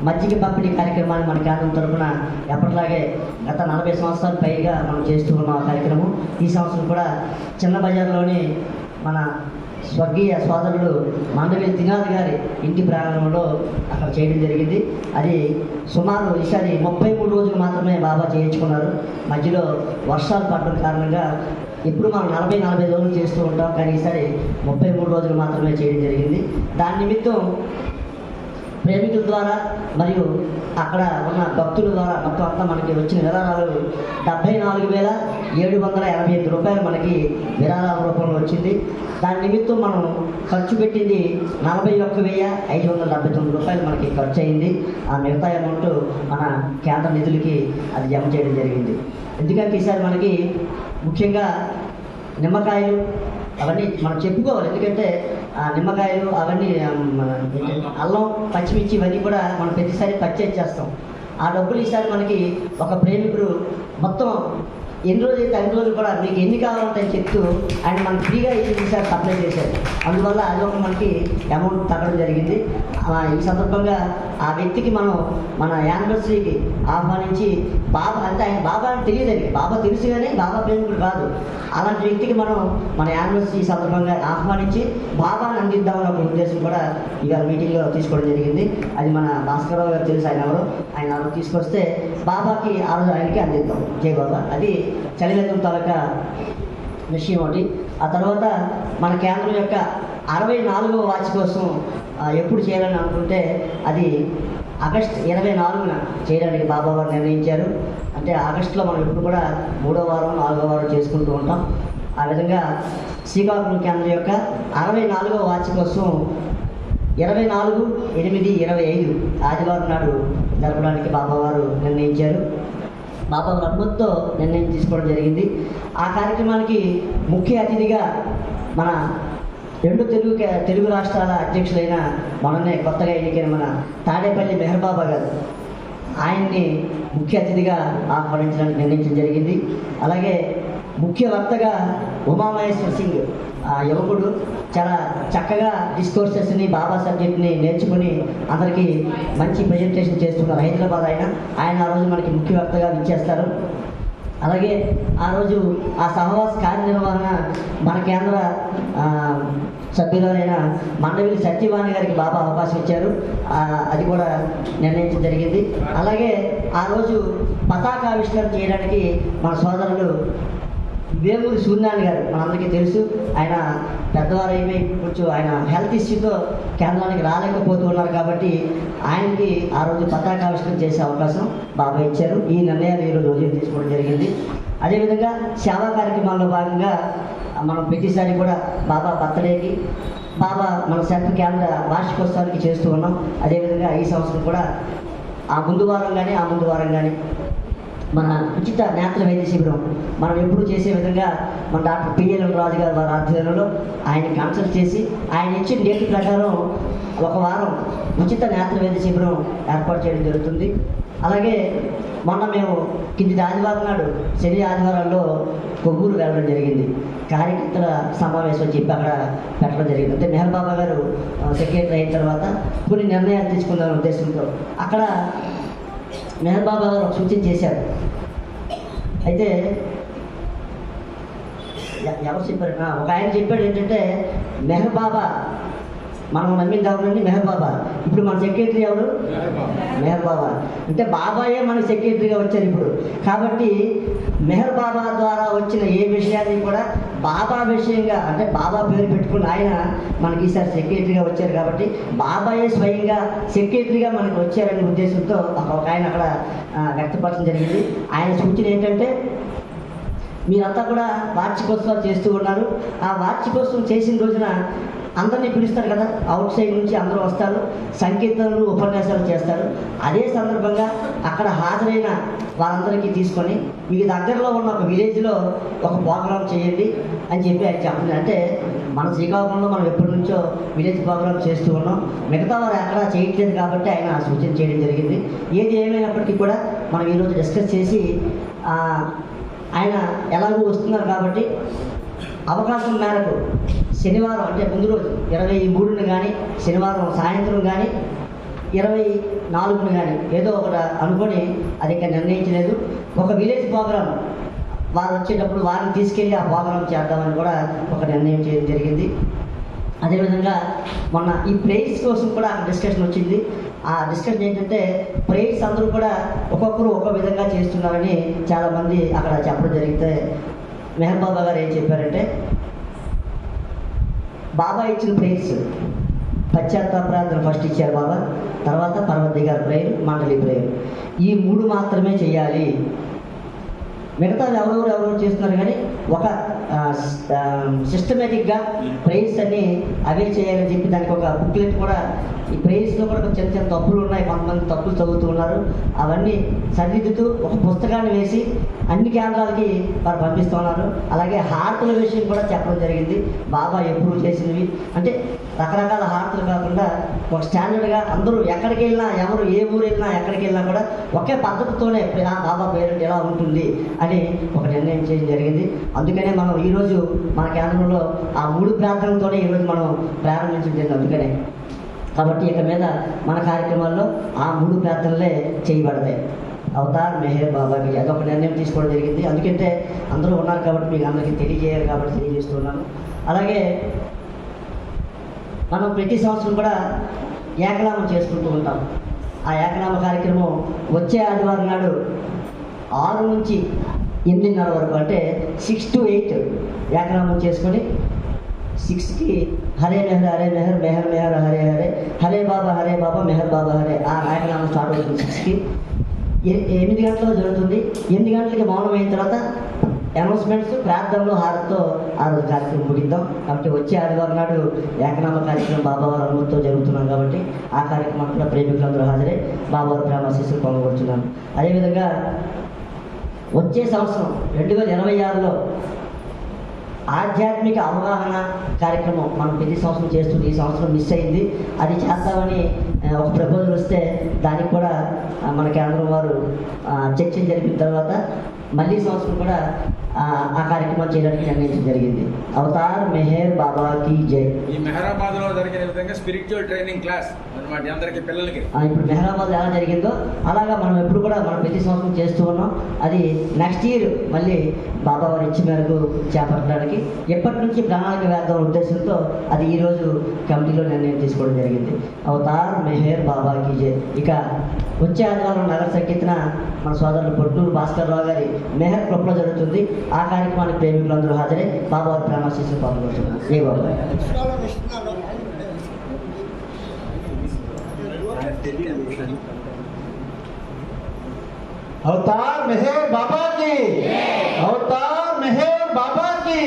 మజ్జిగ పంపిణీ కార్యక్రమాన్ని మన కేంద్రం తరఫున ఎప్పటిలాగే గత 40 సంవత్సరాల పైగా మనం చేస్తూ ఉన్నాం ఆ కార్యక్రమం. ఈ సంవత్సరం కూడా చిన్న బజార్లోని మన స్వర్గీయ సోదరుడు మండలి తినాద్ గారి ఇంటి ప్రాంగణంలో అక్కడ చేయడం జరిగింది. అది సుమారు ఈసారి 33 రోజులు మాత్రమే బాబా చేయించుకున్నారు. మధ్యలో వర్షాలు పడడం కారణంగా ఎప్పుడు మనం 40-45 రోజులు చేస్తూ ఉంటాం, కానీ ఈసారి 33 రోజులు మాత్రమే చేయడం జరిగింది. దాని నిమిత్తం ప్రేమికుల ద్వారా మరియు అక్కడ ఉన్న భక్తుల ద్వారా మొత్తం అంతా మనకి వచ్చిన విరాళాలు 74,788 రూపాయలు మనకి విరాళాల రూపంలో వచ్చింది. దాని నిమిత్తం మనం ఖర్చు పెట్టింది 41,579 రూపాయలు మనకి ఖర్చు అయింది. ఆ మిగతా అమౌంట్ మన కేంద్ర నిధులకి అది జమ చేయడం జరిగింది. ఎందుకంటే ఈసారి మనకి ముఖ్యంగా నిమ్మకాయలు అవన్నీ మనం చెప్పుకోవాలి. ఎందుకంటే ఆ నిమ్మకాయలు అవన్నీ అల్లం, పచ్చిమిర్చి ఇవన్నీ కూడా మనం ప్రతిసారి పర్చేజ్ చేస్తాం. ఆ డబ్బులు ఈసారి మనకి ఒక ప్రేమికుడు మొత్తం ఎన్ని రోజులు అయితే అన్ని రోజులు కూడా మీకు ఎన్ని కావాలంటే చెప్తూ ఆయన మనకి ఫ్రీగా ఈసారి సప్లై చేశారు. అందువల్ల అది ఒక మనకి అమౌంట్ తగ్గడం జరిగింది. ఈ సందర్భంగా ఆ వ్యక్తికి మనం మన యానివర్సరీకి ఆహ్వానించి బాబా అంటే ఆయన బాబా అని తెలియదండి, బాబా తెలుసు కానీ బాబా ప్రేమికుడు కాదు. అలాంటి వ్యక్తికి మనం మన యానివర్సరీ సందర్భంగా ఆహ్వానించి బాబాని అందిద్దామని ఒక ఉద్దేశం కూడా ఇవాళ మీటింగ్లో తీసుకోవడం జరిగింది. అది మన భాస్కరరావు గారు తెలుసు, ఆయన ఎవరు తీసుకొస్తే బాబాకి ఆ రోజు ఆయనకి అందిద్దాం జై బాబా. అది చలివేంద్రం తాలూకా విషయం ఒకటి. ఆ తర్వాత మన కేంద్రం యొక్క 64వ వార్షికోత్సవం ఎప్పుడు చేయాలని అనుకుంటే అది ఆగస్టు 24న చేయడానికి బాబా వారు నిర్ణయించారు. అంటే ఆగస్టులో మనం ఎప్పుడు కూడా 3వ వారం 4వ వారం చేసుకుంటూ ఉంటాం. ఆ విధంగా శ్రీకాకుళం కేంద్రం యొక్క 64వ వార్షికోత్సవం 24/8/25 ఆదివారం నాడు జరపడానికి బాబా వారు నిర్ణయించారు. బాబా వారి అనుమతితో నిర్ణయం తీసుకోవడం జరిగింది. ఆ కార్యక్రమానికి ముఖ్య అతిథిగా మన 2 తెలుగు రాష్ట్రాల అధ్యక్షులైన మొన్ననే కొత్తగా ఎన్నికైన మన తాడేపల్లి మెహర్ బాబా గారు, ఆయన్ని ముఖ్య అతిథిగా ఆహ్వానించడానికి నిర్ణయించడం జరిగింది. అలాగే ముఖ్య వక్తగా ఉమామహేశ్వర్ సింగ్, ఆ యువకుడు చాలా చక్కగా డిస్కోర్సెస్ని బాబా సబ్జెక్ట్ని నేర్చుకుని అందరికీ మంచి ప్రజెంటేషన్ చేస్తున్నారు. హైదరాబాద్ ఆయన ఆ రోజు మనకి ముఖ్య వక్తగా ఇచ్చేస్తారు. అలాగే ఆ రోజు ఆ సహవాస కార్యనిర్వహణ మన కేంద్ర సభ్యులైన మండవిలి సత్యవాణి గారికి బాబా అవకాశం ఇచ్చారు. అది కూడా నిర్ణయించడం జరిగింది. అలాగే ఆ రోజు పతాకావిష్కరణ చేయడానికి మన సోదరులు వేమూరి సూర్యనారాయణ గారు, మనందరికీ తెలుసు, ఆయన పెద్దవారు అయిపోయి కొంచెం ఆయన హెల్త్ ఇష్యూతో కేంద్రానికి రాలేకపోతూ ఉన్నారు. కాబట్టి ఆయనకి ఆ రోజు పతాకావిష్కరణ చేసే అవకాశం బాబా ఇచ్చారు. ఈ నిర్ణయాలు ఈరోజు ఉదయం తీసుకోవడం జరిగింది. అదేవిధంగా సేవా కార్యక్రమాల్లో భాగంగా మనం ప్రతిసారి కూడా బాబా బర్త్డేకి బాబా మన సెంట్రల్ కేంద్ర వార్షికోత్సవానికి చేస్తూ ఉన్నాం. అదేవిధంగా ఈ సంవత్సరం కూడా ఆ ముందు వారం కానీ మన ఉచిత నేత్ర వైద్య శిబిరం మనం ఎప్పుడు చేసే విధంగా మన డాక్టర్ పిఎల్ రాజు గారు వారి ఆధ్వర్యంలో ఆయన కన్సల్ట్ చేసి ఆయన ఇచ్చిన డేట్ ప్రకారం 1 వారం ఉచిత నేత్ర వైద్య శిబిరం ఏర్పాటు చేయడం జరుగుతుంది. అలాగే మొన్న మేము కింది ఆదివారం నాడు శని ఆదివారాల్లో కొవ్వూరు వెళ్ళడం జరిగింది. కార్యకర్తల సమావేశం అని చెప్పి అక్కడ పెట్టడం జరిగింది. అంటే మెహర్ బాబా గారు సెక్రటరీ అయిన తర్వాత కొన్ని నిర్ణయాలు తీసుకుందాం ఉద్దేశంతో అక్కడ మెహర్ బాబా గారు ఒక సూచన చేశారు. అయితే ఎవరు చెప్పారు, ఒక ఆయన చెప్పాడు ఏంటంటే, మెహర్ బాబా మనం నమ్మిన ఎవరండి? మెహర్ బాబా. ఇప్పుడు మన సెక్రటరీ ఎవరు? మెహర్ బాబా. అంటే బాబాయే మన సెక్రటరీగా వచ్చారు ఇప్పుడు. కాబట్టి మెహర్ బాబా ద్వారా వచ్చిన ఏ విషయాన్ని కూడా బాబా విషయంగా, అంటే బాబా పేరు పెట్టుకున్న ఆయన మనకి ఈసారి సెక్రటరీగా వచ్చారు. కాబట్టి బాబాయే స్వయంగా సెక్రటరీగా మనకు వచ్చారనే ఉద్దేశంతో ఒక ఆయన అక్కడ వ్యక్తపరచడం జరిగింది. ఆయన సూచన ఏంటంటే, మీరంతా కూడా వార్షికోత్సవాలు చేస్తూ ఉన్నారు. ఆ వార్షికోత్సవం చేసిన రోజున అందరినీ పిలుస్తారు కదా, అవుట్ సైడ్ నుంచి అందరూ వస్తారు, సంకీర్తనలు ఉపన్యాసాలు చేస్తారు. అదే సందర్భంగా అక్కడ హాజరైన వారందరికీ తీసుకొని మీకు దగ్గరలో ఉన్న ఒక విలేజ్లో ఒక ప్రోగ్రాం చేయండి అని చెప్పి ఆయన చెప్పండి. అంటే మన శ్రీకాకుళంలో మనం ఎప్పటి నుంచో విలేజ్ ప్రోగ్రాం చేస్తూ ఉన్నాం, మిగతా వారు ఎక్కడా చేయట్లేదు కాబట్టి ఆయన సూచన చేయడం జరిగింది. ఏది ఏమైనప్పటికీ కూడా మనం ఈరోజు డిస్కస్ చేసి ఆయన ఎలాగూ వస్తున్నారు కాబట్టి అవకాశం మేరకు శనివారం అంటే ముందు రోజు 23న కానీ శనివారం సాయంత్రం కానీ 24న కానీ ఏదో ఒకటి అనుకొని, అది ఇంకా నిర్ణయించలేదు, ఒక విలేజ్ ప్రోగ్రాం వారు వచ్చేటప్పుడు వారిని తీసుకెళ్ళి ఆ ప్రోగ్రాం చేద్దామని కూడా ఒక నిర్ణయం చేయడం జరిగింది. అదేవిధంగా మొన్న ఈ ప్రేయర్స్ కోసం కూడా డిస్కషన్ వచ్చింది. ఆ డిస్కషన్ ఏంటంటే, ప్రేయర్స్ అందరూ కూడా ఒక్కొక్కరు ఒక్కో విధంగా చేస్తున్నారని చాలామంది అక్కడ చెప్పడం జరిగితే మెహర్ బాబా గారు ఏం చెప్పారంటే, బాబా ఇచ్చిన ప్రేయర్స్ పశ్చాత్తాప ప్రార్థన ఫస్ట్ ఇచ్చారు బాబా, తర్వాత పర్వతీగారి ప్రేయర్, మండలి ప్రేయర్, ఈ 3 మాత్రమే చేయాలి. మిగతా ఎవరెవరు చేస్తున్నారు కానీ ఒక సిస్టమేటిక్గా ప్రేయర్స్ అన్ని అవే చేయాలని చెప్పి దానికి ఒక బుక్లెట్ కూడా, ఈ ప్రేయర్స్లో కూడా చిన్న చిన్న తప్పులు ఉన్నాయి, కొంతమంది తప్పులు చదువుతూ ఉన్నారు, అవన్నీ సరిదిద్దుతూ ఒక పుస్తకాన్ని వేసి అన్ని కేంద్రాలకి వారు పంపిస్తున్నారు. అలాగే హారతుల విషయం కూడా చెప్పడం జరిగింది. బాబా ఎప్పుడు చేసినవి అంటే రకరకాల హారతులు కాకుండా ఒక స్టాండర్డ్గా అందరూ ఎక్కడికి వెళ్ళినా, ఎవరు ఏ ఊరు వెళ్ళినా ఎక్కడికి వెళ్ళినా కూడా ఒకే పద్ధతితోనే బాబా పేరు ఎలా ఉంటుంది అని ఒక నిర్ణయం చేయడం జరిగింది. అందుకనే మనం ఈరోజు మన కేంద్రంలో ఆ 3 ప్రార్థనలతోనే ఈరోజు మనం ప్రారంభించడం జరిగింది. అందుకనే కాబట్టి ఇక మీద మన కార్యక్రమాల్లో ఆ 3 ప్రార్థనలే చేయబడతాయి. అవతార్ మెహర్ బాబాకి అదొక నిర్ణయం తీసుకోవడం జరిగింది. అందుకంటే అందరూ ఉన్నారు కాబట్టి మీకు అందరికీ తెలియజేయాలి కాబట్టి తెలియజేస్తున్నాను. అలాగే మనం ప్రతి సంవత్సరం కూడా ఏకనామం చేసుకుంటూ ఉంటాం. ఆ ఏకనామ కార్యక్రమం వచ్చే ఆదివారం నాడు 6 నుంచి 8:30 వరకు, అంటే 6 to 8 ఏకనామం చేసుకొని 6కి హరే మెహర్ హరే మెహర్ మెహర్ మెహర్ హరే హరే హరే బాబా మెహర్ బాబా హరే ఆ ఏకనామం స్టార్ట్ అవుతుంది. 6కి 8 గంటల్లో జరుగుతుంది. 8 గంటలకి మౌనం అయిన తర్వాత అనౌన్స్మెంట్స్, ప్రార్థనలు, హారతితో ఆ రోజు కార్యక్రమం ముగిద్దాం. కాబట్టి వచ్చే ఆదివారం నాడు ఏకనామ కార్యక్రమం బాబావారి అనుమతితో జరుగుతున్నాం కాబట్టి ఆ కార్యక్రమం కూడా ప్రేమికులందరూ హాజరై బాబావారి ప్రేమాశీస్సులు పొందబడుతున్నాను. అదేవిధంగా వచ్చే సంవత్సరం 2026లో ఆధ్యాత్మిక అవగాహన కార్యక్రమం మనం ప్రతి సంవత్సరం చేస్తుంది. ఈ సంవత్సరం మిస్ అయింది, అది చేస్తామని ఒక ప్రపోజల్ వస్తే దానికి కూడా మన కేంద్రం వారు చర్చ జరిపిన తర్వాత మళ్ళీ సంవత్సరం కూడా ఆ కార్యక్రమం చేయడానికి నిర్ణయించడం జరిగింది. అవతార్ మెహర్ బాబాకి జై. ఈ మెహరాబాద్లో జరిగిన విధంగా స్పిరిచువల్ ట్రైనింగ్ క్లాస్ అన్నమాట అందరికీ పిల్లలకి. ఇప్పుడు మెహరాబాద్ ఎలా జరిగిందో అలాగా మనం ఎప్పుడు కూడా మనం ప్రతి సంవత్సరం చేస్తూ ఉన్నాం. అది నెక్స్ట్ ఇయర్ మళ్ళీ బాబా వారి ఇచ్చిన మేరకు చేపట్టడానికి ఎప్పటి నుంచి ప్రణాళిక వేద్దాం ఉద్దేశంతో అది ఈరోజు కమిటీలో నిర్ణయం తీసుకోవడం జరిగింది. అవతార్ మెహర్ బాబాకి జై. ఇక వచ్చే ఆదివారం నగర సంకీర్తన మన సోదరులు పొట్టూరు భాస్కర్ రావు గారి మెహర్ క్లబ్లో జరుగుతుంది. ఆ కార్యక్రమానికి ప్రేమికులందరూ హాజరై బాబా వారి ప్రేమాశీస్సులు పాల్గొంటున్నారు. జై బాబా. अवतार मेहर बाबा की, अवतार मेहर बाबा की,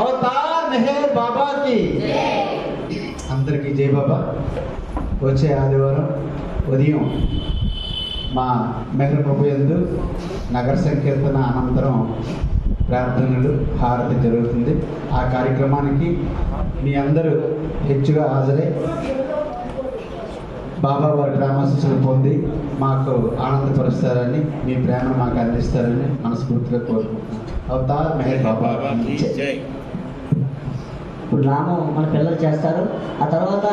अवतार मेहर बाबा की. అందరికీ జై బాబా. వచ్చే ఆదివారం ఉదయం మా మెహర్ ప్రభు యందు నగర సంకీర్తన అనంతరం ప్రార్థనలు, హారతి జరుగుతుంది. ఆ కార్యక్రమానికి మీ అందరూ హెచ్చుగా హాజరై బాబా వారి ప్రేమాశీస్సులు పొంది మాకు ఆనందపరుస్తారని, మీ ప్రేమను మాకు అందిస్తారని మనస్ఫూర్తిగా కోరుకుంటున్నాను. అవతార్ మెహర్ బాబా. ఇప్పుడు నామం మన పిల్లలు చేస్తారు. ఆ తర్వాత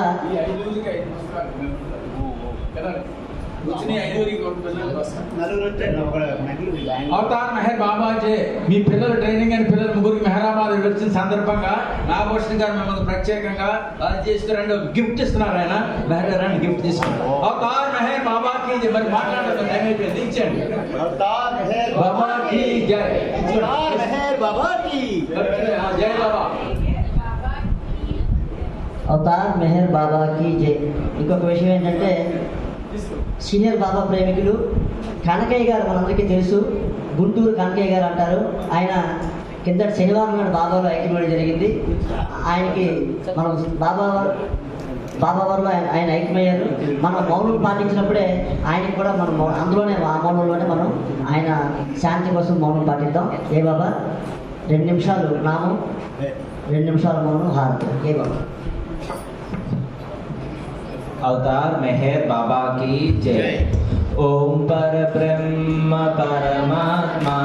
అవతార్ మెహర్ బాబా జై. మీ పిల్లల ట్రైనింగ్ అని పిల్లలు 3 మెహరాబాద్ వచ్చిన సందర్భంగా నాగభూషణ్ గారు మిమ్మల్ని ప్రత్యేకంగా చేసుకురండి, ఒక గిఫ్ట్ ఇస్తున్నారు. ఆయన మెహర్ గిఫ్ట్ తీసుకున్నారు. అవతార్ మెహర్ బాబాకి జై. మరి మాట్లాడడం టైం అయిపోయింది, ఇచ్చేయండి. అవతార్ మెహర్ బాబాకి జై. అవతార్ మెహర్ బాబాకి జై బాబా. అవతార్ మెహర్ బాబాకి జై. ఇంకొక విషయం ఏంటంటే సీనియర్ బాబా ప్రేమికులు కనకయ్య గారు మనందరికీ తెలుసు. గుంటూరు కనకయ్య గారు అంటారు. ఆయన కిందటి శనివారం నాడు బాబాలో ఐక్యమవడం జరిగింది. ఆయనకి మనం బాబా వారిలో ఆయన ఐక్యమయ్యారు. మనం మౌనం పాటించినప్పుడే ఆయనకి కూడా మనం అందులోనే ఆ మౌనంలోనే మనం ఆయన శాంతి కోసం మౌనం పాటిద్దాం. ఏ బాబా 2 నిమిషాలు నామం, 2 నిమిషాల మౌనం, హారతి. ఏ బాబా. अवतार मेहर बाबा की जय. ओम पर ब्रह्म परमात्मा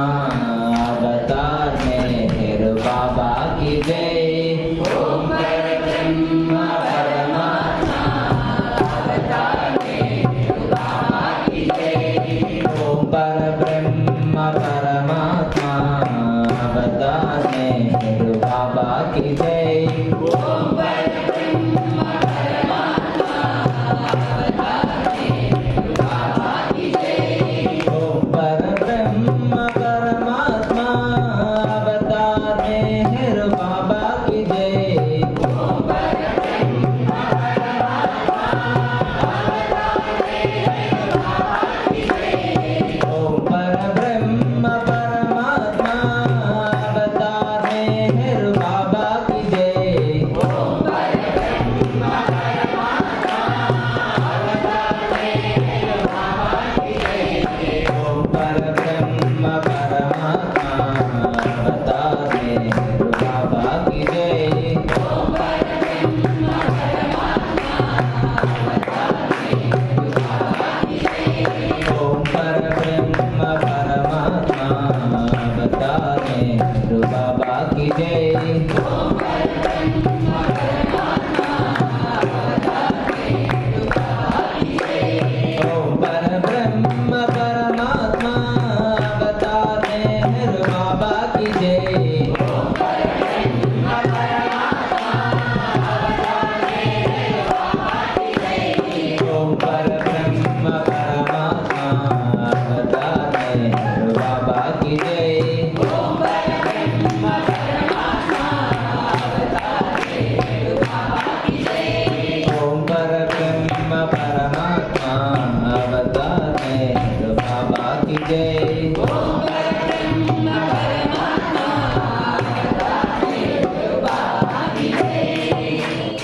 अवतार मेहर बाबा की जय. ओम पर ब्रह्म परमात्मा अवतार मेहर बाबा की जय. ओम पर ब्रह्म परमात्मा अवतार मेहर बाबा की जय. ओम पर परब्रह्म परमात्मा अवतार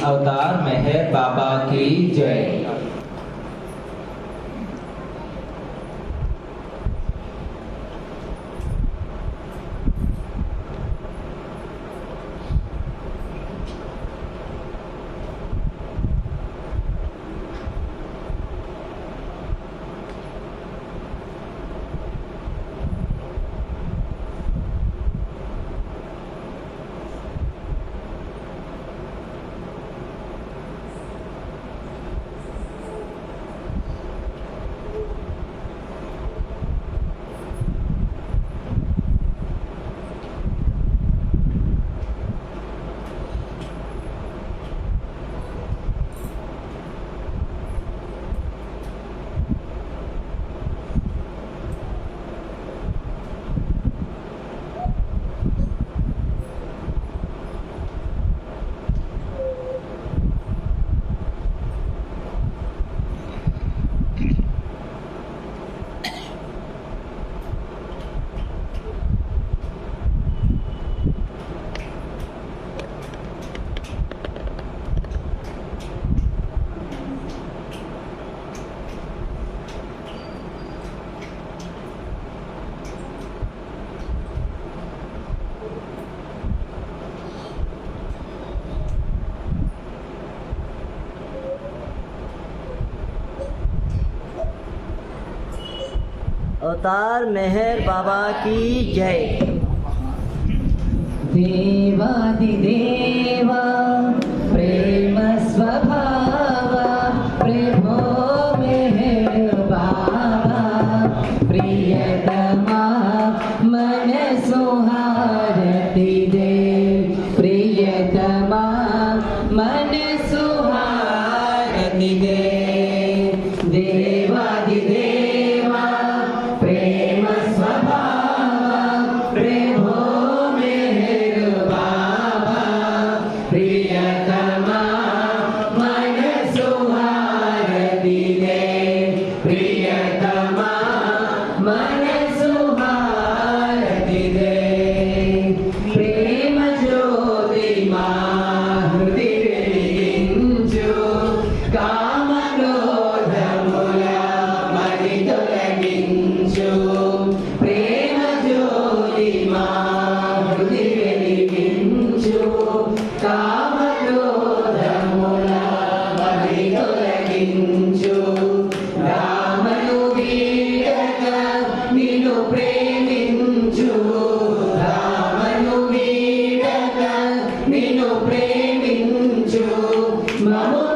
अवतार मेहर बाबा की जय। अवतार मेहर बाबा की जय। देवादिदेवा प्रेम स्वभावा प्रभो मेहर बाबा प्रियतमा मन सुहारती दे प्रियतमा मन सुहारती दे देवादिदेवा प्रेम स्वभावा प्रभो मेहर बाबा प्रियतमा मन सुहारती दे प्रियतमा मन सुहारती दे प्रेम ज्योति हृदय వెలిగించు కామ క్రోధముల మది తొలగించు ప్రేమ జ్యోతి హృదయ వెలిగించు కామ క్రోధముల మది తొలగించు రామను వీడక నిన్ను ప్రేమించు రామను వీడక నిన్ను ప్రేమించు మము